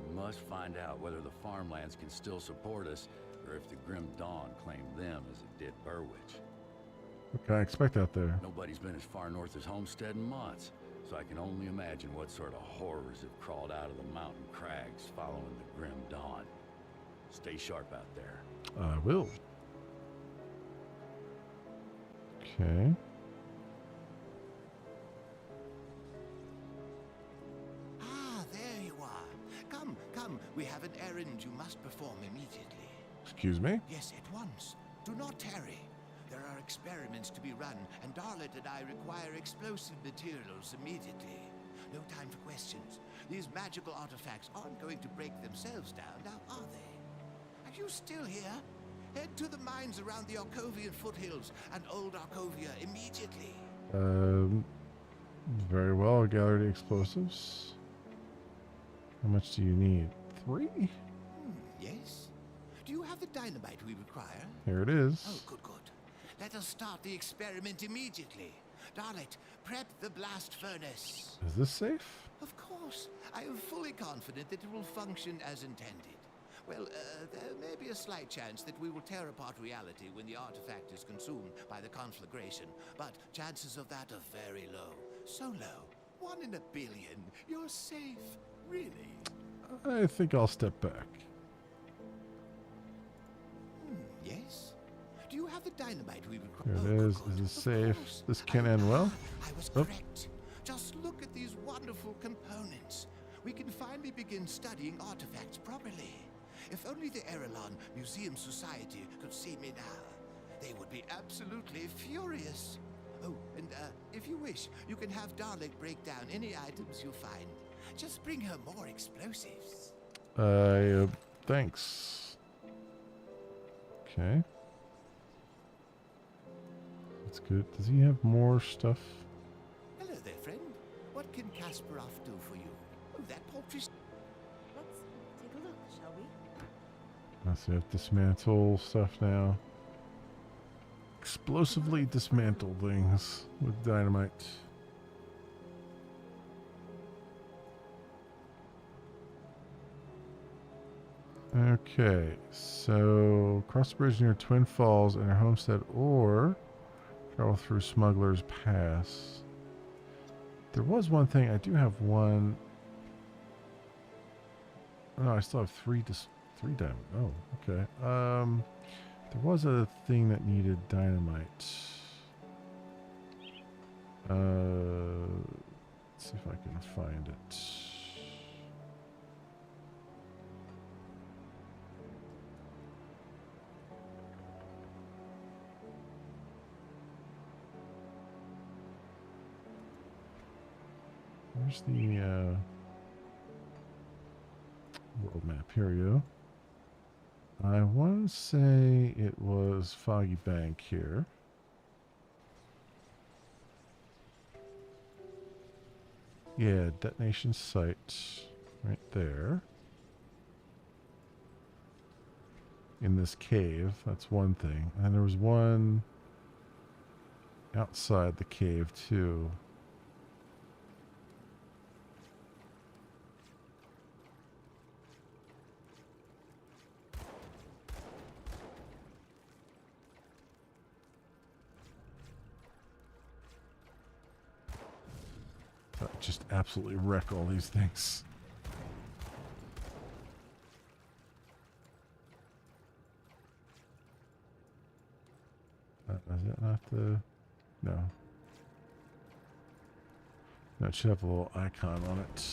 We must find out whether the farmlands can still support us, or if the Grim Dawn claimed them as it did Burwitch. What can I expect out there? Nobody's been as far north as Homestead in months, so I can only imagine what sort of horrors have crawled out of the mountain crags following the Grim Dawn. Stay sharp out there. I will. Okay. Ah, there you are. Come, we have an errand you must perform immediately. Excuse me? Yes, at once. Do not tarry. There are experiments to be run, and Darlet and I require explosive materials immediately. No time for questions. These magical artifacts aren't going to break themselves down, now are they? Are you still here? Head to the mines around the Arcovian foothills and Old Arcovia immediately. Very well. Gather the explosives. How much do you need? 3? Yes? Do you have the dynamite we require? Here it is. Oh, good, good. Let us start the experiment immediately. Darlet, prep the blast furnace. Is this safe? Of course. I am fully confident that it will function as intended. Well, there may be a slight chance that we will tear apart reality when the artifact is consumed by the conflagration, but chances of that are very low. So low. 1 in a billion. You're safe. Really? I think I'll step back. Yes? Do you have the dynamite we require? Here it is. Is it safe? This can end well. I was Oh. correct. Just look at these wonderful components. We can finally begin studying artifacts properly. If only the Erelon Museum Society could see me now. They would be absolutely furious. Oh, and if you wish, you can have Darlet break down any items you find. Just bring her more explosives. Thanks. Okay. That's good. Does he have more stuff? Hello there, friend. What can Kasparov do for you? Oh, that paltry... Let's take a look, shall we? Let's see, I have dismantle stuff now. Explosively dismantle things with dynamite. Okay, so cross the bridge near Twin Falls and her homestead, or travel through Smuggler's Pass. There was one thing. I do have one. Oh, no, I still have 3 diamond. Oh, okay. There was a thing that needed dynamite. Let's see if I can find it. Where's the world map? Here we go. I want to say it was Foggy Bank here. Yeah, detonation site right there. In this cave, that's one thing. And there was one outside the cave too. Just absolutely wreck all these things. Is that not the... No. No, it should have a little icon on it.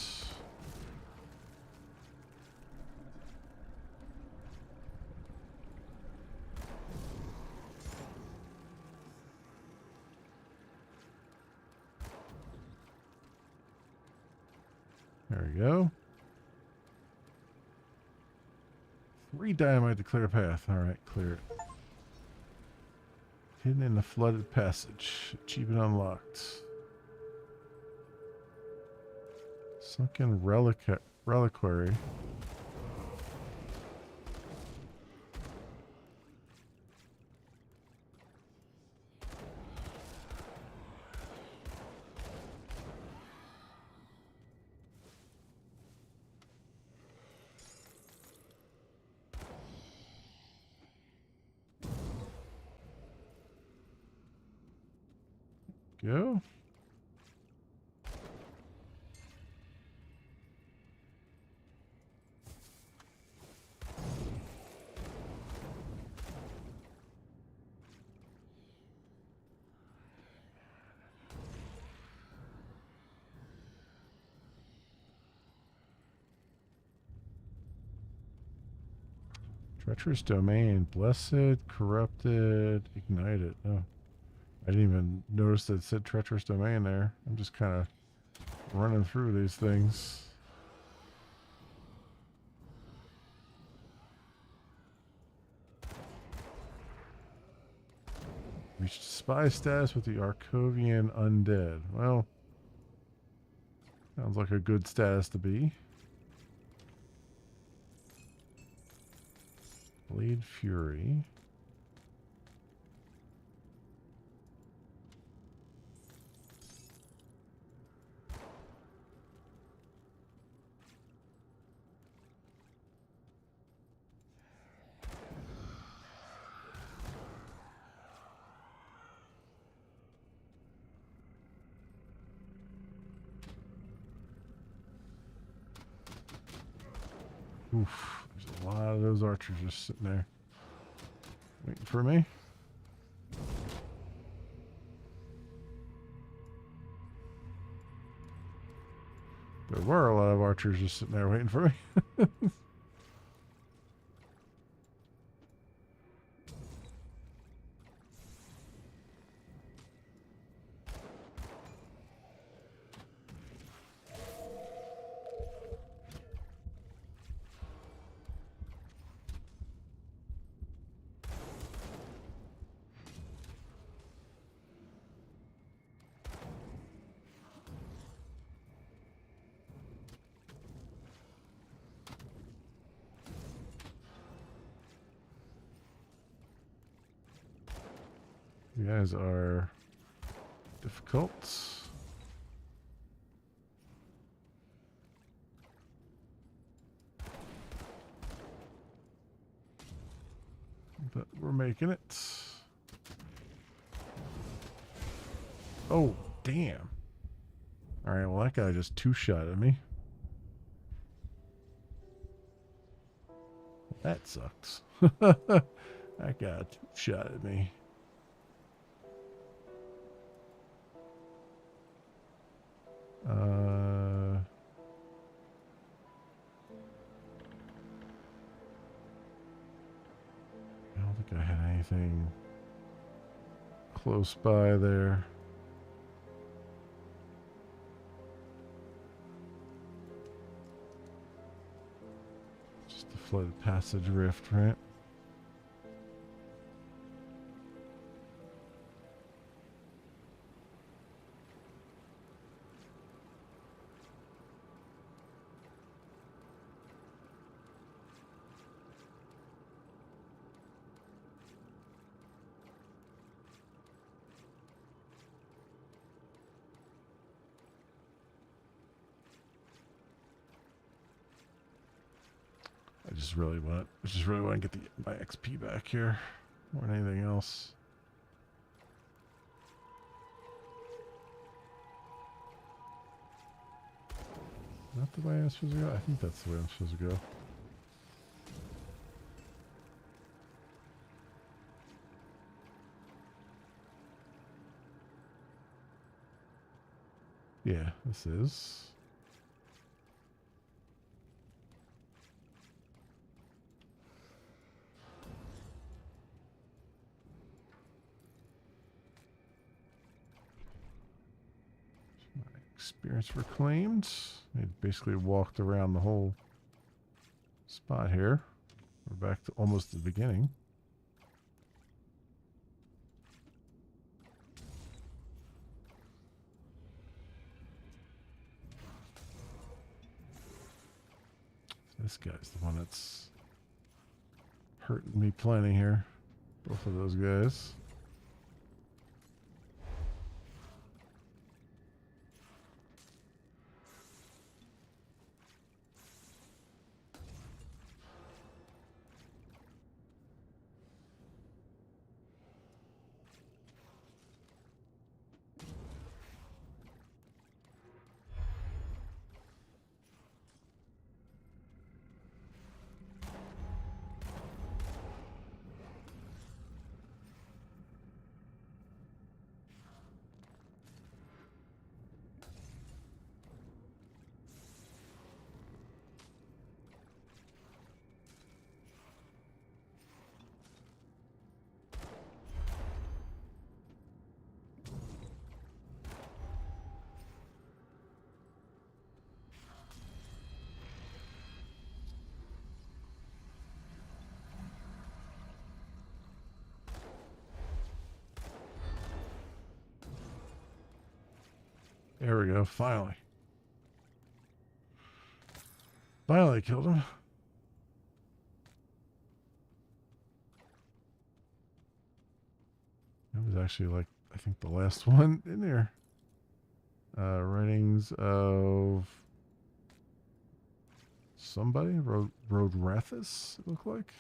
There we go. 3 dynamite to clear a path. Alright, clear it. Hidden in the flooded passage. Achievement unlocked. Sunken reliquary. Go. Treacherous domain. Blessed, corrupted, ignited. Oh. I didn't even notice that it said treacherous domain there. I'm just kind of running through these things. Reached spy status with the Arcovian undead. Well, sounds like a good status to be. Blade Fury. Oof, there's a lot of those archers just sitting there waiting for me. There were a lot of archers just sitting there waiting for me. You guys are difficult. But we're making it. Oh, damn. Alright, well that guy just two-shot at me. That sucks. That guy two-shot at me. I don't think I had anything close by there. Just the flooded passage rift, right? I just really want to get my XP back here more than anything else. Is that the way I'm supposed to go? I think that's the way I'm supposed to go. Yeah, this is. Experience reclaimed. I basically walked around the whole spot here. We're back to almost the beginning. This guy's the one that's hurting me plenty here. Both of those guys. There we go. Finally. Finally killed him. That was actually like, I think the last one in there. Writings of somebody? Rodrathus, it looked like.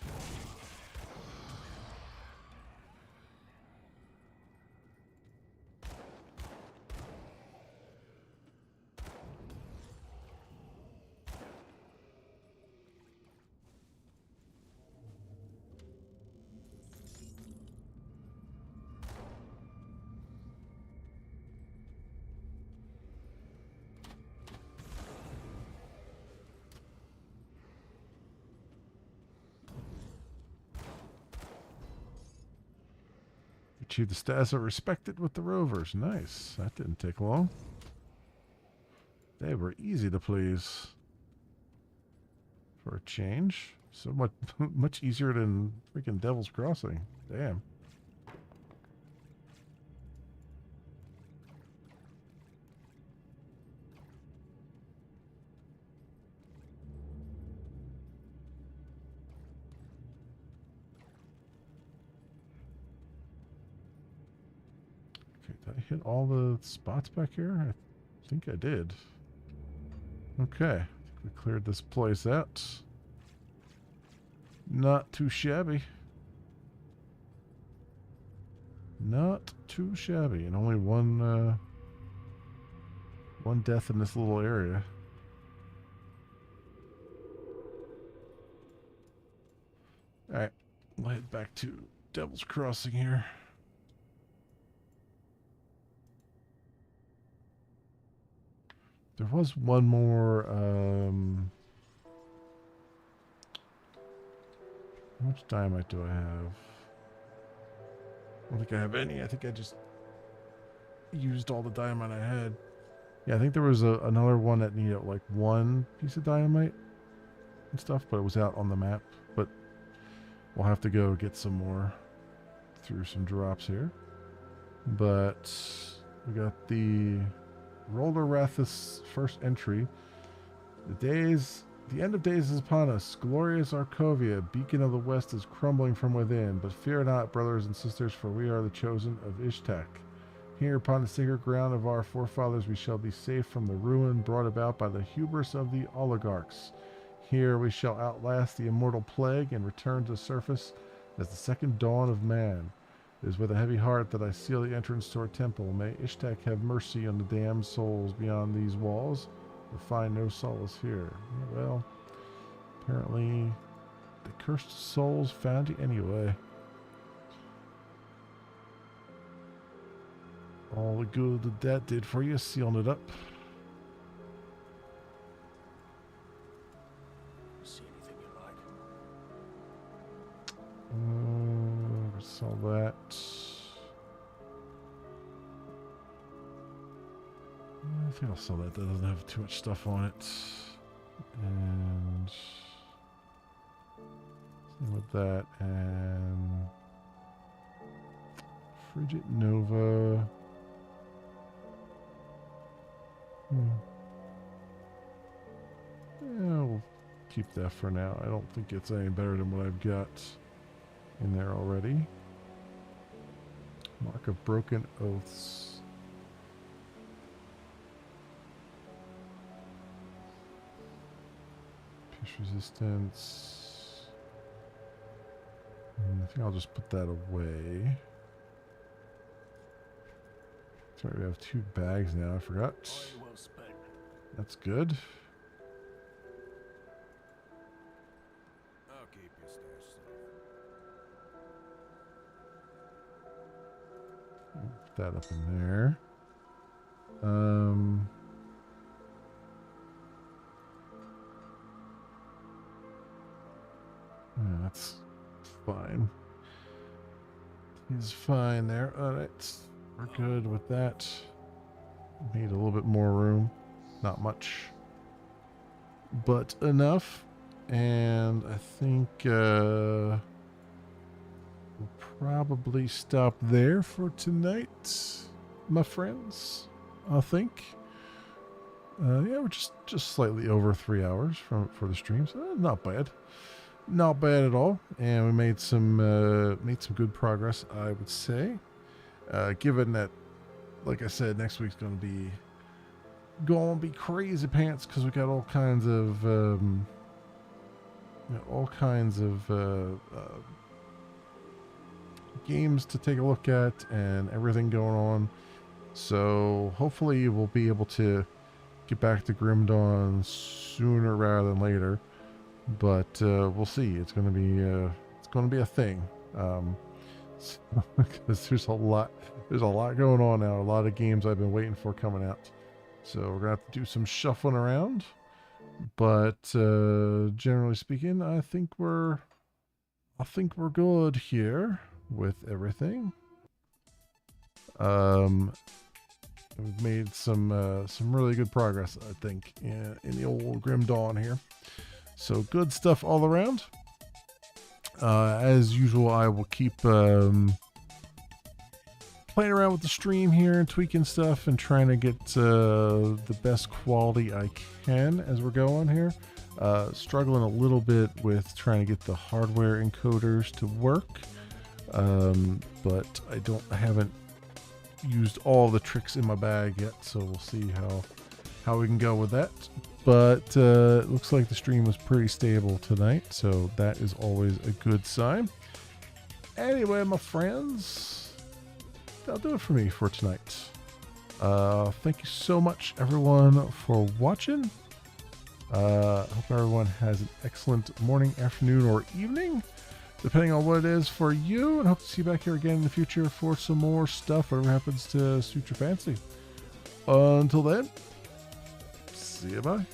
Achieved the status of respected with the Rovers. Nice. That didn't take long. They were easy to please. For a change. So much, much easier than freaking Devil's Crossing. Damn. Did I hit all the spots back here? I think I did. Okay. I think we cleared this place out. Not too shabby. Not too shabby. And only one death in this little area. Alright. We'll head back to Devil's Crossing here. There was one more, how much dynamite do I have? I don't think I have any. I think I just used all the dynamite I had. Yeah, I think there was another one that needed like one piece of dynamite and stuff, but it was out on the map. But we'll have to go get some more through some drops here. But we got the Roldarathus first entry. The end of days is upon us. Glorious Arkovia, beacon of the west, is crumbling from within. But fear not, brothers and sisters, for we are the chosen of Ishtak. Here upon the sacred ground of our forefathers we shall be safe from the ruin brought about by the hubris of the oligarchs. Here we shall outlast the immortal plague and return to the surface as the second dawn of man. It is with a heavy heart that I seal the entrance to our temple. May Ishtak have mercy on the damned souls beyond these walls, but find no solace here. Well, apparently the cursed souls found you anyway. All the good that did for you, sealing it up. See anything you like? Sell that. I think I'll sell that. That doesn't have too much stuff on it. And same with that. And Frigid Nova. Yeah, we'll keep that for now. I don't think it's any better than what I've got in there already. Mark of Broken Oaths. Pierce resistance. I think I'll just put that away. Sorry, we have 2 bags now. I forgot. Well spent. That's good. I'll keep your stash safe. Put that up in there. Yeah, that's fine. He's fine there. Alright. We're good with that. Need a little bit more room. Not much. But enough. And I think we'll probably stop there for tonight, my friends. I think. Yeah, we're just slightly over 3 hours for the stream, so not bad. Not bad at all. And we made some good progress, I would say. Given that, like I said, next week's going to be crazy pants because we got all kinds of games to take a look at and everything going on. So hopefully we'll be able to get back to Grim Dawn sooner rather than later. But we'll see. It's going to be a thing. Because there's a lot going on now. A lot of games I've been waiting for coming out. So we're gonna have to do some shuffling around. But generally speaking, I think we're good here with everything. We've made some really good progress, I think, in the old Grim Dawn here. So good stuff all around. As usual, I will keep playing around with the stream here and tweaking stuff and trying to get the best quality I can as we're going here. Struggling a little bit with trying to get the hardware encoders to work, but I haven't used all the tricks in my bag yet, so we'll see how we can go with that. But it looks like the stream was pretty stable tonight, so that is always a good sign. Anyway, my friends, that'll do it for me for tonight. Thank you so much, everyone, for watching. Hope everyone has an excellent morning, afternoon, or evening, depending on what it is for you, and hope to see you back here again in the future for some more stuff, whatever happens to suit your fancy. Until then, see you, bye.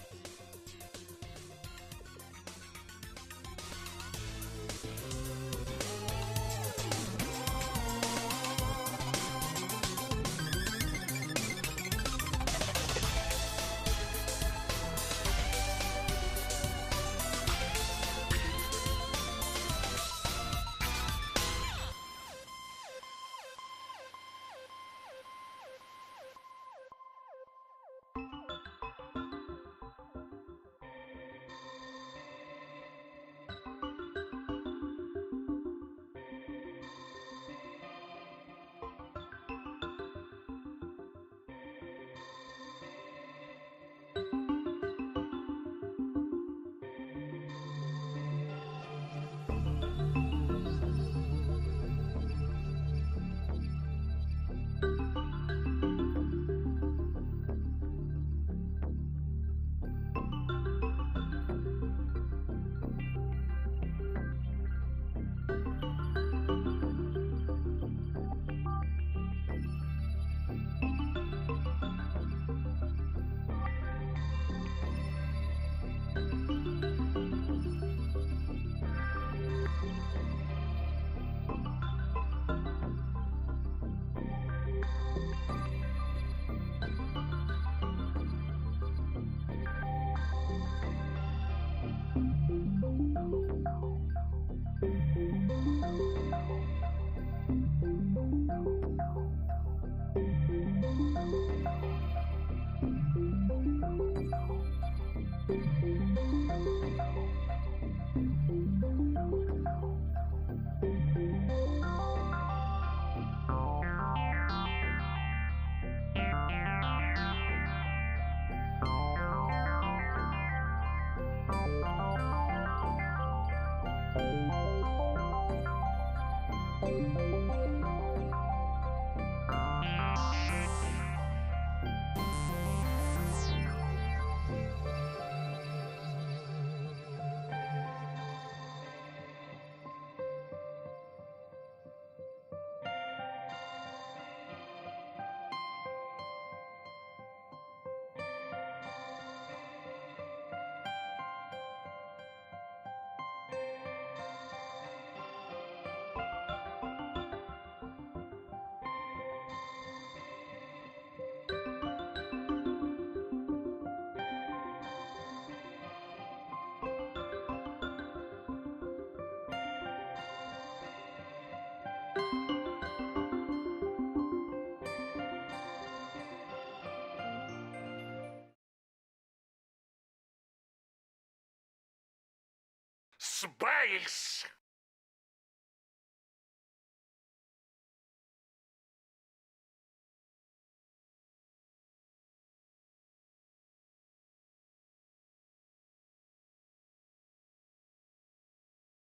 space!